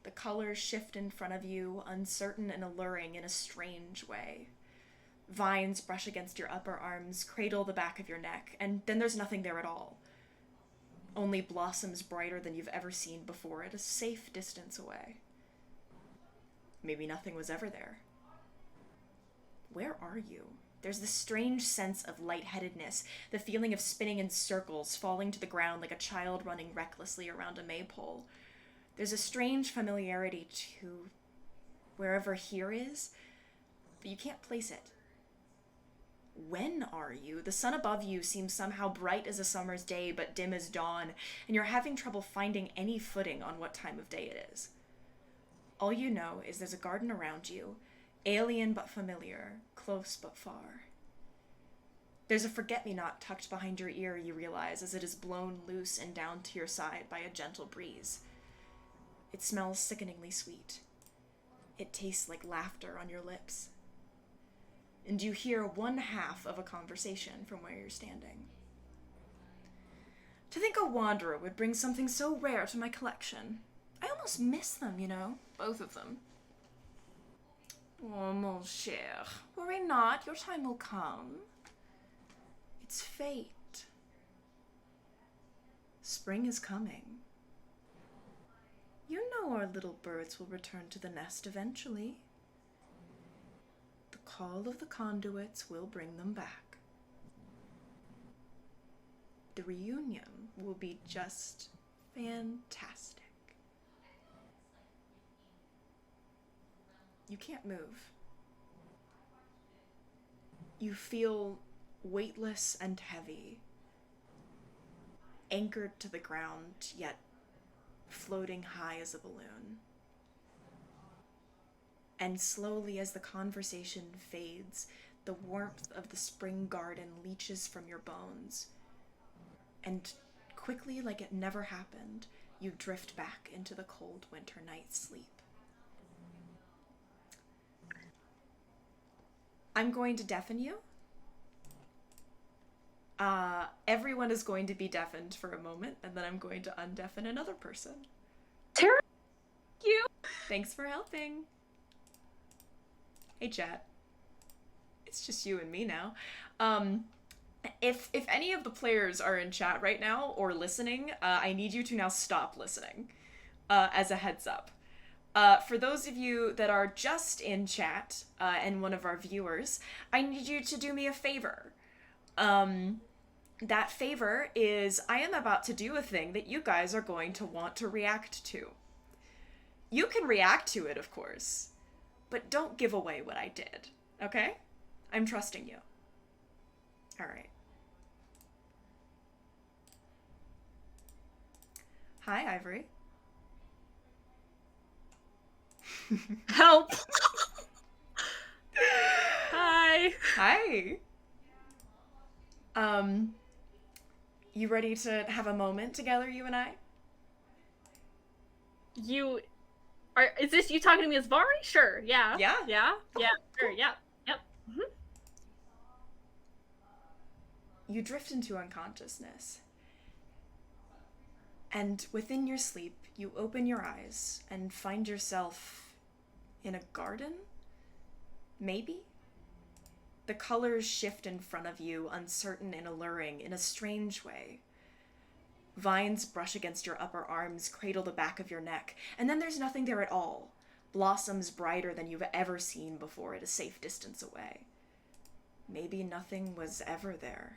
The colors shift in front of you, uncertain and alluring in a strange way. Vines brush against your upper arms, cradle the back of your neck, and then there's nothing there at all. Only blossoms brighter than you've ever seen before at a safe distance away. Maybe nothing was ever there. Where are you? There's this strange sense of lightheadedness, the feeling of spinning in circles, falling to the ground like a child running recklessly around a maypole. There's a strange familiarity to wherever here is, but you can't place it. When are you? The sun above you seems somehow bright as a summer's day, but dim as dawn, and you're having trouble finding any footing on what time of day it is. All you know is there's a garden around you, alien but familiar, close but far. There's a forget-me-not tucked behind your ear, you realize, as it is blown loose and down to your side by a gentle breeze. It smells sickeningly sweet. It tastes like laughter on your lips. And you hear one half of a conversation from where you're standing. To think a wanderer would bring something so rare to my collection. I almost miss them, you know, both of them. Oh, mon cher, worry not, your time will come. It's fate. Spring is coming. You know our little birds will return to the nest eventually. The call of the conduits will bring them back. The reunion will be just fantastic. You can't move. You feel weightless and heavy, anchored to the ground, yet floating high as a balloon. And slowly, as the conversation fades, the warmth of the spring garden leaches from your bones. And quickly, like it never happened, you drift back into the cold winter night's sleep. I'm going to deafen you. Everyone is going to be deafened for a moment, and then I'm going to undeafen another person. Thank you. Thanks for helping. Hey, chat. It's just you and me now. If any of the players are in chat right now or listening, I need you to now stop listening, as a heads up. For those of you that are just in chat, and one of our viewers, I need you to do me a favor. That favor is I am about to do a thing that you guys are going to want to react to. You can react to it, of course, but don't give away what I did, okay? I'm trusting you. All right. Hi, Ivory. Help! Hi. Hi. You ready to have a moment together, you and I? Is this you talking to me as Mhairi? Sure, yeah. Yeah? Yeah, sure, yeah, yep. Mm-hmm. You drift into unconsciousness. And within your sleep, you open your eyes and find yourself in a garden? Maybe? The colors shift in front of you, uncertain and alluring, in a strange way. Vines brush against your upper arms, cradle the back of your neck, and then there's nothing there at all. Blossoms brighter than you've ever seen before at a safe distance away. Maybe nothing was ever there.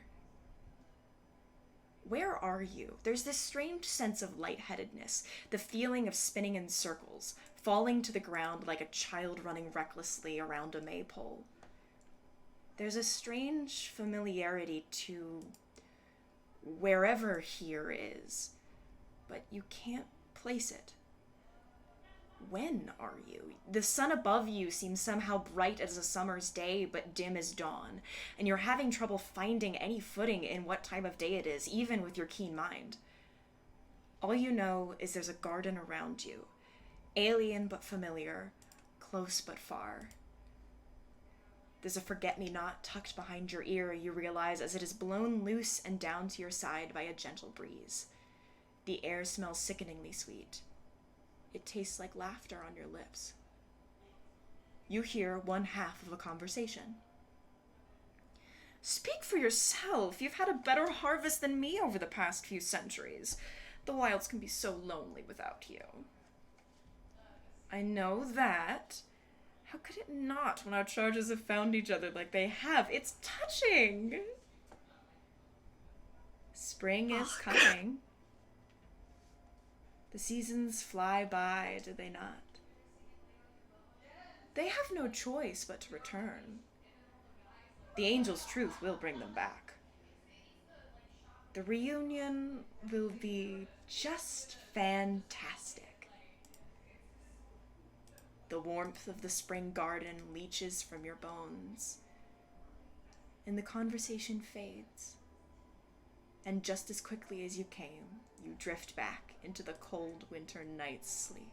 Where are you? There's this strange sense of lightheadedness, the feeling of spinning in circles, falling to the ground like a child running recklessly around a maypole. There's a strange familiarity to wherever here is, but you can't place it. When are you? The sun above you seems somehow bright as a summer's day, but dim as dawn, and you're having trouble finding any footing in what time of day it is, even with your keen mind. All you know is there's a garden around you, alien but familiar, close but far. There's a forget-me-not tucked behind your ear, you realize, as it is blown loose and down to your side by a gentle breeze. The air smells sickeningly sweet. It tastes like laughter on your lips. You hear one half of a conversation. Speak for yourself. You've had a better harvest than me over the past few centuries. The wilds can be so lonely without you. I know that. How could it not when our charges have found each other like they have? It's touching. Spring is coming. The seasons fly by, do they not? They have no choice but to return. The angel's truth will bring them back. The reunion will be just fantastic. The warmth of the spring garden leaches from your bones, and the conversation fades. And just as quickly as you came, you drift back into the cold winter night's sleep.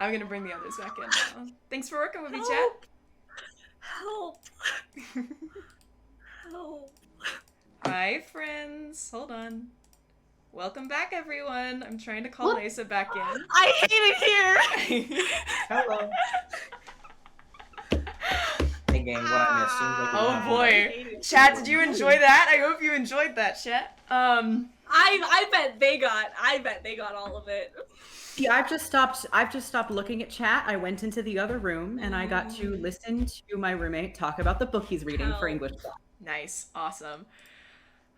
I'm gonna bring the others back in now. Thanks for working with me, chat. Help. Help. Hi, friends. Hold on. Welcome back, everyone. I'm trying to call Lisa back in. I hate it here. Hello. Hey, gang, what I missed? Seems like Oh boy. Chat, did you enjoy that? I hope you enjoyed that, chat. I bet they got all of it. See, I've just stopped looking at chat. I went into the other room and I got to listen to my roommate talk about the book he's reading for English class. Nice. Awesome.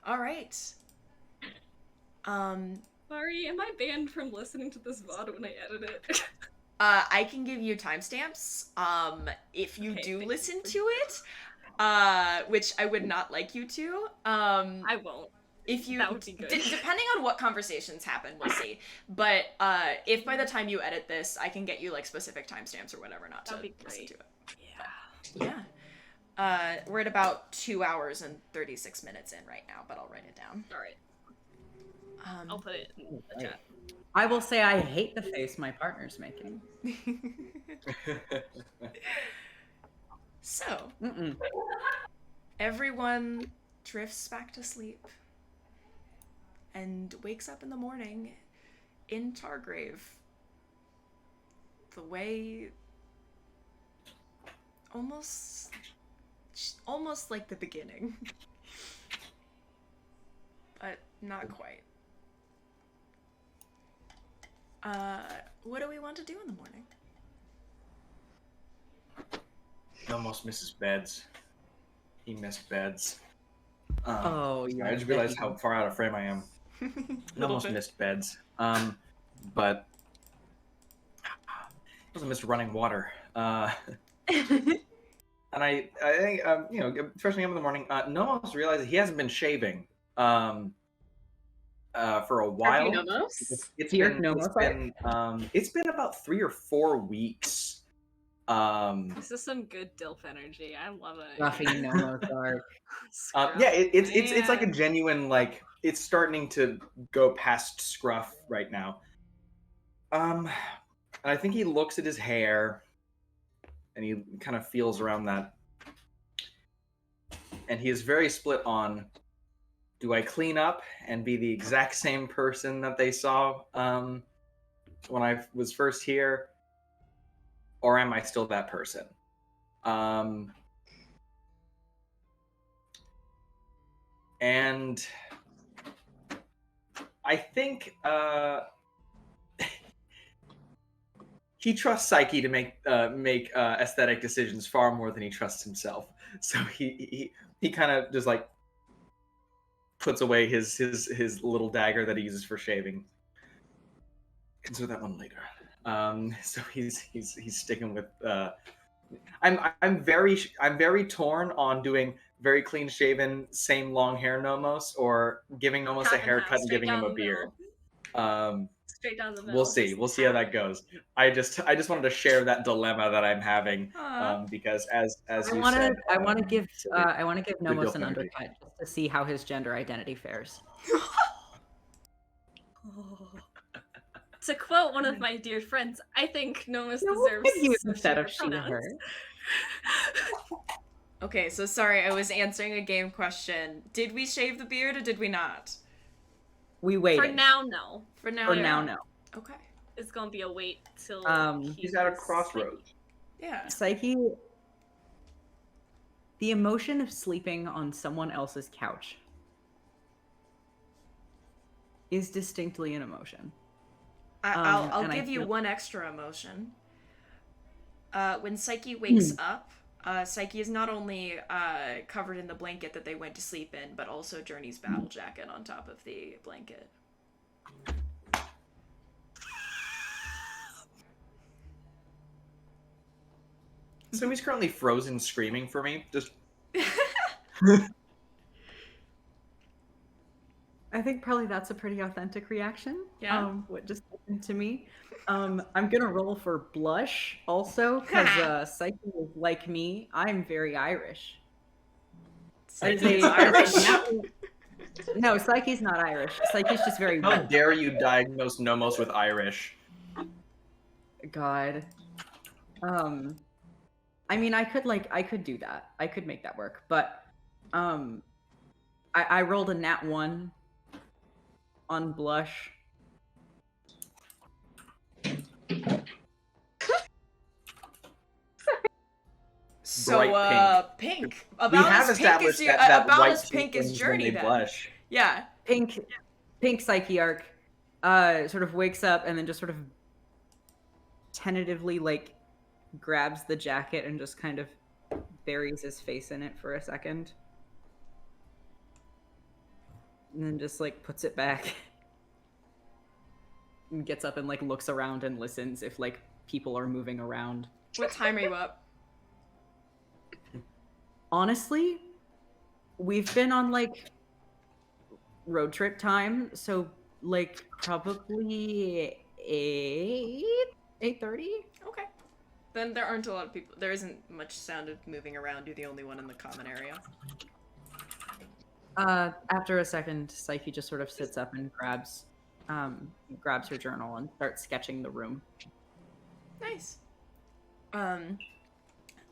All right. Sorry, am I banned from listening to this VOD when I edit it? I can give you timestamps, if you do listen to it, which I would not like you to. I won't. If you, that would be good. Depending on what conversations happen, we'll see. But if by the time you edit this, I can get you like specific timestamps or whatever, not to listen to it. Yeah. We're at about 2 hours and 36 minutes in right now, but I'll write it down. All right. I'll put it in the chat. I will say I hate the face my partner's making. So, everyone drifts back to sleep and wakes up in the morning in Targrave. The way almost like the beginning. But not quite. What do we want to do in the morning? Nomos misses beds. He missed beds. Oh, yeah. I just realized how far out of frame I am. Nomos missed beds. But also missed running water. And I think, you know, first thing up in the morning, Nomos realized that he hasn't been shaving. For a while. It's been about 3 or 4 weeks. This is some good DILF energy. I love it. Ruffy Nomos dark. Yeah, it's like a genuine, like, it's starting to go past scruff right now. And I think he looks at his hair and he kind of feels around that. And he is very split on, do I clean up and be the exact same person that they saw when I was first here? Or am I still that person? And I think he trusts Psyche to make aesthetic decisions far more than he trusts himself. So he kind of just like puts away his little dagger that he uses for shaving. Consider that one later. So he's sticking with. I'm very torn on doing very clean shaven, same long hair Nomos, or giving Nomos a haircut and giving him a beard. Straight down the middle. We'll see how that goes. I just wanted to share that dilemma that I'm having, because as I you want said, to give Nomos an energy. undercut just to see how his gender identity fares. To quote one of my dear friends, I think Nomos deserves instead of she her. Okay, so sorry, I was answering a game question. Did we shave the beard or did we not? We waited. For now, no. For now, no. Okay. It's gonna be a wait till he's at a crossroads. Yeah. Psyche, the emotion of sleeping on someone else's couch is distinctly an emotion. I'll give you one extra emotion. When Psyche wakes up, Psyche is not only covered in the blanket that they went to sleep in, but also Journey's battle jacket on top of the blanket. Sumi's currently frozen screaming for me. Just I think probably that's a pretty authentic reaction. Yeah. What just happened to me. I'm gonna roll for blush also, because Psyche is like me. I'm very Irish. Psyche's Irish? No, Psyche's not Irish. Psyche's just very how white. dare you diagnose Nomos with Irish? God. I mean, I could do that. I could make that work, but I rolled a nat 1 on blush. So, Bright pink. We About have as pink as established you, that about white as pink people as when Journey they then. blush. Yeah. Pink Psyche arc sort of wakes up and then just sort of tentatively like grabs the jacket and just kind of buries his face in it for a second. And then just like puts it back. And gets up and like looks around and listens if like people are moving around. What time are you up? Honestly, we've been on like road trip time, so like probably 8:30. Okay. Then there aren't a lot of people. There isn't much sound of moving around. You're the only one in the common area. After a second, Psyche just sort of sits up and grabs her journal and starts sketching the room. Nice.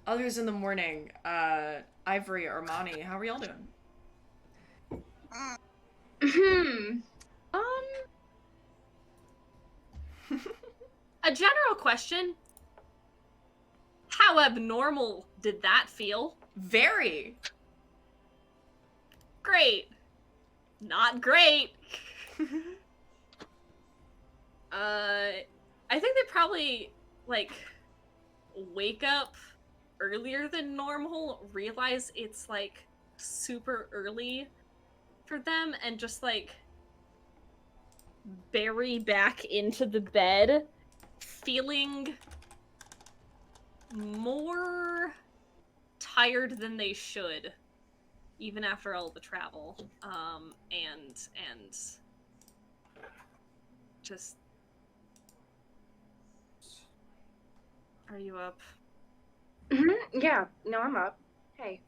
Others in the morning, Ivory, Armani, how are y'all doing? A general question. How abnormal did that feel? Very. Great. Not great. I think they probably, like, wake up earlier than normal, realize it's, like, super early for them, and just, like, bury back into the bed, feeling more tired than they should, even after all the travel, and just... Are you up? Yeah, no, I'm up. Hey.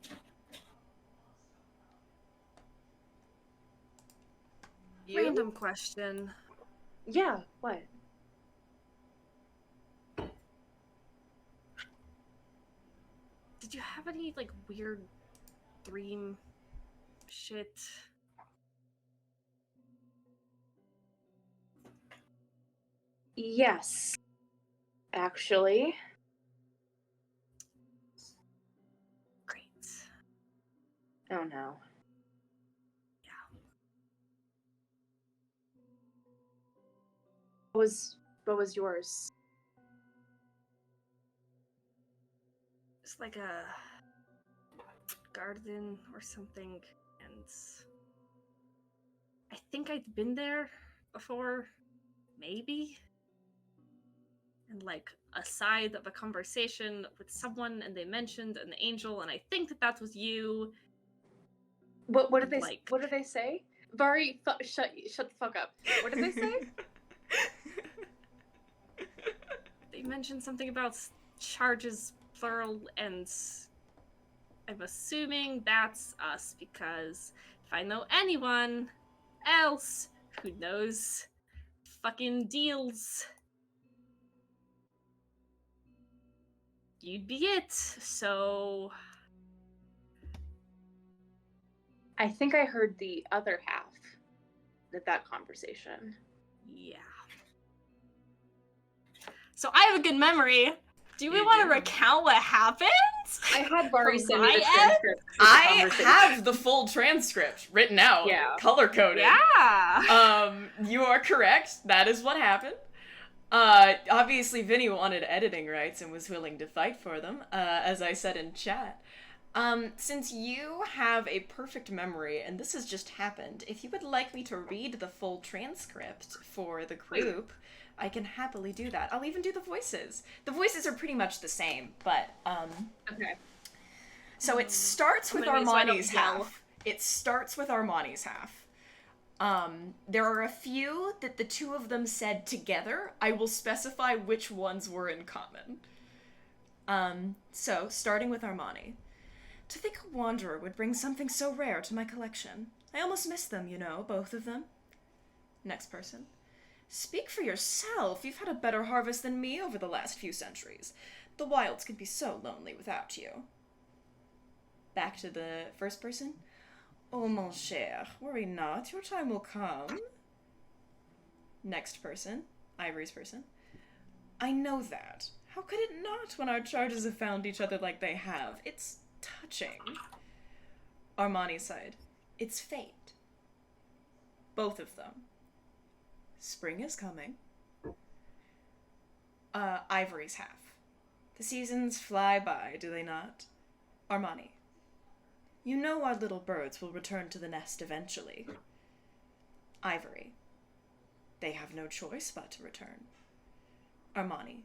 You? Random question. Yeah, what? Did you have any, like, weird dream shit? Yes. Actually. Great. Oh no. Yeah. What was yours? It's like a garden or something, and I think I'd been there before, maybe? And like a side of a conversation with someone, and they mentioned an angel, and I think that was you. What did they Like- What did they say? Vari, shut the fuck up. What did they say? They mentioned something about charges plural, and I'm assuming that's us, because if I know anyone else who knows fucking deals, you'd be it. So I think I heard the other half of that conversation. yeah. So I have a good memory. Do we You want to do. recount what happened? I had Vari From send me my the end? transcript. of the I conversation. have the full transcript written out, Yeah. color coded. Yeah. You are correct. That is what happened. Obviously Vinny wanted editing rights and was willing to fight for them, as I said in chat. Since you have a perfect memory, and this has just happened, if you would like me to read the full transcript for the group, I can happily do that. I'll even do the voices. The voices are pretty much the same, but, Okay. So it starts with Maybe so I don't Armani's yell. half. It starts with Armani's half. There are a few that the two of them said together. I will specify which ones were in common. So, starting with Armani. To think a wanderer would bring something so rare to my collection. I almost missed them, you know, both of them. Next person. Speak for yourself. You've had a better harvest than me over the last few centuries. The wilds can be so lonely without you. Back to the first person. Oh, mon cher, worry not. Your time will come. Next person. Ivory's person. I know that. How could it not when our charges have found each other like they have? It's touching. Armani's side. It's fate. Both of them. Spring is coming. Ivory's half. The seasons fly by, do they not? Armani. You know our little birds will return to the nest eventually. Ivory. They have no choice but to return. Armani.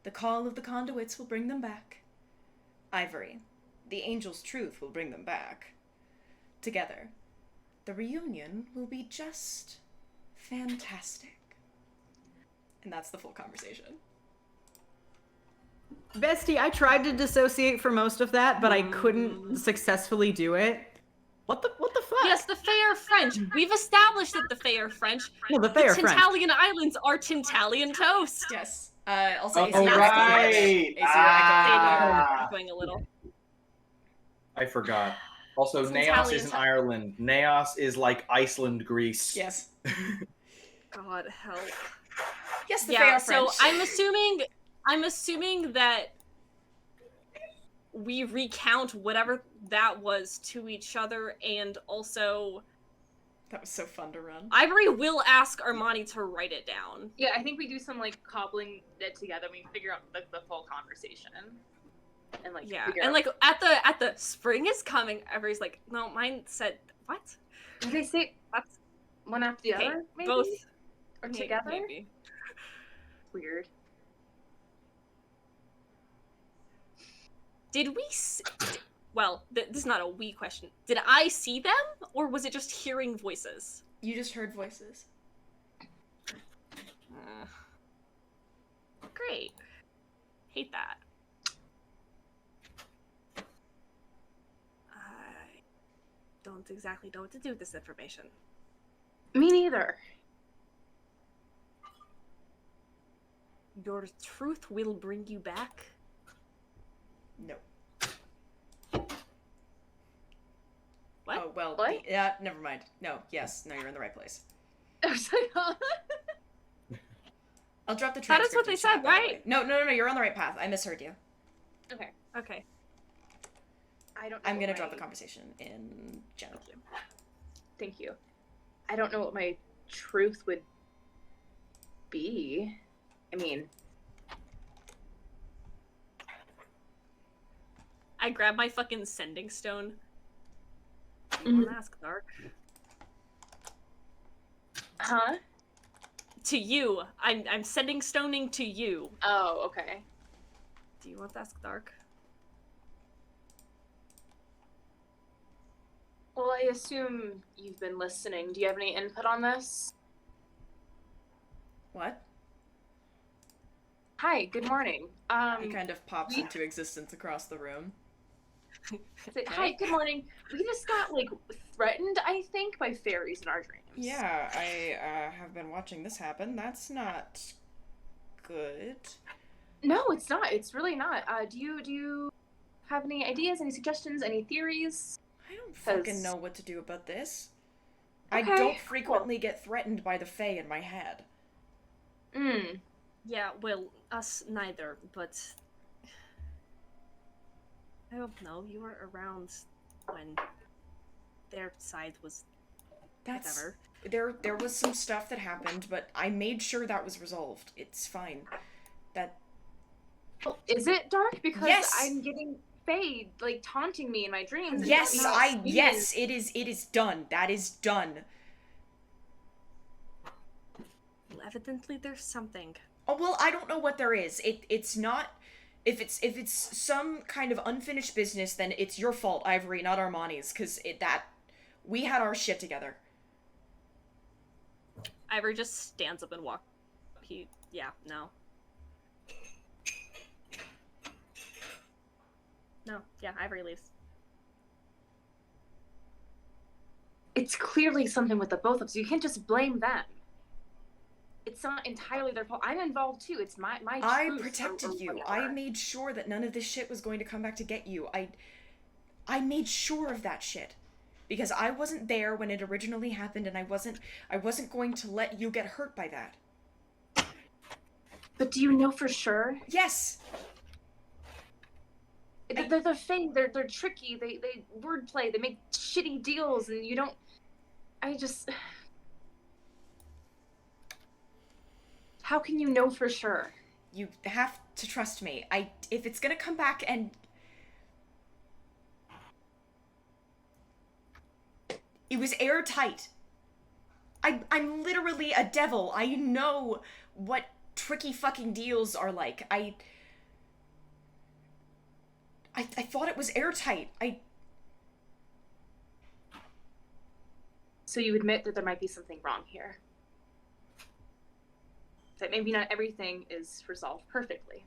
The call of the conduits will bring them back. Ivory. The angel's truth will bring them back. Together. The reunion will be just fantastic. And that's the full conversation. Bestie, I tried to dissociate for most of that, but I couldn't successfully do it. What the fuck? Yes, the Fae are French. We've established that the Fae are French. No, the Fae are French. Tintalian Islands are Tintalian toast. Yes. Also, Oh, is your right. Is your Going a little. I forgot. Also, It's Naos Italian isn't time. Ireland. Naos is like Iceland, Greece. Yes. God help. Yes, the Fae Yeah, are so French. I'm assuming that we recount whatever that was to each other, and also That was so fun to run. Ivory will ask Armani to write it down. Yeah, I think we do some like cobbling it together. We figure out the full conversation, and like Yeah, figure and out... like at the spring is coming. Ivory's like, no, mine said what? Did they say That's one after the okay. other? Maybe? Both Or together? Maybe. Weird. Did we? Well, this is not a we question. Did I see them, or was it just hearing voices? You just heard voices. Great. Hate that. I don't exactly know what to do with this information. Me neither. Your truth will bring you back. No. What? Oh, well, What? yeah, never mind. No, yes, no, you're in the right place. I was like, huh? I'll drop the That transcript. is what in they chat, said, by the right? way. No, you're on the right path. I misheard you. Okay. Okay. I don't know I'm what gonna my- drop the conversation in general. Thank you. I don't know what my truth would be. I mean, I grab my fucking sending stone. Mhm. Don't ask, Dark. huh? To you. I'm sending stoning to you. Oh, okay. Do you want to ask Dark? Well, I assume you've been listening. Do you have any input on this? What? Hi, good morning. He kind of pops we- into existence across the room. say, hi, good morning. We just got like threatened, I think, by fairies in our dreams. Yeah, I have been watching this happen. That's not good. No, it's not. It's really not. Do you have any ideas, any suggestions, any theories? I don't fucking 'Cause- know what to do about this. I Okay, don't frequently get threatened by the Fae in my head. Hmm. Yeah, well, us neither, but I don't know. You were around when their side was That's whatever. there was some stuff that happened, but I made sure that was resolved. It's fine. That Well, is it dark? Because Yes. I'm getting Fae like taunting me in my dreams. and yes, telling me yes, it is done. That is done. evidently there's something. Oh, well, I don't know what there is. It's not... If it's some kind of unfinished business, then it's your fault, Ivory, not Armani's, because we had our shit together. Ivory just stands up and walks. No. No, yeah, Ivory leaves. It's clearly something with the both of us. You can't just blame them. It's not entirely their fault. I'm involved too. It's my I truth protected or you. whatever. I made sure that none of this shit was going to come back to get you. I made sure of that shit. Because I wasn't there when it originally happened, and I wasn't going to let you get hurt by that. But do you know for sure? Yes! They're fake. They're tricky. They wordplay. They make shitty deals, and you don't. I just. How can you know for sure? You have to trust me. If it's gonna come back and... It was airtight. I'm literally a devil. I know what tricky fucking deals are like. I thought it was airtight. So you admit that there might be something wrong here. That maybe not everything is resolved perfectly.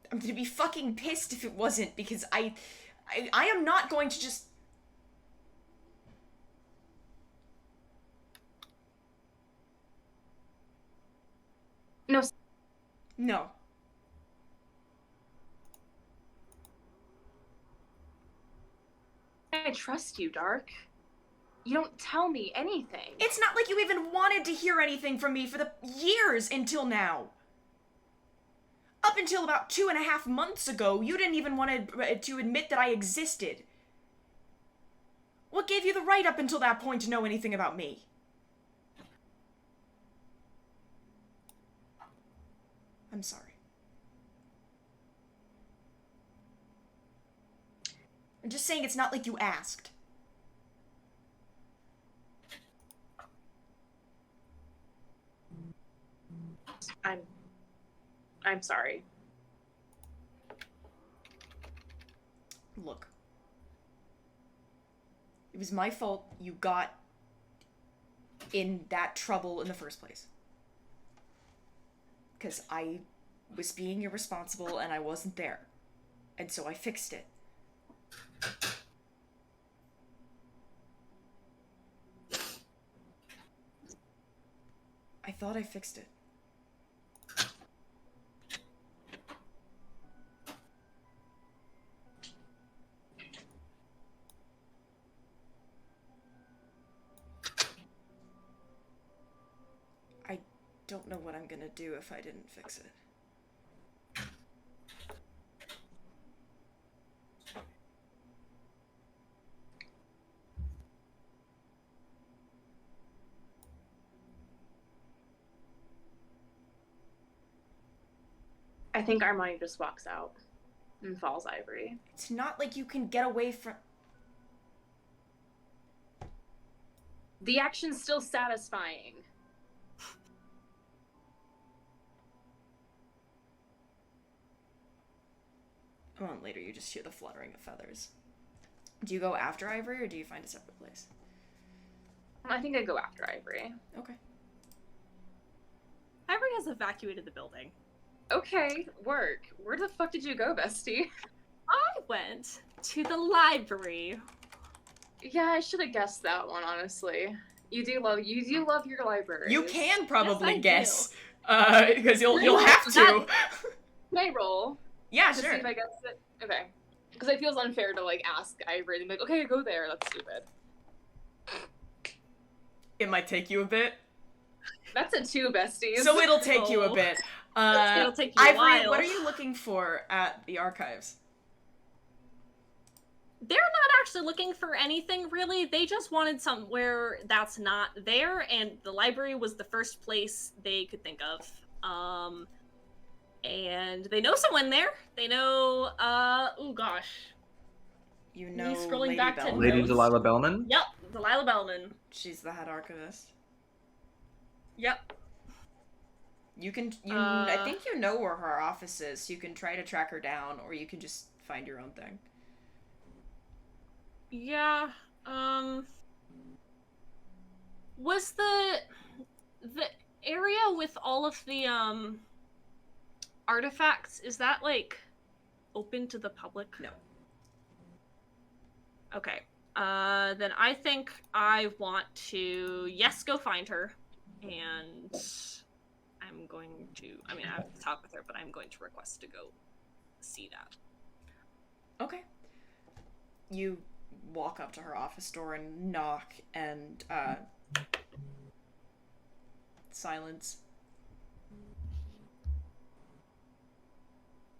I'm gonna be fucking pissed if it wasn't, because I am not going to just... No. No. I trust you, Dark. You don't tell me anything. It's not like you even wanted to hear anything from me for the years until now. Up until about 2.5 months ago, you didn't even want to admit that I existed. What gave you the right up until that point to know anything about me? I'm sorry. I'm just saying it's not like you asked. I'm sorry. Look. It was my fault you got in that trouble in the first place. Because I was being irresponsible and I wasn't there. And so I fixed it. I thought I fixed it. I don't know what I'm gonna do if I didn't fix it. I think Armani just walks out and follows Ivory. It's not like you can get away from... The action's still satisfying. A moment later, you just hear the fluttering of feathers. Do you go after Ivory, or do you find a separate place? I think I'd go after Ivory. Okay. Ivory has evacuated the building. Okay, work. Where the fuck did you go, bestie? I went to the library. Yeah, I should have guessed that one, honestly. You do love your library. You can probably Yes, guess, because you'll have to. Can I roll? Yeah, To sure. see if I guess it? Okay. Because it feels unfair to, like, ask Ivory and be like, okay, go there. That's stupid. It might take you a bit. That's a 2, besties. So it'll take you a Oh. bit. It'll take you a Ivory, while. what are you looking for at the archives? They're not actually looking for anything, really. They just wanted somewhere that's not there, and the library was the first place they could think of. And they know someone there. They know, oh gosh. You know scrolling Lady back to Bellman? Lady Notes. Delilah Bellman? Yep, Delilah Bellman. She's the head archivist. Yep. You can, I think you know where her office is, so you can try to track her down, or you can just find your own thing. Yeah. Was the area with all of the artifacts, is that like open to the public? No. Okay. Then I think I want to, yes, go find her, and I'm going to, I mean, I have to talk with her, but I'm going to request to go see that. Okay. You walk up to her office door and knock, and, silence.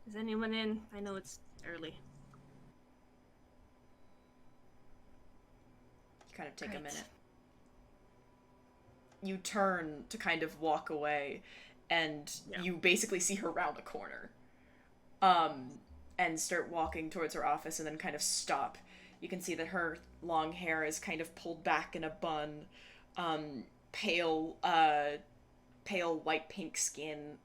Is anyone in? I know it's early. You kind of take a Great. minute. You turn to kind of walk away, and you basically see her round a corner. And start walking towards her office and then kind of stop. You can see that her long hair is kind of pulled back in a bun. Pale white pink skin.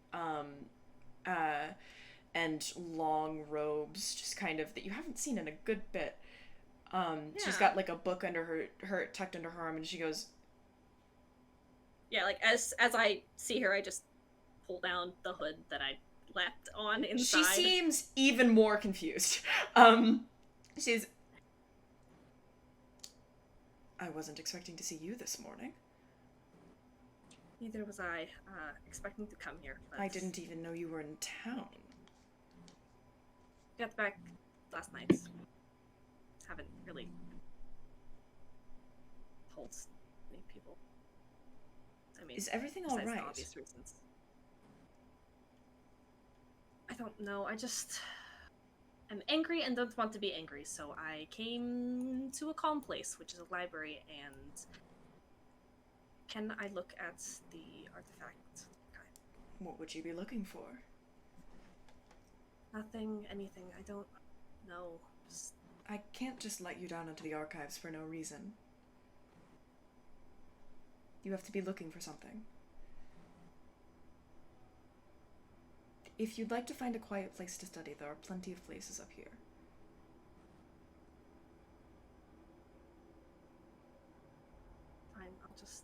And long robes, just kind of, that you haven't seen in a good bit. She's got like a book under her tucked under her arm, and she goes, yeah, like as I see her, I just pull down the hood that I left on inside. She seems even more confused. She's, I wasn't expecting to see you this morning. Neither was I, expecting to come here. But I didn't even know you were in town. got back last night. Haven't really told many people. I mean, Is everything besides the alright? obvious reasons. I don't know. I'm angry and don't want to be angry, so I came to a calm place, which is a library, and can I look at the artifact? What would you be looking for? Nothing, anything. I don't know. Just... I can't just let you down into the archives for no reason. You have to be looking for something. If you'd like to find a quiet place to study, there are plenty of places up here. Fine, I'll just...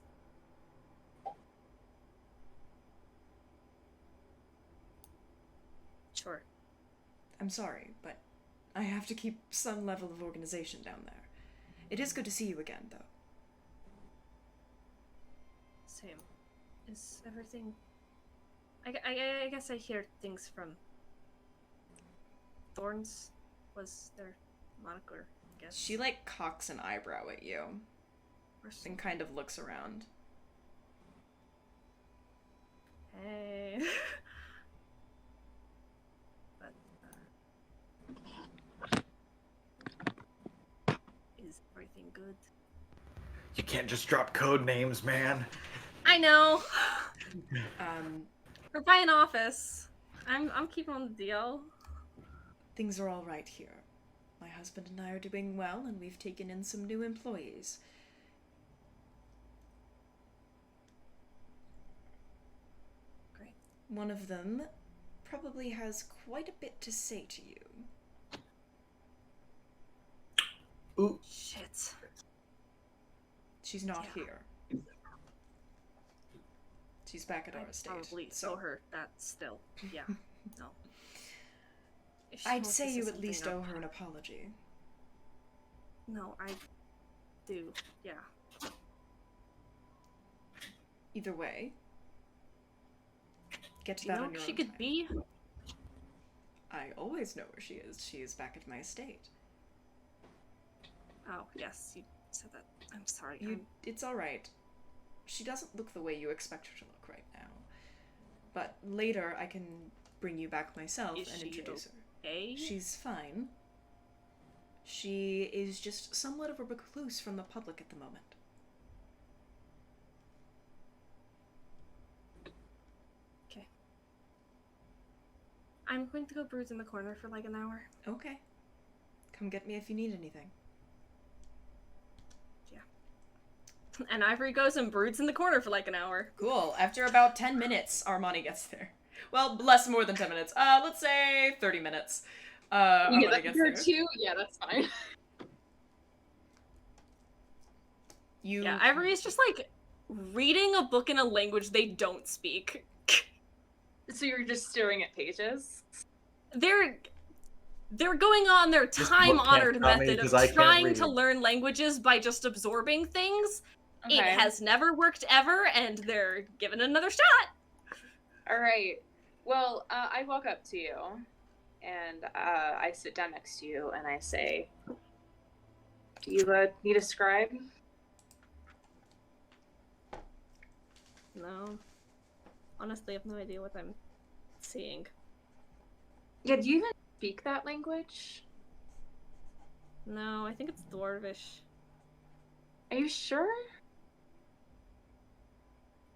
Sure. I'm sorry, but I have to keep some level of organization down there. It is good to see you again, though. Same. Is everything... I guess I hear things from... Thorns was their moniker, I guess. She, like, cocks an eyebrow at you Where's... and kind of looks around. Hey. But, is everything good? You can't just drop code names, man. I know! We're by an office. I'm keeping on the deal. Things are all right here. My husband and I are doing well, and we've taken in some new employees. Great. One of them probably has quite a bit to say to you. Ooh. Shit. She's not Yeah. here. She's back at our I'd estate. probably so owe her that still. Yeah. No. If she I'd wants to say you set at least something owe up- her an apology. No, I do. Yeah. Either way, get to Do you that know on where your she own could time. be? I always know where she is. She is back at my estate. Oh, yes, you said that. I'm sorry. It's all right. She doesn't look the way you expect her to look right now. But later, I can bring you back myself Is and she introduce her. Okay. She's fine. She is just somewhat of a recluse from the public at the moment. Okay. I'm going to go bruise in the corner for like an hour. Okay. Come get me if you need anything. Yeah. And Ivory goes and broods in the corner for like an hour. Cool. After about 10 minutes, Armani gets there. Well, less more than 10 minutes. Let's say 30 minutes. Armani that's gets there there. too. Yeah, that's fine. Yeah, Ivory is just like reading a book in a language they don't speak. So you're just staring at pages? They're going on their This book time-honored can't tell me method 'cause of I can't trying to read. learn languages by just absorbing things. Okay. It has never worked ever, and they're given another shot. All right. Well, I walk up to you, and I sit down next to you, and I say, "Do you need a scribe?" No. Honestly, I have no idea what I'm seeing. Yeah. Do you even speak that language? No, I think it's Dwarvish. Are you sure?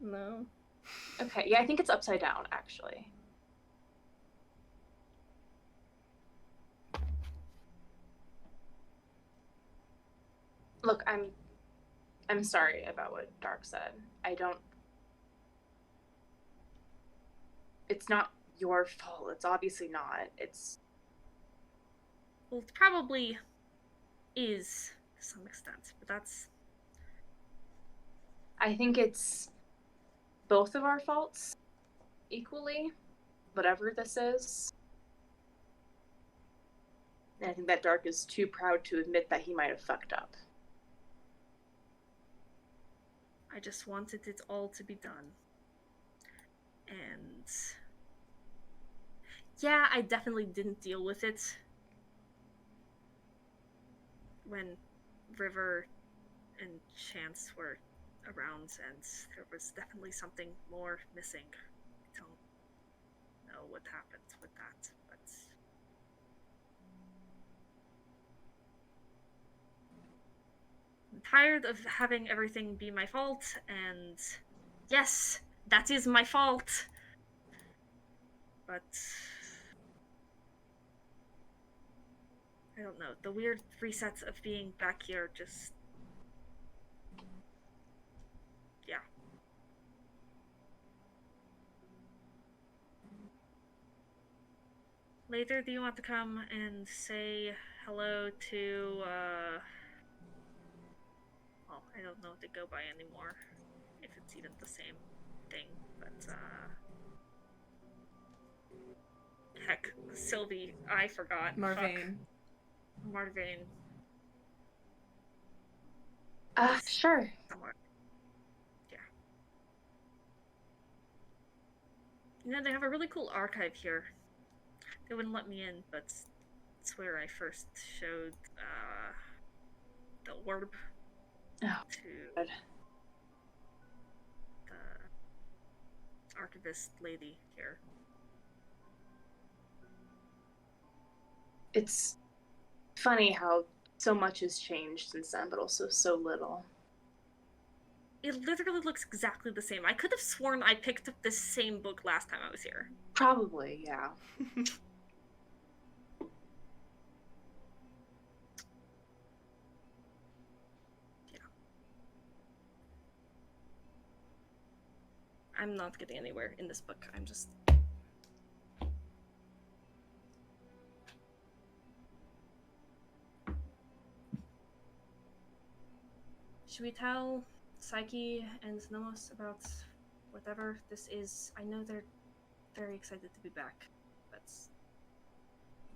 No. Okay. Yeah, I think it's upside down, actually. Look, I'm sorry about what Dark said. I don't. It's not your fault. It's obviously not. It's. Well, it probably is to some extent, but that's... I think it's both of our faults equally, whatever this is. And I think that Dark is too proud to admit that he might have fucked up. I just wanted it all to be done. And... yeah, I definitely didn't deal with it when River and Chance were around, and there was definitely something more missing. I don't know what happened with that, but... I'm tired of having everything be my fault, and yes, that is my fault. But I don't know, the weird resets of being back here just... yeah. Later, do you want to come and say hello to, well, I don't know what to go by anymore, if it's even the same thing, but, heck, Silvi, I forgot. Marvain. Fuck. Marvain. Sure. Somewhere. Yeah. You know, they have a really cool archive here. They wouldn't let me in, but it's where I first showed, the orb Oh, to good. the archivist lady here. It's funny how so much has changed since then, but also so little. It literally looks exactly the same. I could have sworn I picked up this same book last time I was here. Probably, yeah. I'm not getting anywhere in this book. I'm just... Should we tell Psyche and Nomos about whatever this is? I know they're very excited to be back, but...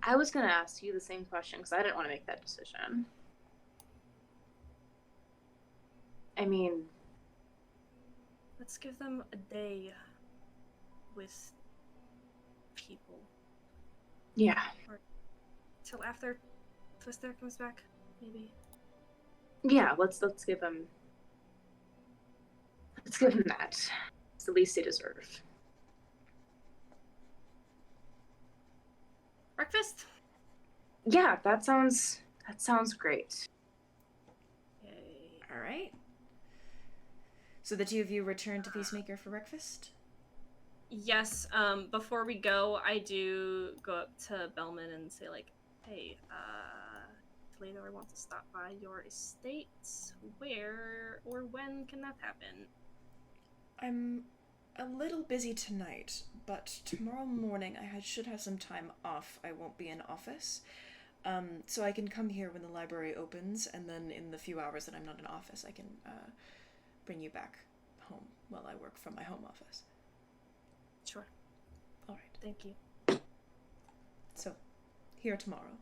I was gonna ask you the same question, because I didn't want to make that decision. I mean... let's give them a day with people. Yeah. Or till after Twister comes back, maybe. Yeah, let's give them... let's give them that. It's the least they deserve. Breakfast? Yeah, that sounds great. Yay. Alright. So the two of you return to Peacemaker for breakfast? Yes, before we go, I do go up to Bellman and say, like, hey, later, I want to stop by your estate. Where or when can that happen? I'm a little busy tonight, but tomorrow morning should have some time off. I won't be in office. So I can come here when the library opens, and then in the few hours that I'm not in office, I can bring you back home while I work from my home office. Sure. All right. Thank you. So, here tomorrow.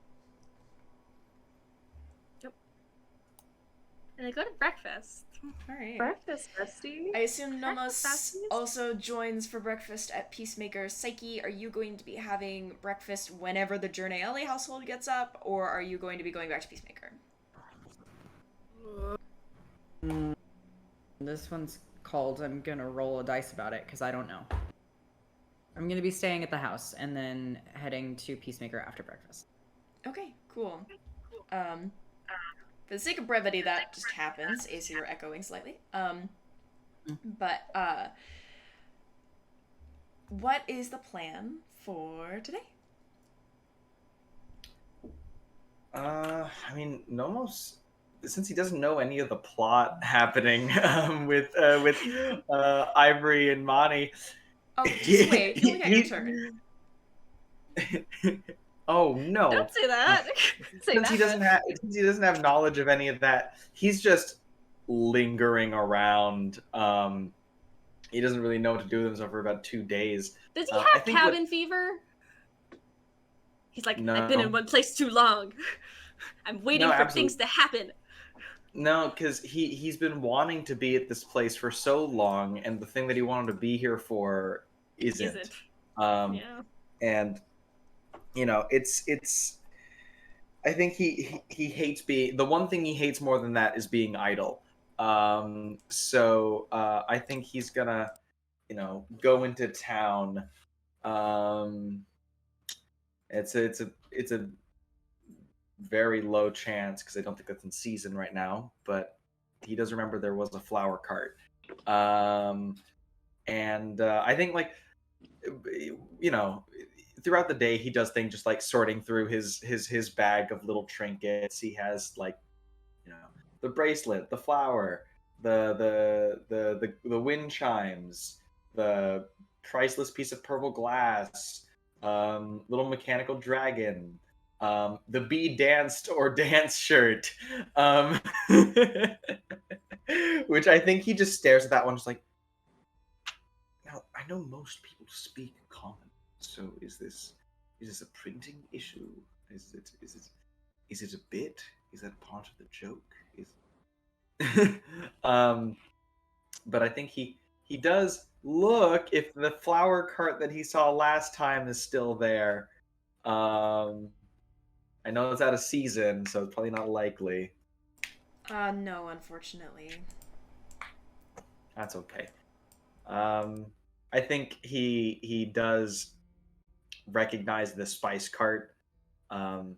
Yep. And I go to breakfast. All right. Breakfast, bestie. I assume Breakfast, Nomos besties? also joins for breakfast at Peacemaker. Psyche, are you going to be having breakfast whenever the Journey household gets up, or are you going to be going back to Peacemaker? This one's called. I'm gonna roll a dice about it because I don't know. I'm gonna be staying at the house and then heading to Peacemaker after breakfast. Okay, cool. For the sake of brevity, that just happens. AC, you're echoing slightly. But what is the plan for today? I mean, Nomos, since he doesn't know any of the plot happening with Ivory and Mhairi. Oh, just wait. You only got your turn. Oh no! Don't say that. Since he doesn't have knowledge of any of that, he's just lingering around. He doesn't really know what to do with himself for about 2 days. Does he I have think cabin fever? He's like, No. I've been in one place too long. I'm waiting No, for absolutely. things to happen. No, because he's been wanting to be at this place for so long, and the thing that he wanted to be here for isn't. Yeah. And you know, it's. I think he hates being. The one thing he hates more than that is being idle. So I think he's gonna, go into town. It's a very low chance because I don't think that's in season right now. But he does remember there was a flower cart. And I think throughout the day he does things just like sorting through his bag of little trinkets. He has the bracelet, the flower, the wind chimes, the priceless piece of purple glass, little mechanical dragon, the bee danced or dance shirt, which I think he just stares at that one just like, now I know most people speak common, so is this a printing issue? Is it a bit? Is that part of the joke? But I think he does look if the flower cart that he saw last time is still there. I know it's out of season, so it's probably not likely. No, unfortunately. That's okay. I think he does recognize the spice cart, and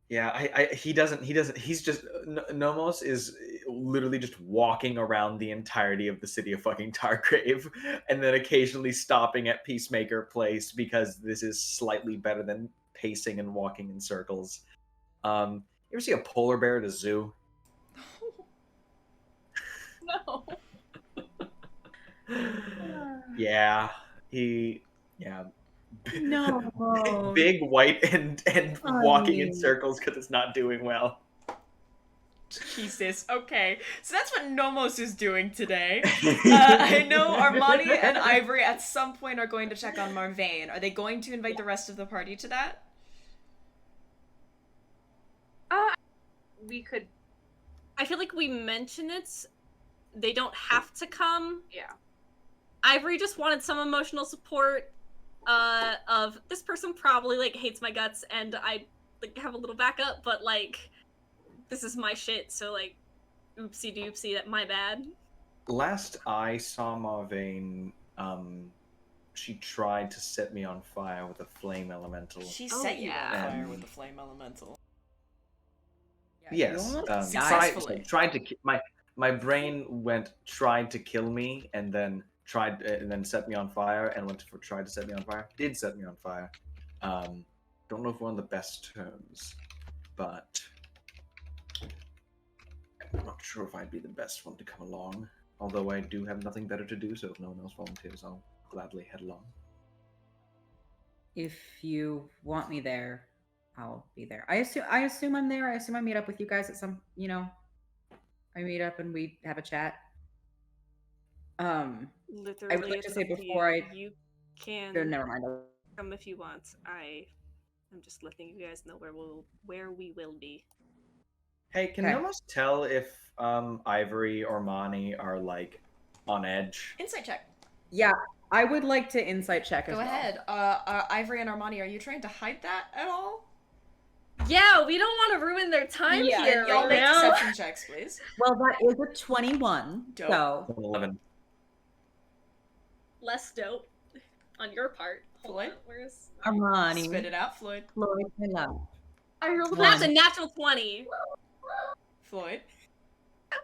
yeah, he doesn't. He's just Nomos is literally just walking around the entirety of the city of fucking Targrave, and then occasionally stopping at Peacemaker Place because this is slightly better than pacing and walking in circles. You ever see a polar bear at a zoo? No. Yeah, No. big white and walking in Honey. circles because it's not doing well. Jesus. Okay, so that's what Nomos is doing today. I know Armani and Ivory at some point are going to check on Marvain. Are they going to invite the rest of the party to that? We could. I feel like we mention it. They don't have to come. Yeah. Ivory just wanted some emotional support of this person probably hates my guts and I have a little backup, but this is my shit, so oopsie doopsie, that my bad. Last I saw Marvain, she tried to set me on fire with a flame elemental. She Oh, set you on yeah. fire with the flame elemental. Yes, Successfully. tried to my brain tried to kill me and then set me on fire and tried to set me on fire. Did set me on fire, don't know if we're on the best terms, but I'm not sure if I'd be the best one to come along. Although I do have nothing better to do, so if no one else volunteers, I'll gladly head along. If you want me there, I'll be there. I assume I'm there. I assume I meet up with you guys at some, I meet up and we have a chat. Literally, I would like to it's say up to before you can never mind. come if you want. I'm just letting you guys know where we will be. Hey, can Okay. Nomos tell if Ivory or Mani are like on edge? Insight check. Yeah, I would like to insight check as Go well. ahead. Ivory and Armani, are you trying to hide that at all? Yeah, we don't want to ruin their time Yeah, here. y'all right make now. deception checks, please. Well, that is a 21. Dope. So 11. Less dope on your part. Hold Floyd? on, where's Armani. Spit it out, Floyd. Floyd, hello. I rolled One. that's a natural 20. Floyd.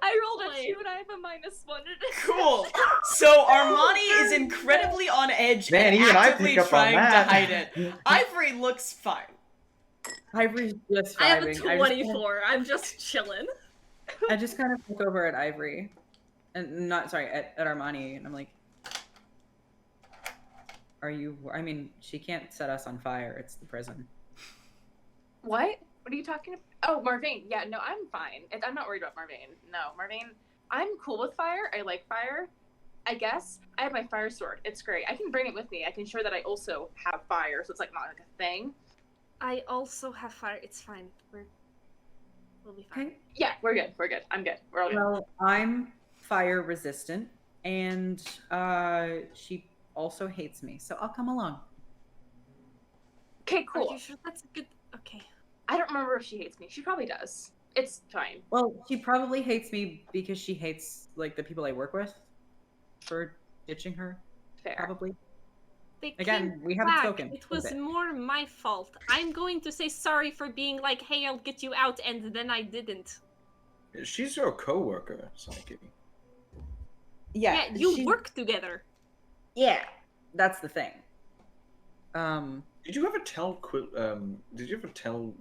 I rolled a Wait. 2 and I have a -1. Cool. So Armani is incredibly on edge Man, and even I actively pick up on trying to that. hide it. Ivory looks fine. Ivory's just I have a vibing. 24. I'm just chilling. I just kind of look over at Ivory, and not sorry at Armani, and I'm like, "Are you? I mean, she can't set us on fire. It's the prison." What? What are you talking about? Oh, Marvane. Yeah, no, I'm fine. I'm not worried about Marvane. No, Marvane, I'm cool with fire. I like fire. I guess. I have my fire sword. It's great. I can bring it with me. I can show that I also have fire, so it's like not like a thing. I also have fire. It's fine. We'll be fine. Okay. Yeah, we're good. We're good. I'm good. We're all good. Well, I'm fire resistant, and she also hates me, so I'll come along. Okay, Are cool. you sure that's a good? Okay. I don't remember if she hates me. She probably does. It's fine. Well, she probably hates me because she hates like the people I work with for ditching her. Fair. Probably. They Again, came we haven't back. spoken. It was Okay. more my fault. I'm going to say sorry for being like, hey, I'll get you out, and then I didn't. She's your co-worker, Psyche. Yeah, you she- work together. Yeah, that's the thing. Did you ever tell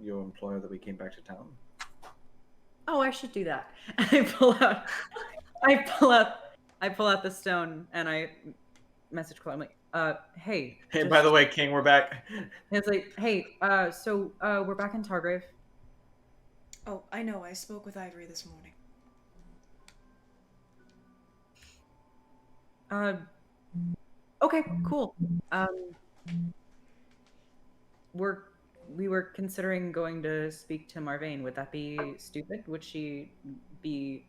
your employer that we came back to town? Oh, I should do that. I pull out the stone and I message Chloe. I'm like, hey. Hey, just- by the way, King, we're back. It's like, hey, so we're back in Targrave. Oh, I know. I spoke with Ivory this morning. Okay, cool. We were considering going to speak to Marvane. Would that be stupid? Would she be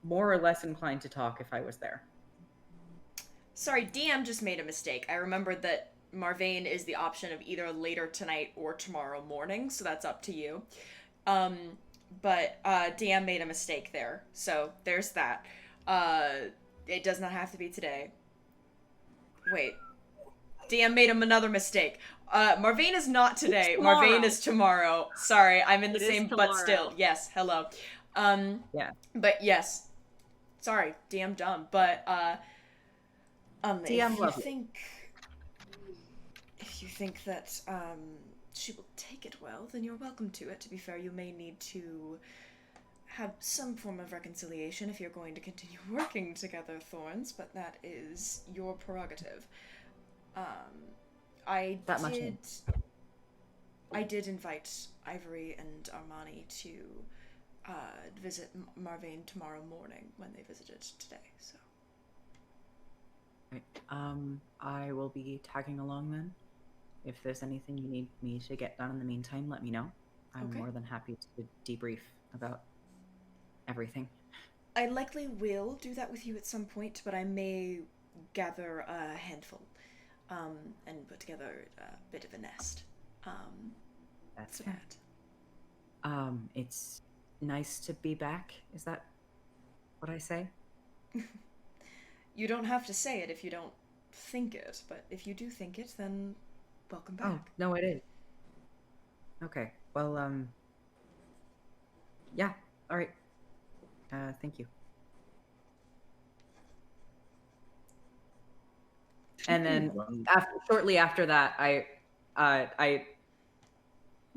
more or less inclined to talk if I was there? Sorry, DM just made a mistake. I remembered that Marvane is the option of either later tonight or tomorrow morning, so that's up to you. But DM made a mistake there, so there's that. It does not have to be today. Wait. DM made him another mistake. Marvane is not today. Marvane is tomorrow. Sorry, I'm in the It is same, but still. tomorrow. Yes, hello. Yeah. But yes. Sorry, DM dumb, but DM if love you. if you think that she will take it well, then you're welcome to it. To be fair, you may need to have some form of reconciliation if you're going to continue working together, Thorns, but that is your prerogative. I That much did invite Ivory and Armani to visit Marvane tomorrow morning when they visited today, so. Right. I will be tagging along then. If there's anything you need me to get done in the meantime, let me know. I'm Okay. more than happy to debrief about everything. I likely will do that with you at some point, but I may gather a handful and put together a bit of a nest. That's So fair. that. It's nice to be back. Is that what I say? You don't have to say it if you don't think it, but if you do think it, then welcome back. Oh, no, it is. Okay. Well, yeah. All right. Thank you. And then shortly after that, I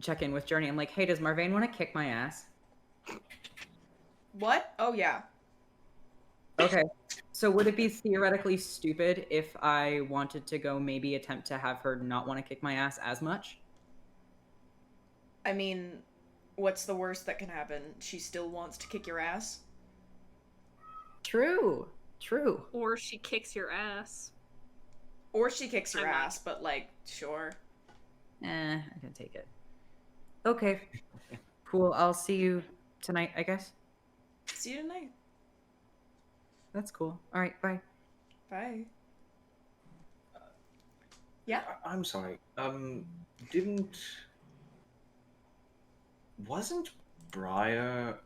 check in with Journey. I'm like, hey, does Marvane want to kick my ass? What? Oh, yeah. Okay. So would it be theoretically stupid if I wanted to go maybe attempt to have her not want to kick my ass as much? I mean, what's the worst that can happen? She still wants to kick your ass? True. Or she kicks your ass. Or she kicks your I'm not- ass, but, like, sure. I can take it. Okay. Cool. I'll see you tonight, I guess. See you tonight. That's cool. All right, bye. Bye. Yeah? I'm sorry. Wasn't Briar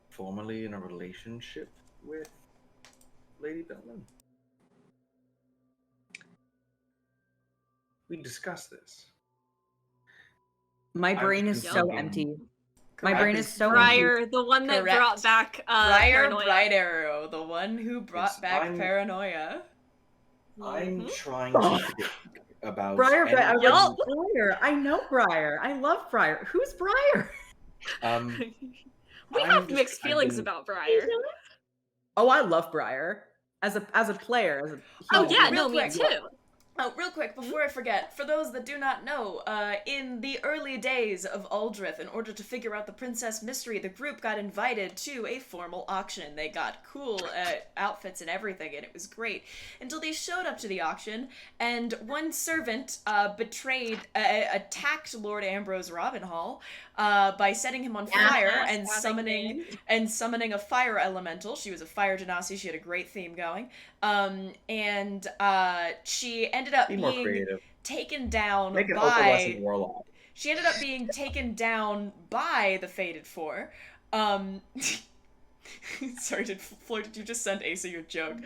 formerly in a relationship with Lady Bellman? We discussed this. My brain was is so thinking- empty. My Correct. brain is so empty. Briar, the one that Correct. brought back Briar paranoia. Bright Arrow, the one who brought Yes, back I'm- paranoia. I'm Mhm. trying to think about Briar, any- I love Briar. I know Briar. I love Briar. Who's Briar? We I'm have just- mixed I've feelings been- about Briar. Oh, I love Briar. As a player. Oh Oh, yeah, real no, me quick. too. Oh, real quick, before I forget, for those that do not know, in the early days of Aldrithe, in order to figure out the princess mystery, the group got invited to a formal auction. They got cool outfits and everything, and it was great. Until they showed up to the auction, and one servant attacked Lord Ambrose Robinhall by setting him on fire and summoning a fire elemental. She was a fire genasi. She had a great theme going. She ended up Be more being creative. taken down Make an by opalescent warlock. she ended up being taken down by the Fated Four. Sorry, Floyd, did you just send Asa your joke?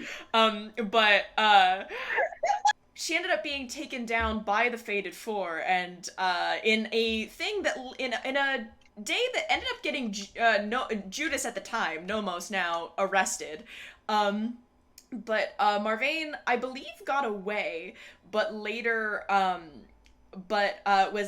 She ended up being taken down by the Fated Four, and in a thing that in a day that ended up getting Judas at the time, Nomos now, arrested. But Marvane, I believe, got away, but later was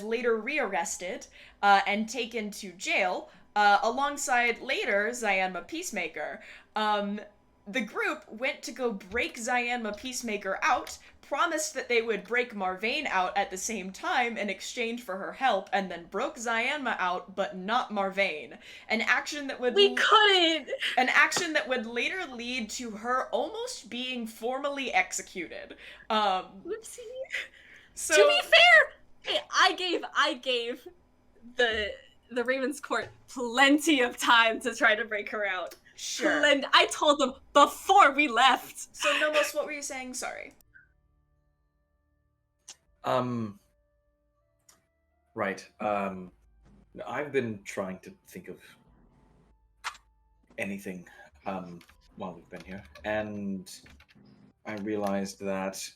later rearrested and taken to jail alongside later Zyanma Peacemaker. The group went to go break Zyanma Peacemaker out, promised that they would break Marvane out at the same time in exchange for her help, and then broke Zyanma out, but not Marvane. An action that would We couldn't. an action that would later lead to her almost being formally executed. Whoopsie. So To be fair, hey, I gave the Raven's Court plenty of time to try to break her out. sure. I told them before we left. So Nomos, what were you saying? Sorry. Right. I've been trying to think of anything while we've been here, and I realized that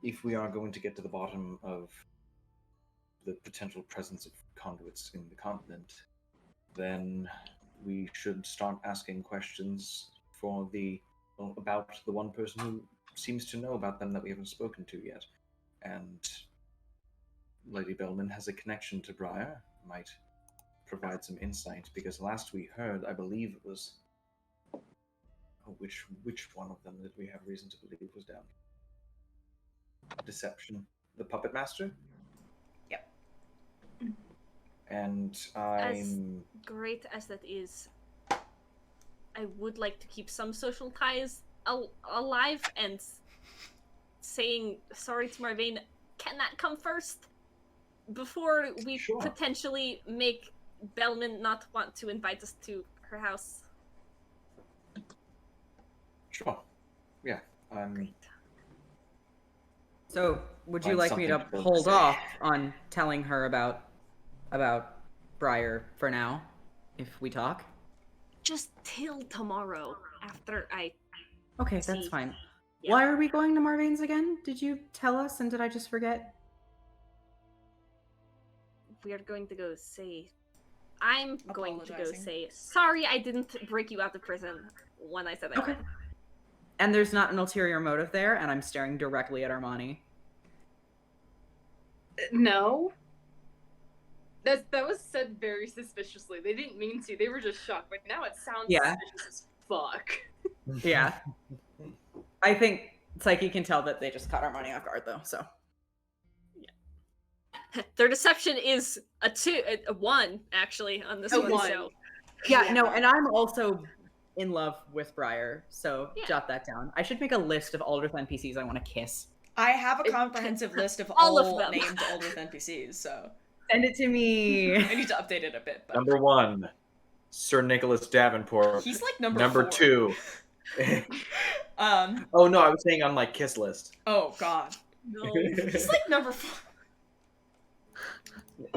if we are going to get to the bottom of the potential presence of conduits in the continent, then we should start asking questions about the one person who seems to know about them that we haven't spoken to yet. And Lady Bellman has a connection to Briar, might provide some insight, because last we heard, I believe it was... Oh, which one of them did we have reason to believe was down? Deception. The Puppet Master? Yep. And I'm... Great as that is, I would like to keep some social ties alive, and saying sorry to Marvane, can that come first? Before we Sure. potentially make Bellman not want to invite us to her house. Sure. Yeah. Great. So, would you Find like me to something to hold say. off on telling her about Briar for now, if we talk? Just till tomorrow, after I... Okay, that's See. fine. Yeah. Why are we going to Marvane's again? Did you tell us, and did I just forget? We are going to go say... I'm going to go Apologizing. say, sorry I didn't break you out of prison when I said I Okay. would. And there's not an ulterior motive there, and I'm staring directly at Armani. No. That was said very suspiciously. They didn't mean to. They were just shocked. But now it sounds Yeah. suspicious as fuck. Yeah. I think Psyche can tell that they just caught Armani off guard, though. So Their deception is a 1 actually on this A one. 1. So yeah, no, and I'm also in love with Briar. So Yeah. jot that down. I should make a list of Aldrithe NPCs I want to kiss. I have a comprehensive list of All of all them. named Aldrithe NPCs, so Send it to me. I need to update it a bit. But Number 1, Sir Nicholas Davenport. he's like number Number 4. 2. Oh no, I was saying on like kiss list. Oh God. no. He's like number 4.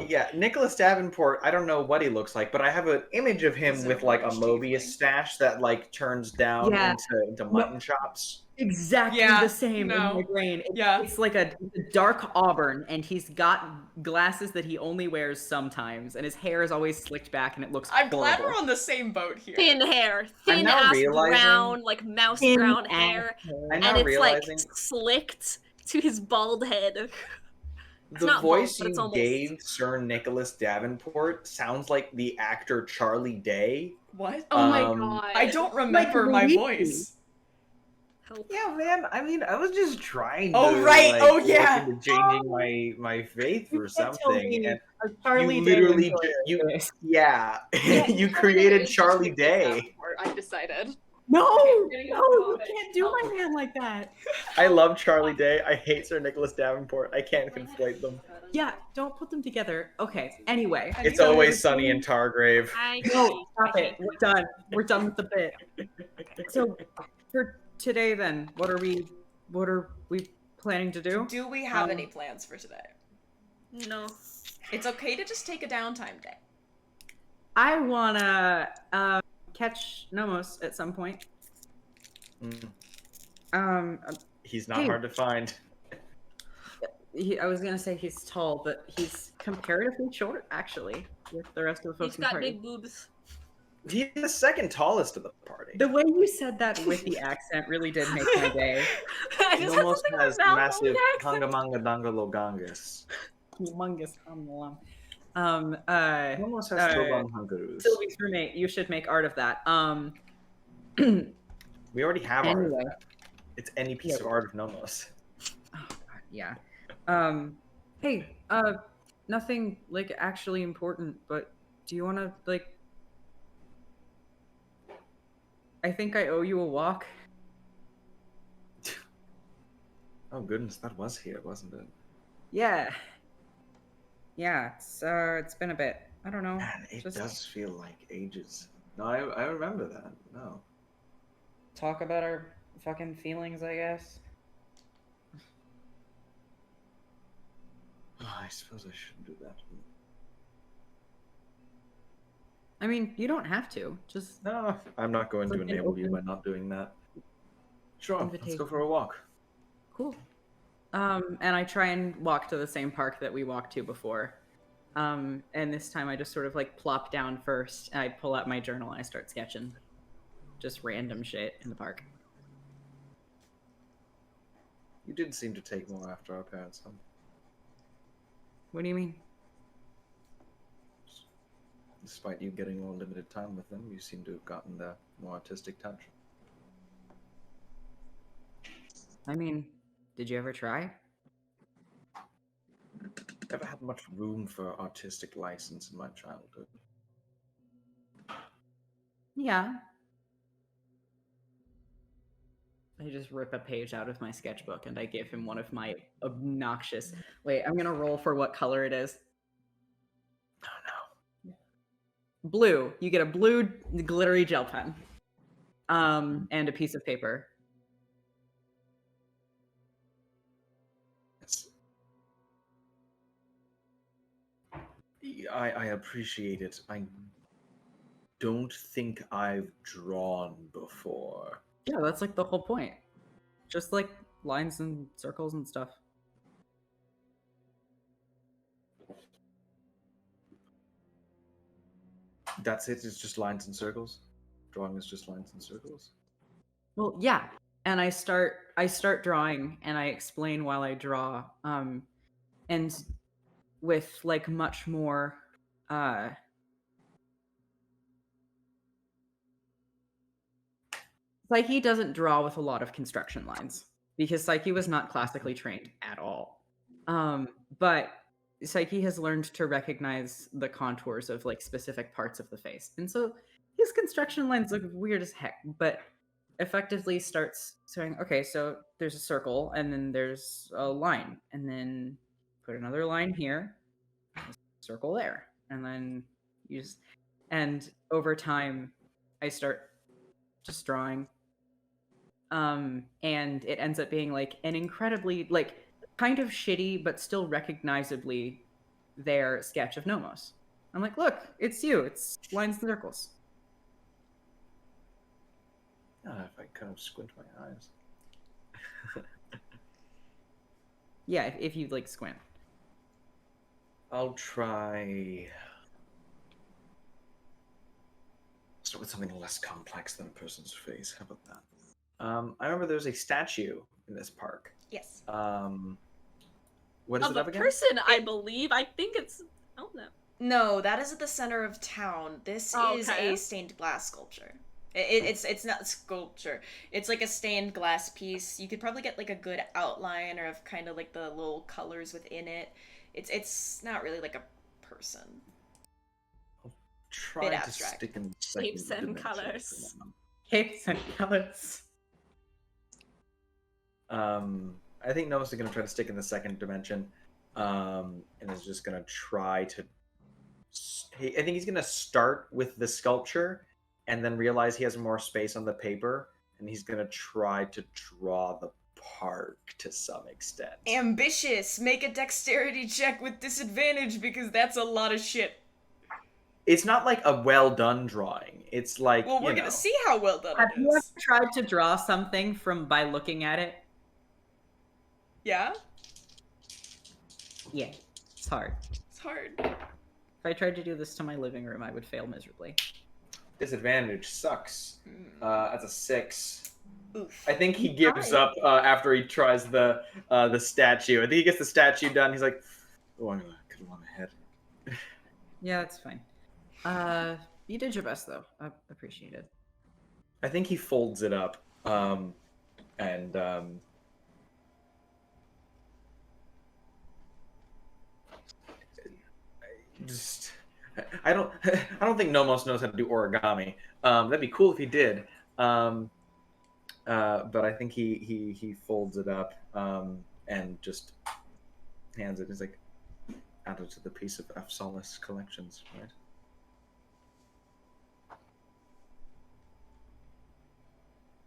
Yeah, Nicholas Davenport, I don't know what he looks like, but I have an image of him Is it with a like a large Mobius tiefling? stash that like turns down Yeah. into mutton chops. Exactly Yeah, the same no. in my brain. Yeah. It's like a dark auburn, and he's got glasses that he only wears sometimes, and his hair is always slicked back, and it looks I'm glad horrible. we're on the same boat here. Thin hair, I'm thin now ass realizing- brown, like mouse Thin brown ass hair, I'm and now it's realizing like slicked to his bald head. the not voice both, but it's you almost. gave Sir Nicholas Davenport sounds like the actor Charlie Day. What? Oh my Um, god. I don't remember my Luigi. voice. Help. Yeah, man. I mean, I was just trying. Oh, to, right. like, Oh, look yeah. into changing my faith You or can't tell something. me And a Charlie you Day literally enjoyer you- this. yeah, Yeah, you Charlie created is just Charlie Nicholas Day. Davenport, I've decided. No, getting no, off you topic. can't do my man like that. I love Charlie Day. I hate Sir Nicholas Davenport. I can't conflate them. Yeah, don't put them together. Okay, anyway. I It's need to- always sunny in Targrave. I No, agree. stop I it. can't We're done. We're done with the bit. So, for today then, what are we planning to do? Do we have Um, any plans for today? No. It's okay to just take a downtime day. I wanna catch Nomos at some point. Mm, He's not Hey. hard to find. I was gonna say he's tall, but he's comparatively short, actually, with the rest of the folks He's in the got party. big boobs. He's the second tallest of the party. The way you said that with the accent really did make my day. I He just had almost something in my has mouth massive with the accent. Hungamanga Dangalogangus. Humongous humlum. He almost has Tobang Hungaroos. Silvi's roommate, you should make art of that. We already have art of Anyway. that. It's any piece Yeah. of art of Nomos. Oh, God, yeah. Hey, nothing like actually important, but do you want to like? I think I owe you a walk. Oh goodness, that was here, wasn't it? Yeah. Yeah, it's been a bit. I don't know. Man, it Just- does feel like ages. No, I remember that. No. Talk about our fucking feelings, I guess. Oh, I suppose I shouldn't do that. I mean, you don't have to. Just No, I'm not going to Like an enable you open by not doing that. Sure, let's invitation. go for a walk. cool. And I try and walk to the same park that we walked to before. And this time I just sort of like plop down first, and I pull out my journal and I start sketching. Just random shit in the park. You did seem to take more after our parents' home. What do you mean? Despite you getting more limited time with them, you seem to have gotten the more artistic touch. I mean, did you ever try? Never had much room for artistic license in my childhood. Yeah. I just rip a page out of my sketchbook and I give him one of my obnoxious. Wait, I'm gonna roll for what color it is. Oh no. Blue. You get a blue glittery gel pen. And a piece of paper. It's... I appreciate it. I don't think I've drawn before. Yeah, that's like the whole point. Just like lines and circles and stuff. That's it? It's just lines and circles? Drawing is just lines and circles? Well, yeah. And I start drawing and I explain while I draw. And with like much more Psyche doesn't draw with a lot of construction lines because Psyche was not classically trained at all. But Psyche has learned to recognize the contours of like specific parts of the face. And so his construction lines look weird as heck, but effectively starts saying, okay, so there's a circle and then there's a line, and then put another line here, circle there, and then use, and over time I start just drawing. And it ends up being like an incredibly like kind of shitty but still recognizably their sketch of Nomos. I'm like, look, it's you. It's lines and circles. If I kind of squint my eyes. Yeah, if you like squint. I'll try. Start with something less complex than a person's face. How about that? I remember there's a statue in this park. Yes. What is Of it a up again? person, I believe. I think it's. Oh no. No, that is at the center of town. This is Okay. a stained glass sculpture. It's not sculpture. It's like a stained glass piece. You could probably get like a good outline or of kind of like the little colors within it. It's not really like a person. Try Bit to abstract. stick in the Shapes second and dimension colors. for now. Shapes and colors. I think Nomos is going to try to stick in the second dimension, and is just going to try to. I think he's going to start with the sculpture, and then realize he has more space on the paper, and he's going to try to draw the park to some extent. Ambitious. Make a dexterity check with disadvantage because that's a lot of shit. It's not like a well done drawing. It's like, Well, we're you know, gonna see how well done Have it you ever is. tried to draw something from by looking at it? Yeah, Yeah, it's hard. it's hard. If I tried to do this to my living room, I would fail miserably. disadvantage sucks. That's a 6. Oof. I think he gives up after he tries the statue. I think he gets the statue done. He's like, "Oh, I could have gone ahead." Yeah, that's fine. You did your best though. I appreciate it. I think he folds it up, and just I don't think Nomos knows how to do origami. That'd be cool if he did. But I think he folds it up and just hands it. He's like, add it to the piece of F. Solace collections, right?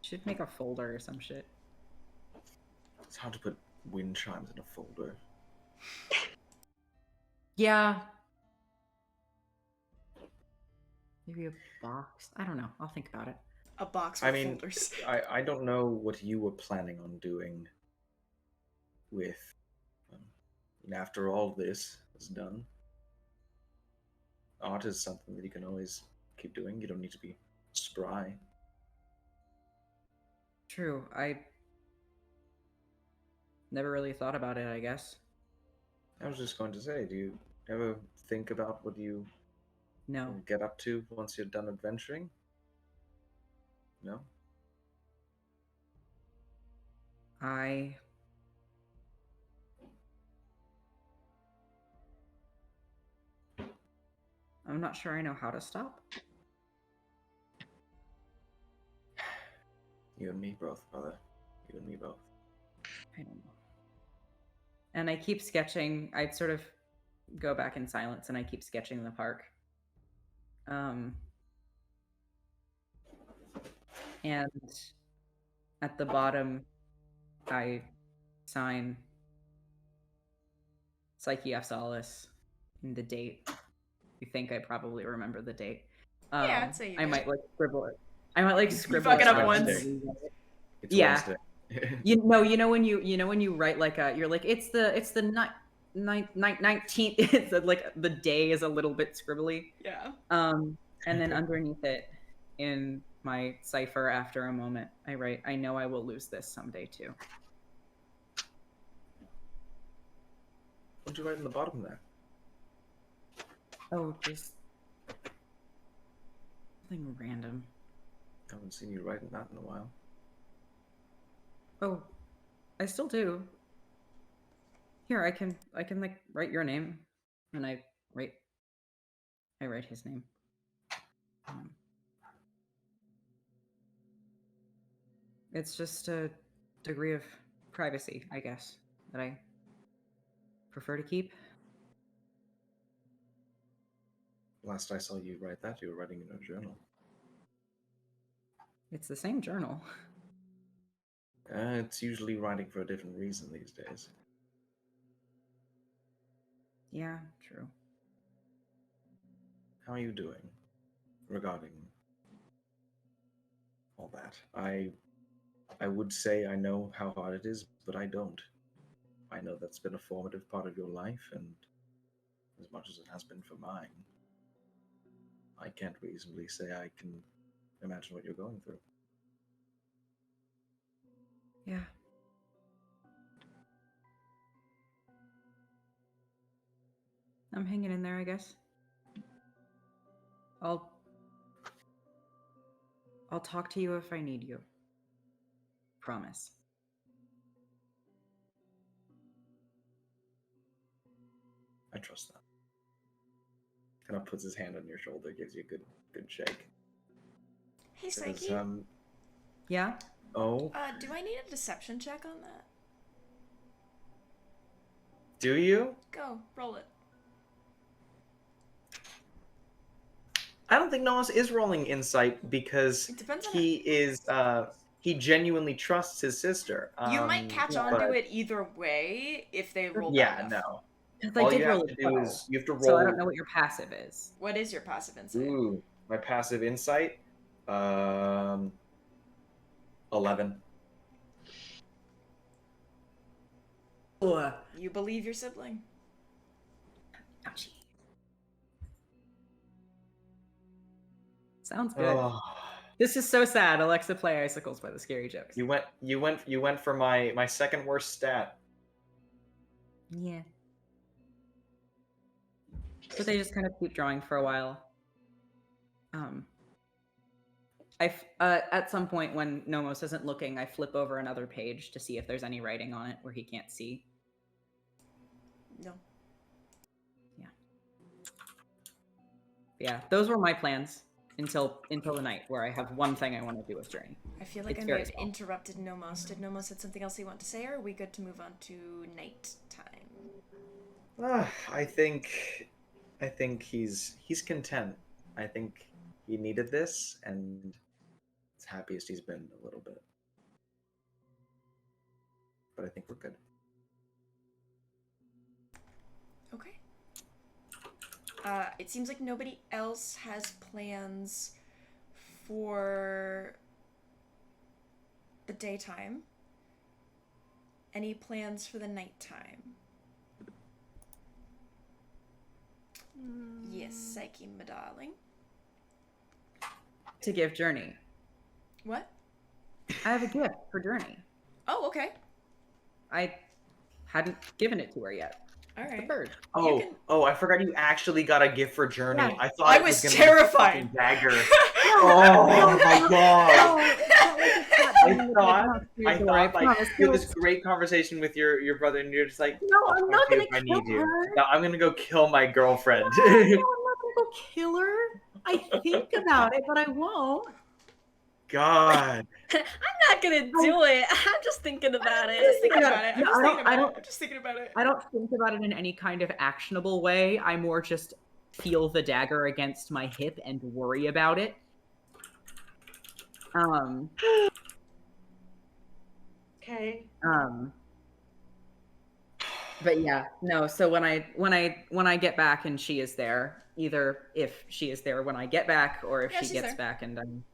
Should make a folder or some shit. It's hard to put wind chimes in a folder. Yeah. Maybe a box. I don't know. I'll think about it. A box I with mean, folders. I don't know what you were planning on doing with, after all this is done. Art is something that you can always keep doing. You don't need to be spry. True. I never really thought about it, I guess. I was just going to say, do you ever think about what you No. get up to once you're done adventuring? No? I'm not sure I know how to stop. You and me both, brother. You and me both. I don't know. And I keep sketching. I sort of go back in silence and I keep sketching the park. And at the bottom, I sign Psyche F. Solace and the date. You think I probably remember the date. Yeah, I'd say you I do. might like scribble it. I might like scribble fuck it up out once. and It's Yeah. Wednesday. you know when you write like you're like it's the 19th. It's like the day is a little bit scribbly. Yeah. And then underneath it, in my cipher, after a moment, I write, "I know I will lose this someday too." What'd you write in the bottom there? Oh, just something random. I haven't seen you writing that in a while. Oh, I still do. Here, I can like write your name, and I write his name. It's just a degree of privacy, I guess, that I prefer to keep. Last I saw you write that, you were writing in a journal. It's the same journal. It's usually writing for a different reason these days. Yeah, true. How are you doing regarding all that? I would say I know how hard it is, but I don't. I know that's been a formative part of your life, and as much as it has been for mine, I can't reasonably say I can imagine what you're going through. Yeah. I'm hanging in there, I guess. I'll talk to you if I need you. Promise. I trust that. Kind of puts his hand on your shoulder, gives you a good shake. Hey, Says, Psyche. Yeah? Oh, Do I need a deception check on that? do you? Go, roll it. I don't think Nomos is rolling insight because It depends on he genuinely trusts his sister. You might catch on but- to it either way if they roll bad Yeah, enough. no. Because I All did you roll have a to do 12, is you have to roll. so I don't know what your passive is. What is your passive insight? Ooh, my passive insight. 11. Ugh. You believe your sibling. Ouchie. Sounds good. Oh, This is so sad. Alexa, play Icicles by the Scary Jokes. you went for my second worst stat. Yeah. But they just kind of keep drawing for a while. At some point when Nomos isn't looking, I flip over another page to see if there's any writing on it where he can't see. No. Yeah, those were my plans until the night where I have one thing I want to do with Journey. I feel like It's I very might have small. interrupted Nomos. Did Nomos have something else he wanted to say, or are we good to move on to night time? I think he's content. I think he needed this, and it's happiest he's been a little bit. But I think we're good. Okay. It seems like nobody else has plans for the daytime. Any plans for the nighttime? Yes, Psyche, my darling. To give Journey. What? I have a gift for Journey. Oh, okay. I hadn't given it to her yet. All The right. bird. Oh, can- I forgot you actually got a gift for Journey. Yeah. I thought I it was gonna be a terrified. fucking dagger. Oh my god! I thought like you had this great conversation with your brother, and you're just like, No, I'll I'm talk not to you gonna if I kill need you. her. No, I'm gonna go kill my girlfriend. No, I'm not gonna go kill her. I think about it, but I won't. God. I'm not gonna do it. I'm just thinking about I'm just it. thinking Yeah, about it. I'm no, just I thinking don't- I about it. don't- I'm just thinking about it. I don't think about it in any kind of actionable way. I more just feel the dagger against my hip and worry about it. Okay. But yeah, no, so when I get back and she is there, either if she is there when I get back or if Yeah, she she's gets there. back and I'm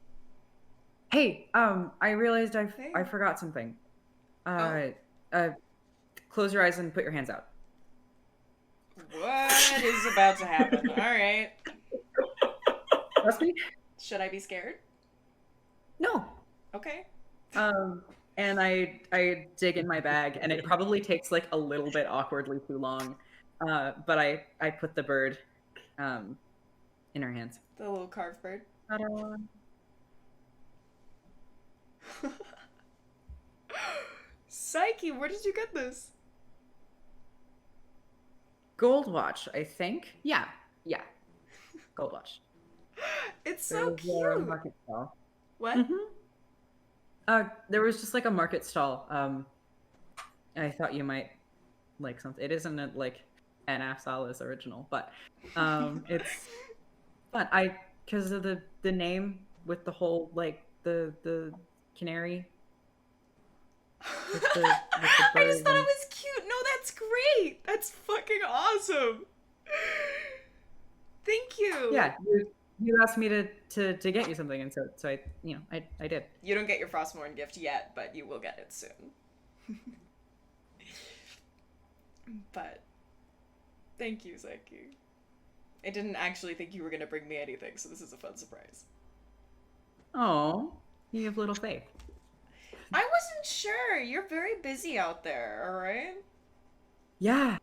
Hey, I realized I Hey. forgot something. Oh. Close your eyes and put your hands out. What is about to happen? All right. Trust me? Should I be scared? No. Okay. And I dig in my bag, and it probably takes like a little bit awkwardly too long. But I put the bird in her hands. The little carved bird. Ta-da. Psyche, where did you get this? Gold watch, I think. Yeah. Gold watch. It's There so was a cute. market stall. What? There was just like a market stall. I thought you might like something. It isn't like an Apsala's original, but it's fun. Because of the name with the whole like the canary. With the I just bird thought it and- was cute. No, that's great. That's fucking awesome. Thank you. Yeah, you asked me to get you something, and so I I did. You don't get your Frostmourne gift yet, but you will get it soon. But thank you, Psyche. I didn't actually think you were gonna bring me anything, so this is a fun surprise. Oh, you have little faith. I wasn't sure. You're very busy out there, alright? Yeah.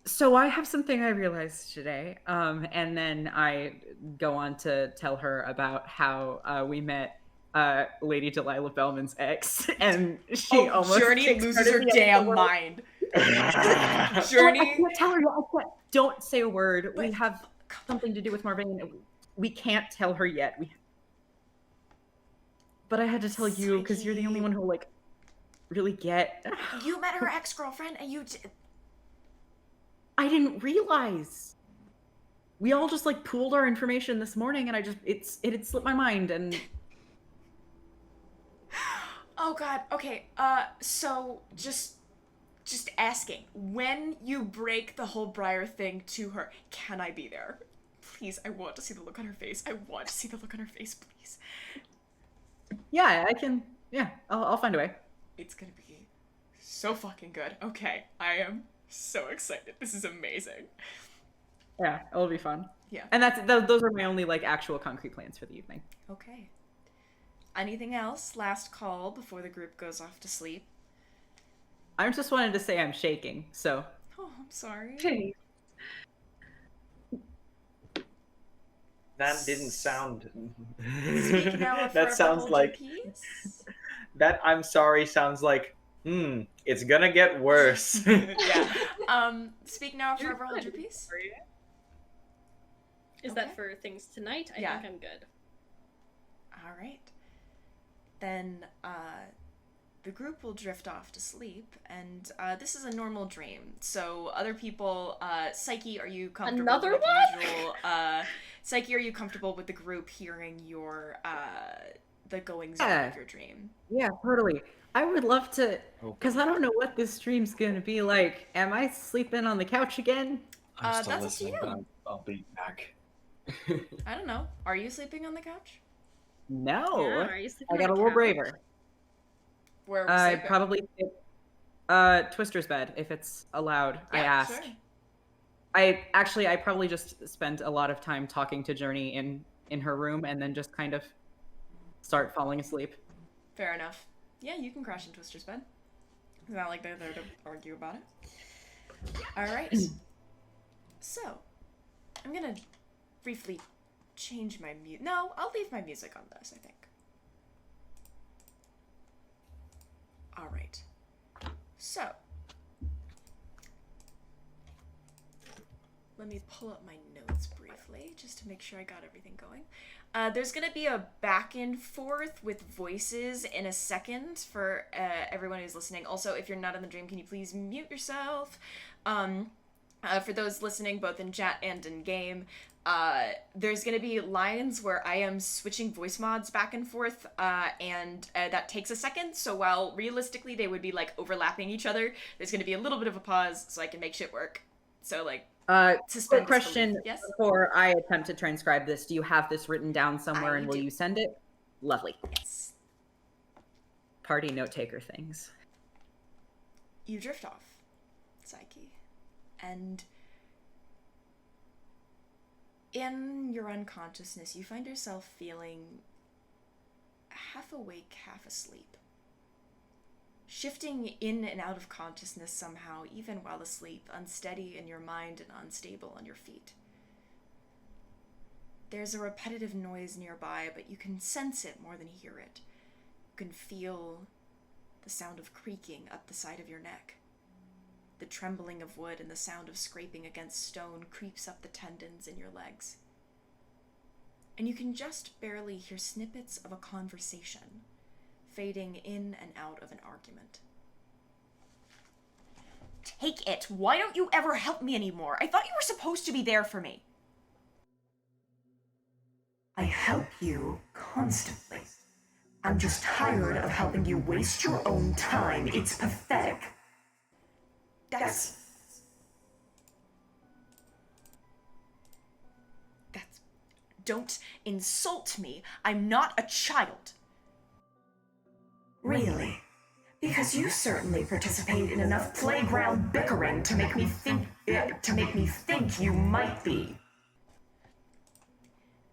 So I have something I realized today, and then I go on to tell her about how we met Lady Delilah Bellman's ex, and she almost Journey takes loses credit her for the damn episode. mind. I Journey. can't tell her yet. I can't. Don't say a word. We But- have something to do with Marvin. We can't tell her yet. But I had to tell you because you're the only one who like really get. You met her ex-girlfriend and you I didn't realize. We all just like pooled our information this morning, and it had slipped my mind, and Oh god. Okay. So just asking. When you break the whole Briar thing to her, can I be there? Please, I want to see the look on her face. I want to see the look on her face, please. yeah, I can. Yeah, I'll find a way. It's gonna be so fucking good. Okay, I am so excited. This is amazing. Yeah, it'll be fun. Yeah. And those are my only like actual concrete plans for the evening. Okay. Anything else? Last call before the group goes off to sleep. I just wanted to say I'm shaking, so. Oh, I'm sorry. That didn't sound. Speak now or That forever sounds hold like your peace. that. I'm sorry. Sounds like. It's gonna get worse. Yeah. Speak now or forever hold your peace. Is Okay. that for things tonight? I Yeah. think I'm good. All right. Then the group will drift off to sleep, and this is a normal dream. So other people, Psyche, are you comfortable? Another with one? Usual, Psyche, are you comfortable with the group hearing your the goings on Yeah. of your dream? Yeah, totally. I would love to, Oh. because I don't know what this stream's gonna be like. Am I sleeping on the couch again? I'm still that's up to listening, but you. I'll be back. I don't know. Are you sleeping on the couch? No. Yeah, are you sleeping I got a on the little couch? braver. Where are we I sleeping? probably Twister's bed if it's allowed. I Yeah, asked. sure. I probably just spent a lot of time talking to Journey in her room and then just kind of start falling asleep. Fair enough. Yeah, you can crash in Twister's bed. It's not like they're there to argue about it. Alright. So, I'm gonna briefly change my music. No, I'll leave my music on this, I think. Alright. So, let me pull up my notes briefly, just to make sure I got everything going. There's gonna be a back and forth with voices in a second for everyone who's listening. Also, if you're not in the dream, can you please mute yourself? For those listening both in chat and in game, there's gonna be lines where I am switching voice mods back and forth, and that takes a second. So while realistically they would be like overlapping each other, there's gonna be a little bit of a pause so I can make shit work. So like, Quick question disbelief. Yes? before I attempt to transcribe this. Do you have this written down somewhere I and will do. you send it? Lovely. Yes. Party note taker things. You drift off, Psyche, and in your unconsciousness, you find yourself feeling half awake, half asleep. shifting in and out of consciousness somehow, even while asleep, unsteady in your mind and unstable on your feet. There's a repetitive noise nearby, but you can sense it more than hear it. You can feel the sound of creaking up the side of your neck. The trembling of wood and the sound of scraping against stone creeps up the tendons in your legs. And you can just barely hear snippets of a conversation, fading in and out of an argument. Take it! Why don't you ever help me anymore? I thought you were supposed to be there for me. I help you constantly. I'm just tired of helping you waste your own time. It's pathetic. That's... Don't insult me. I'm not a child. Really? Because you certainly participate in enough playground bickering to make me think you might be.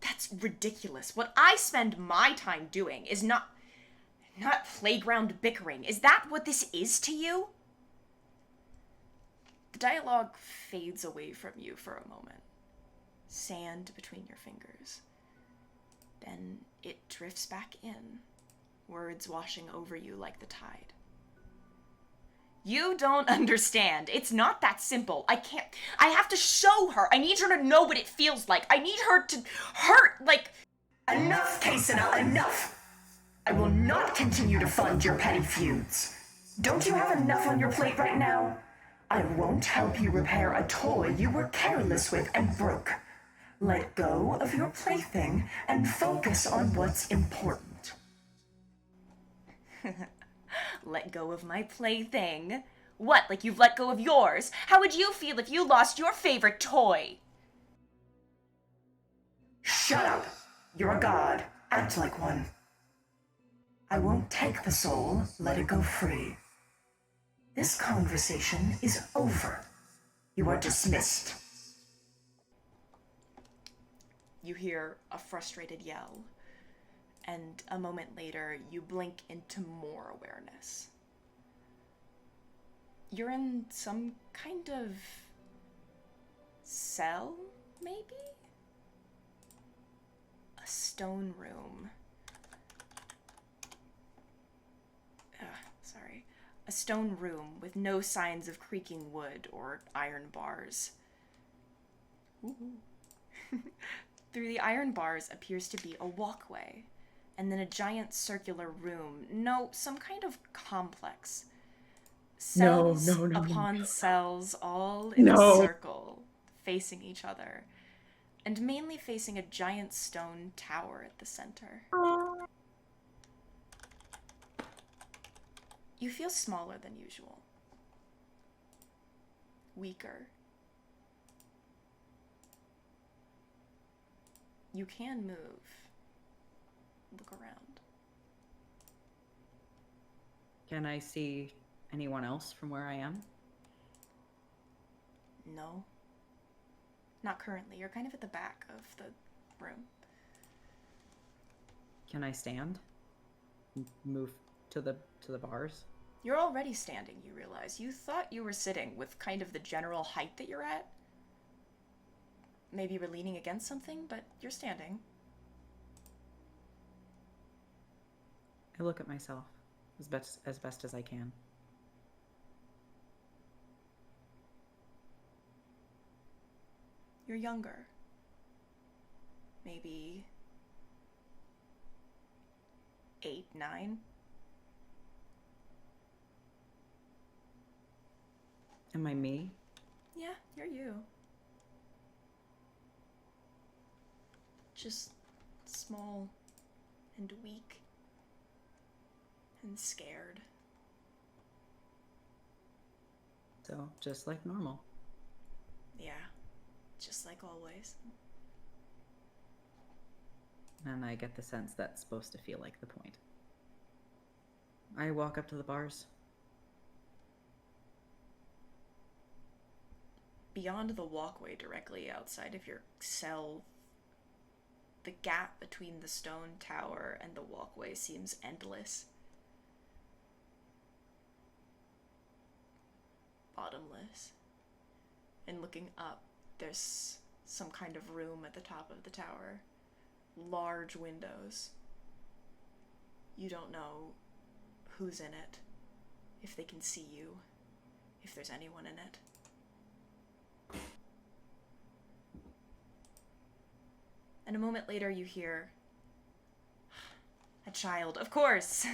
That's ridiculous. What I spend my time doing is not playground bickering. Is that what this is to you? The dialogue fades away from you for a moment. Sand between your fingers. Then it drifts back in, words washing over you like the tide. You don't understand. It's not that simple. I have to show her. I need her to know what it feels like. I need her to hurt, like... Enough, Casina, enough! I will not continue to fund your petty feuds. Don't you have enough on your plate right now? I won't help you repair a toy you were careless with and broke. Let go of your plaything and focus on what's important. Let go of my plaything? What, like you've let go of yours? How would you feel if you lost your favorite toy? Shut up! You're a god. Act like one. I won't take the soul. Let it go free. This conversation is over. You are dismissed. You hear a frustrated yell, and a moment later, you blink into more awareness. You're in some kind of cell, maybe? A stone room. A stone room with no signs of creaking wood or iron bars. Ooh. Through the iron bars appears to be a walkway, and then a giant circular room. No, some kind of complex. Cells upon cells, all in a circle, facing each other, and mainly facing a giant stone tower at the center. You feel smaller than usual. Weaker. You can move. Look around. Can I see anyone else from where I am? No. Not currently. You're kind of at the back of the room. Can I stand? Move to the bars? You're already standing, you realize. You thought you were sitting with kind of the general height that you're at. Maybe you're leaning against something, but you're standing. I look at myself as best as I can. You're younger. Maybe 8, 9. Am I me? Yeah, you're you. Just small and weak and scared. So, just like normal. Yeah, just like always. And I get the sense that's supposed to feel like the point. I walk up to the bars. Beyond the walkway directly outside of your cell, the gap between the stone tower and the walkway seems endless. bottomless. And looking up, there's some kind of room at the top of the tower. Large windows. You don't know who's in it, if they can see you, if there's anyone in it. And a moment later you hear, a child, of course!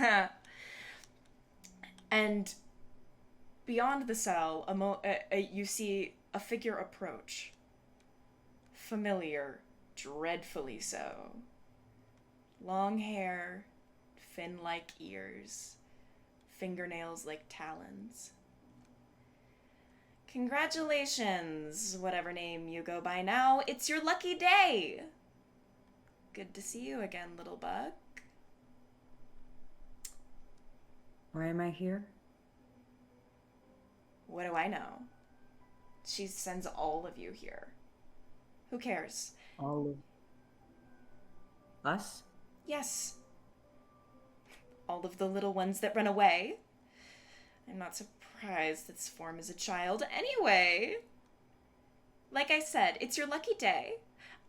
And beyond the cell, you see a figure approach. Familiar, dreadfully so. Long hair, fin-like ears, fingernails like talons. Congratulations, whatever name you go by now. It's your lucky day! Good to see you again, little bug. Why am I here? What do I know? She sends all of you here. Who cares? All of us? Yes. All of the little ones that run away. I'm not surprised its form as a child. Anyway, like I said, it's your lucky day.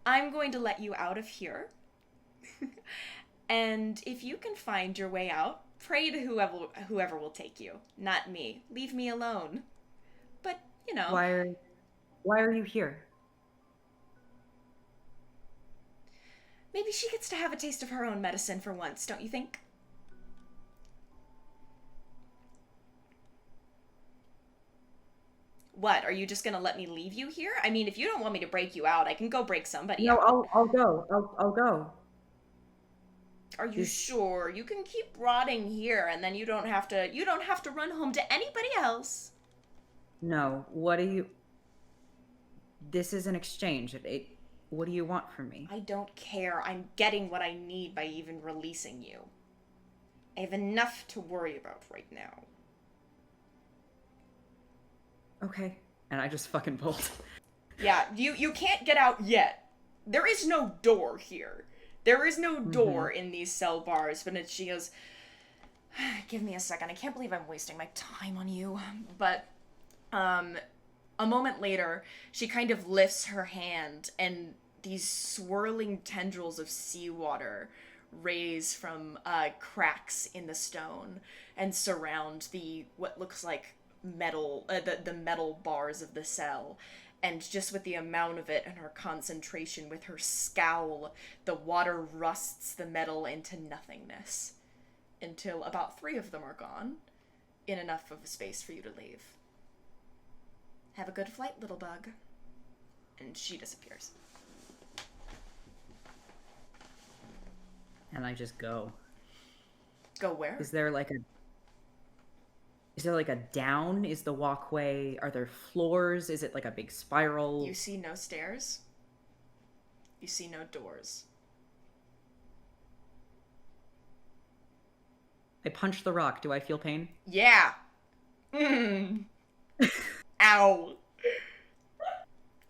I'm going to let you out of here. And if you can find your way out, pray to whoever will take you. Not me. Leave me alone. But, you know. Why are you here? Maybe she gets to have a taste of her own medicine for once, don't you think? What, are you just gonna let me leave you here? I mean, if you don't want me to break you out, I can go break somebody out. No, I'll go. I'll go. Are you sure? You can keep rotting here, and then you don't have to run home to anybody else. No, this is an exchange. What do you want from me? I don't care. I'm getting what I need by even releasing you. I have enough to worry about right now. Okay. And I just fucking bolt. Yeah, you can't get out yet. There is no door here. There is no door in these cell bars, but she goes, give me a second. I can't believe I'm wasting my time on you. But, a moment later, she kind of lifts her hand, and these swirling tendrils of seawater raise from cracks in the stone and surround what looks like metal, the metal bars of the cell. And just with the amount of it and her concentration, with her scowl, the water rusts the metal into nothingness. Until about 3 of them are gone, in enough of a space for you to leave. Have a good flight, little bug. And she disappears. And I just go. Go where? Is there like a down? Is the walkway? Are there floors? Is it like a big spiral? You see no stairs. You see no doors. I punch the rock. Do I feel pain? Yeah. Ow.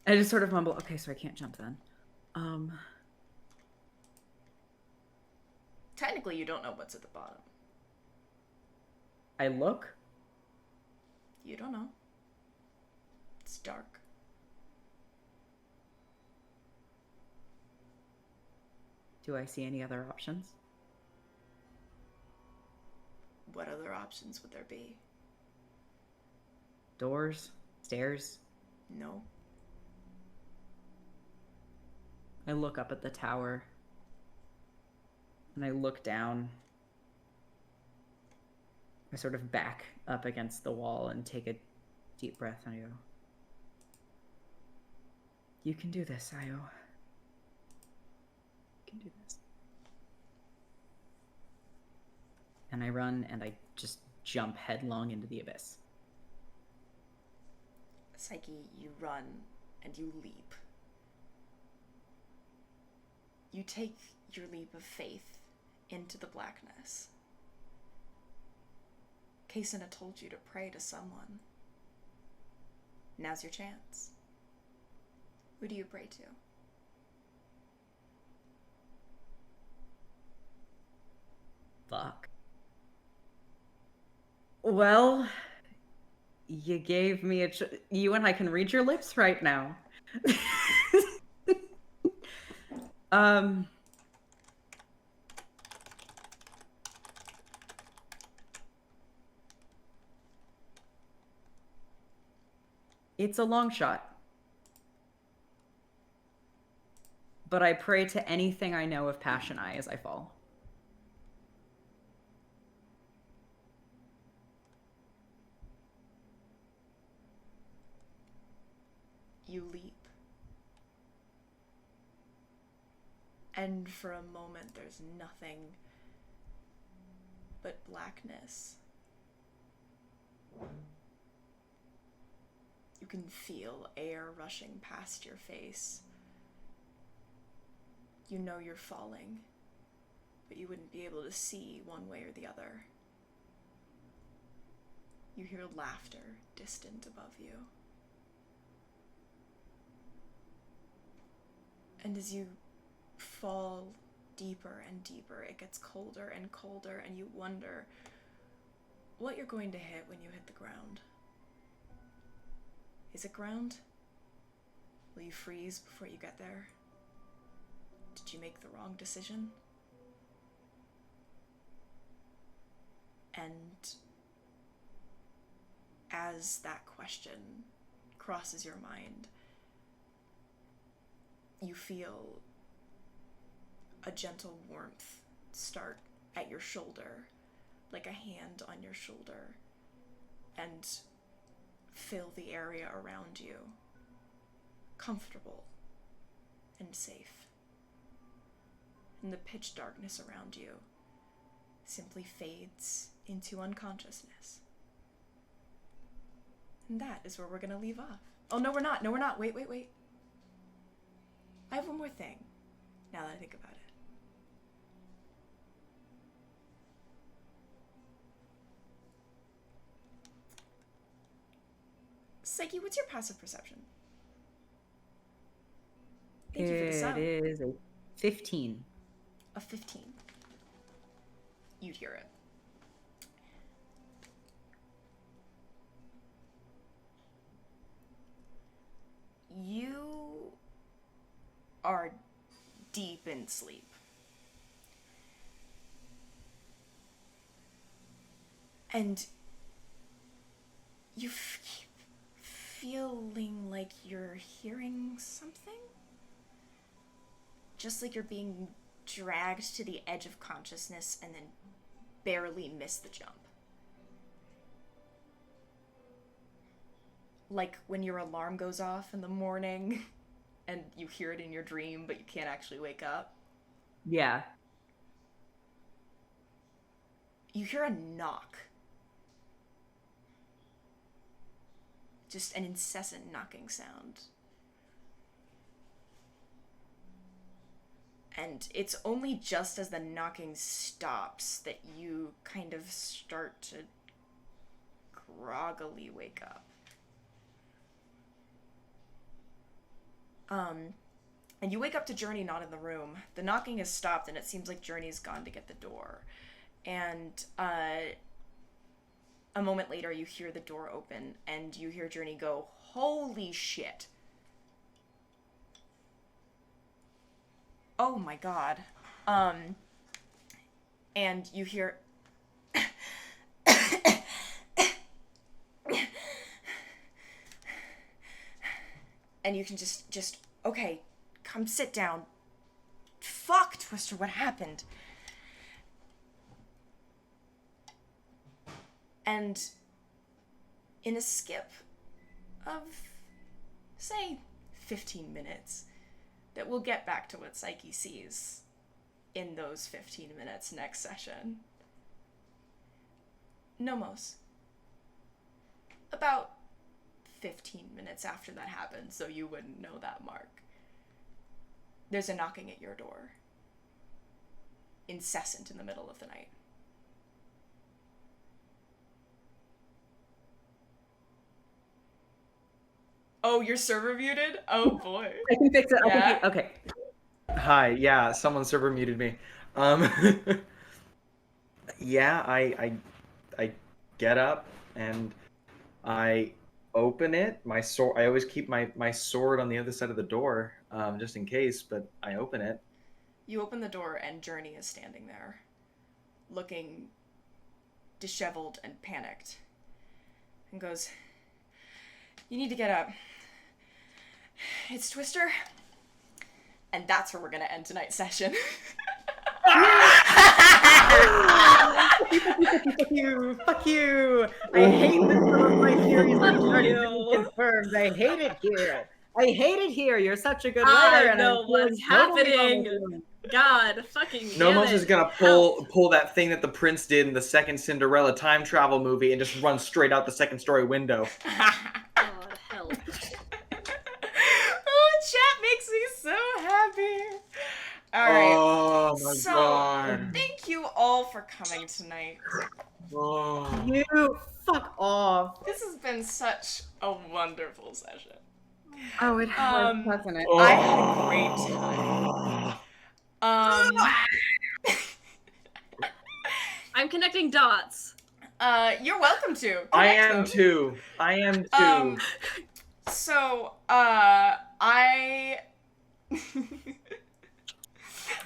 I just sort of mumble, okay, so I can't jump then. Technically, you don't know what's at the bottom. I look. You don't know. It's dark. Do I see any other options? What other options would there be? Doors? Stairs? No. I look up at the tower. And I look down. I sort of back up against the wall and take a deep breath and I go, you can do this, Io. You can do this. And I run and I just jump headlong into the abyss. Psyche, you run and you leap. You take your leap of faith into the blackness. Kasana told you to pray to someone. Now's your chance. Who do you pray to? Fuck. Well, You gave me you and I can read your lips right now. It's a long shot. But I pray to anything I know of Passion Eye as I fall. You leap. And for a moment, there's nothing but blackness. You can feel air rushing past your face. You know you're falling, but you wouldn't be able to see one way or the other. You hear laughter distant above you. And as you fall deeper and deeper, it gets colder and colder, and you wonder what you're going to hit when you hit the ground. Is it ground? Will you freeze before you get there? Did you make the wrong decision? And as that question crosses your mind, you feel a gentle warmth start at your shoulder, like a hand on your shoulder, and fill the area around you, comfortable and safe. And the pitch darkness around you simply fades into unconsciousness. And that is where we're gonna leave off. Oh, no, we're not. No, we're not. Wait. I have one more thing, now that I think about it. Psyche, what's your passive perception? Thank you for the sub. It is a 15. A 15. You'd hear it. You are deep in sleep. And you keep feeling like you're hearing something? Just like you're being dragged to the edge of consciousness and then barely miss the jump. Like when your alarm goes off in the morning and you hear it in your dream, but you can't actually wake up. Yeah. You hear a knock. Just an incessant knocking sound. And it's only just as the knocking stops that you kind of start to groggily wake up. And you wake up to Journey not in the room. The knocking has stopped and it seems like Journey's gone to get the door. And a moment later you hear the door open and you hear Journey go, "Holy shit." Oh my god. And you hear and you can just okay, come sit down. Fuck, Twister, what happened? And in a skip of, say, 15 minutes, that we'll get back to what Psyche sees in those 15 minutes next session. Nomos. About 15 minutes after that happens, so you wouldn't know that mark. There's a knocking at your door. Incessant in the middle of the night. Oh, your server muted? Oh boy. I can fix it. Yeah. Okay. Hi, yeah, someone server muted me. Yeah, I get up and I open it. My sword. I always keep my sword on the other side of the door, just in case. But I open it. You open the door, and Journey is standing there, looking disheveled and panicked, and goes, "You need to get up. It's Twister." And that's where we're gonna end tonight's session. Fuck you! Fuck you! I hate that some of my theories are starting to be confirmed. I hate it here. I hate it here. You're such a good writer. I and know I'm what's totally happening. wrong. God, fucking Nomos damn is it. gonna pull that thing that the prince did in the second Cinderella time travel movie and just run straight out the second story window. God, help. Oh, chat makes me so happy. Alright. Oh my So, god. thank you all for coming tonight. Oh. You fuck off. This has been such a wonderful session. Oh, it has, Um, hasn't it? I had a great time. I'm connecting dots. You're welcome to. I Connect am them. too. I am too. So,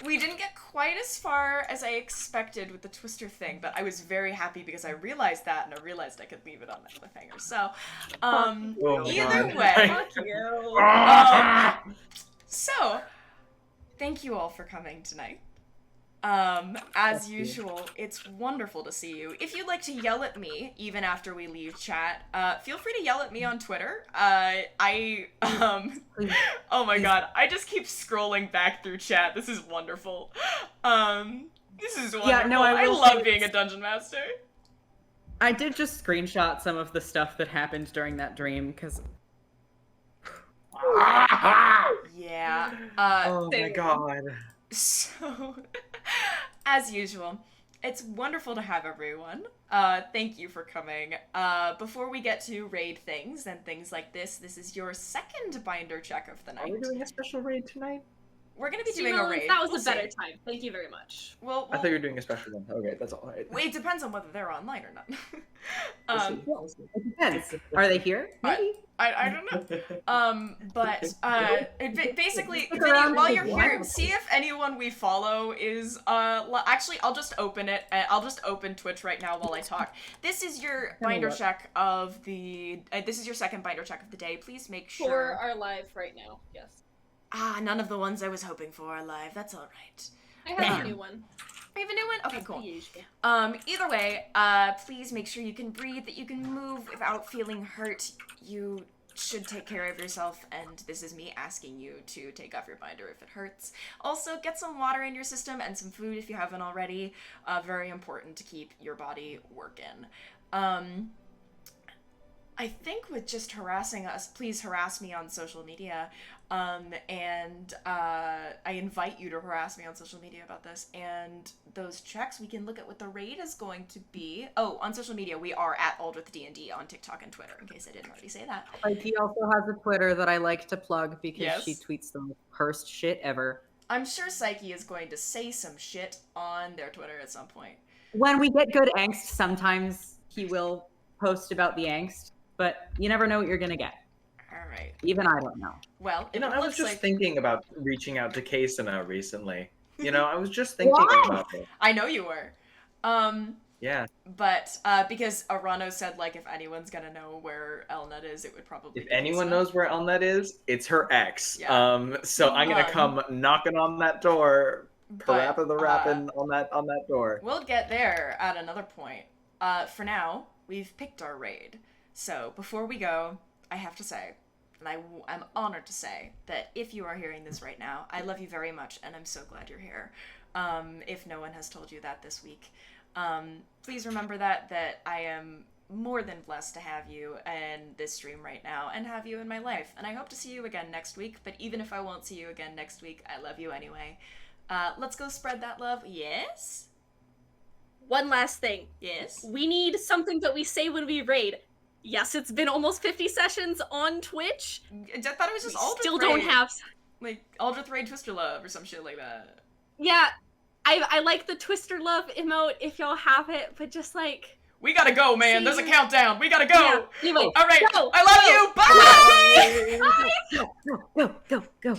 we didn't get quite as far as I expected with the Twister thing, but I was very happy because I realized that, and I realized I could leave it on that cliffhanger. So, Oh either God. way, Fuck you. so, thank you all for coming tonight. As usual, it's wonderful to see you. If you'd like to yell at me, even after we leave chat, feel free to yell at me on Twitter. Oh my god, I just keep scrolling back through chat. This is wonderful. This is wonderful. Yeah, no, I will love say being a dungeon master. I did just screenshot some of the stuff that happened during that dream, because... Yeah. Oh my god. So, as usual, it's wonderful to have everyone. Thank you for coming. Before we get to raid things and things like this is your second binder check of the Are we night. doing a special raid tonight? We're gonna be Steve doing a Owens, raid. that was We'll a better see. time. Thank you very much. Well, I thought you were doing a special one. Okay, that's all right. it depends on whether they're online or not. We'll see. We'll see. It depends. Are they here? Maybe. I don't know. Basically, Look Vinny, around while and you're see here, what- see if anyone we follow is, actually, I'll just open it. I'll just open Twitch right now while I talk. This is your binder what? check of the, this is your second binder check of the day. Please make For sure. our live right now, yes. None of the ones I was hoping for are live. That's alright. I have a new one. We have a new one? Okay, cool. Usual. Either way, please make sure you can breathe, that you can move without feeling hurt. You should take care of yourself, and this is me asking you to take off your binder if it hurts. Also, get some water in your system and some food if you haven't already. Very important to keep your body working. I think with just harassing us, please harass me on social media. And I invite you to harass me on social media about this. And those checks, we can look at what the raid is going to be. Oh, on social media, we are at Aldrithe D&D on TikTok and Twitter, in case I didn't already say that. He also has a Twitter that I like to plug because Yes. she tweets the worst shit ever. I'm sure Psyche is going to say some shit on their Twitter at some point. When we get good angst, sometimes he will post about the angst, but you never know what you're gonna get. All right. Even I don't know. Well, You know, it I was looks just like... thinking about reaching out to Kasuna recently. You know, I was just thinking about it. I know you were. Yeah. But because Arano said, like, if anyone's gonna know where Elnet is, it would probably If be anyone Lisa. knows where Elnet is, it's her ex. Yeah. So I'm gonna come knocking on that door, But, rapping on that door. we'll get there at another point. For now, we've picked our raid. So before we go, I have to say, and I'm honored to say, that if you are hearing this right now, I love you very much, and I'm so glad you're here. If no one has told you that this week. Please remember that I am more than blessed to have you in this stream right now, and have you in my life. And I hope to see you again next week, but even if I won't see you again next week, I love you anyway. Let's go spread that love. Yes? One last thing. Yes? We need something that we say when we raid. Yes, it's been almost 50 sessions on Twitch. I thought it was just We Aldrithe still Raid. don't have... Like, Aldrithe Raid Twister Love or some shit like that. Yeah, I like the Twister Love emote if y'all have it, but just like... We gotta go, man. See There's a you. countdown. We gotta go. Yeah, Levi, All right. go, I love you. Bye. Go, go, go.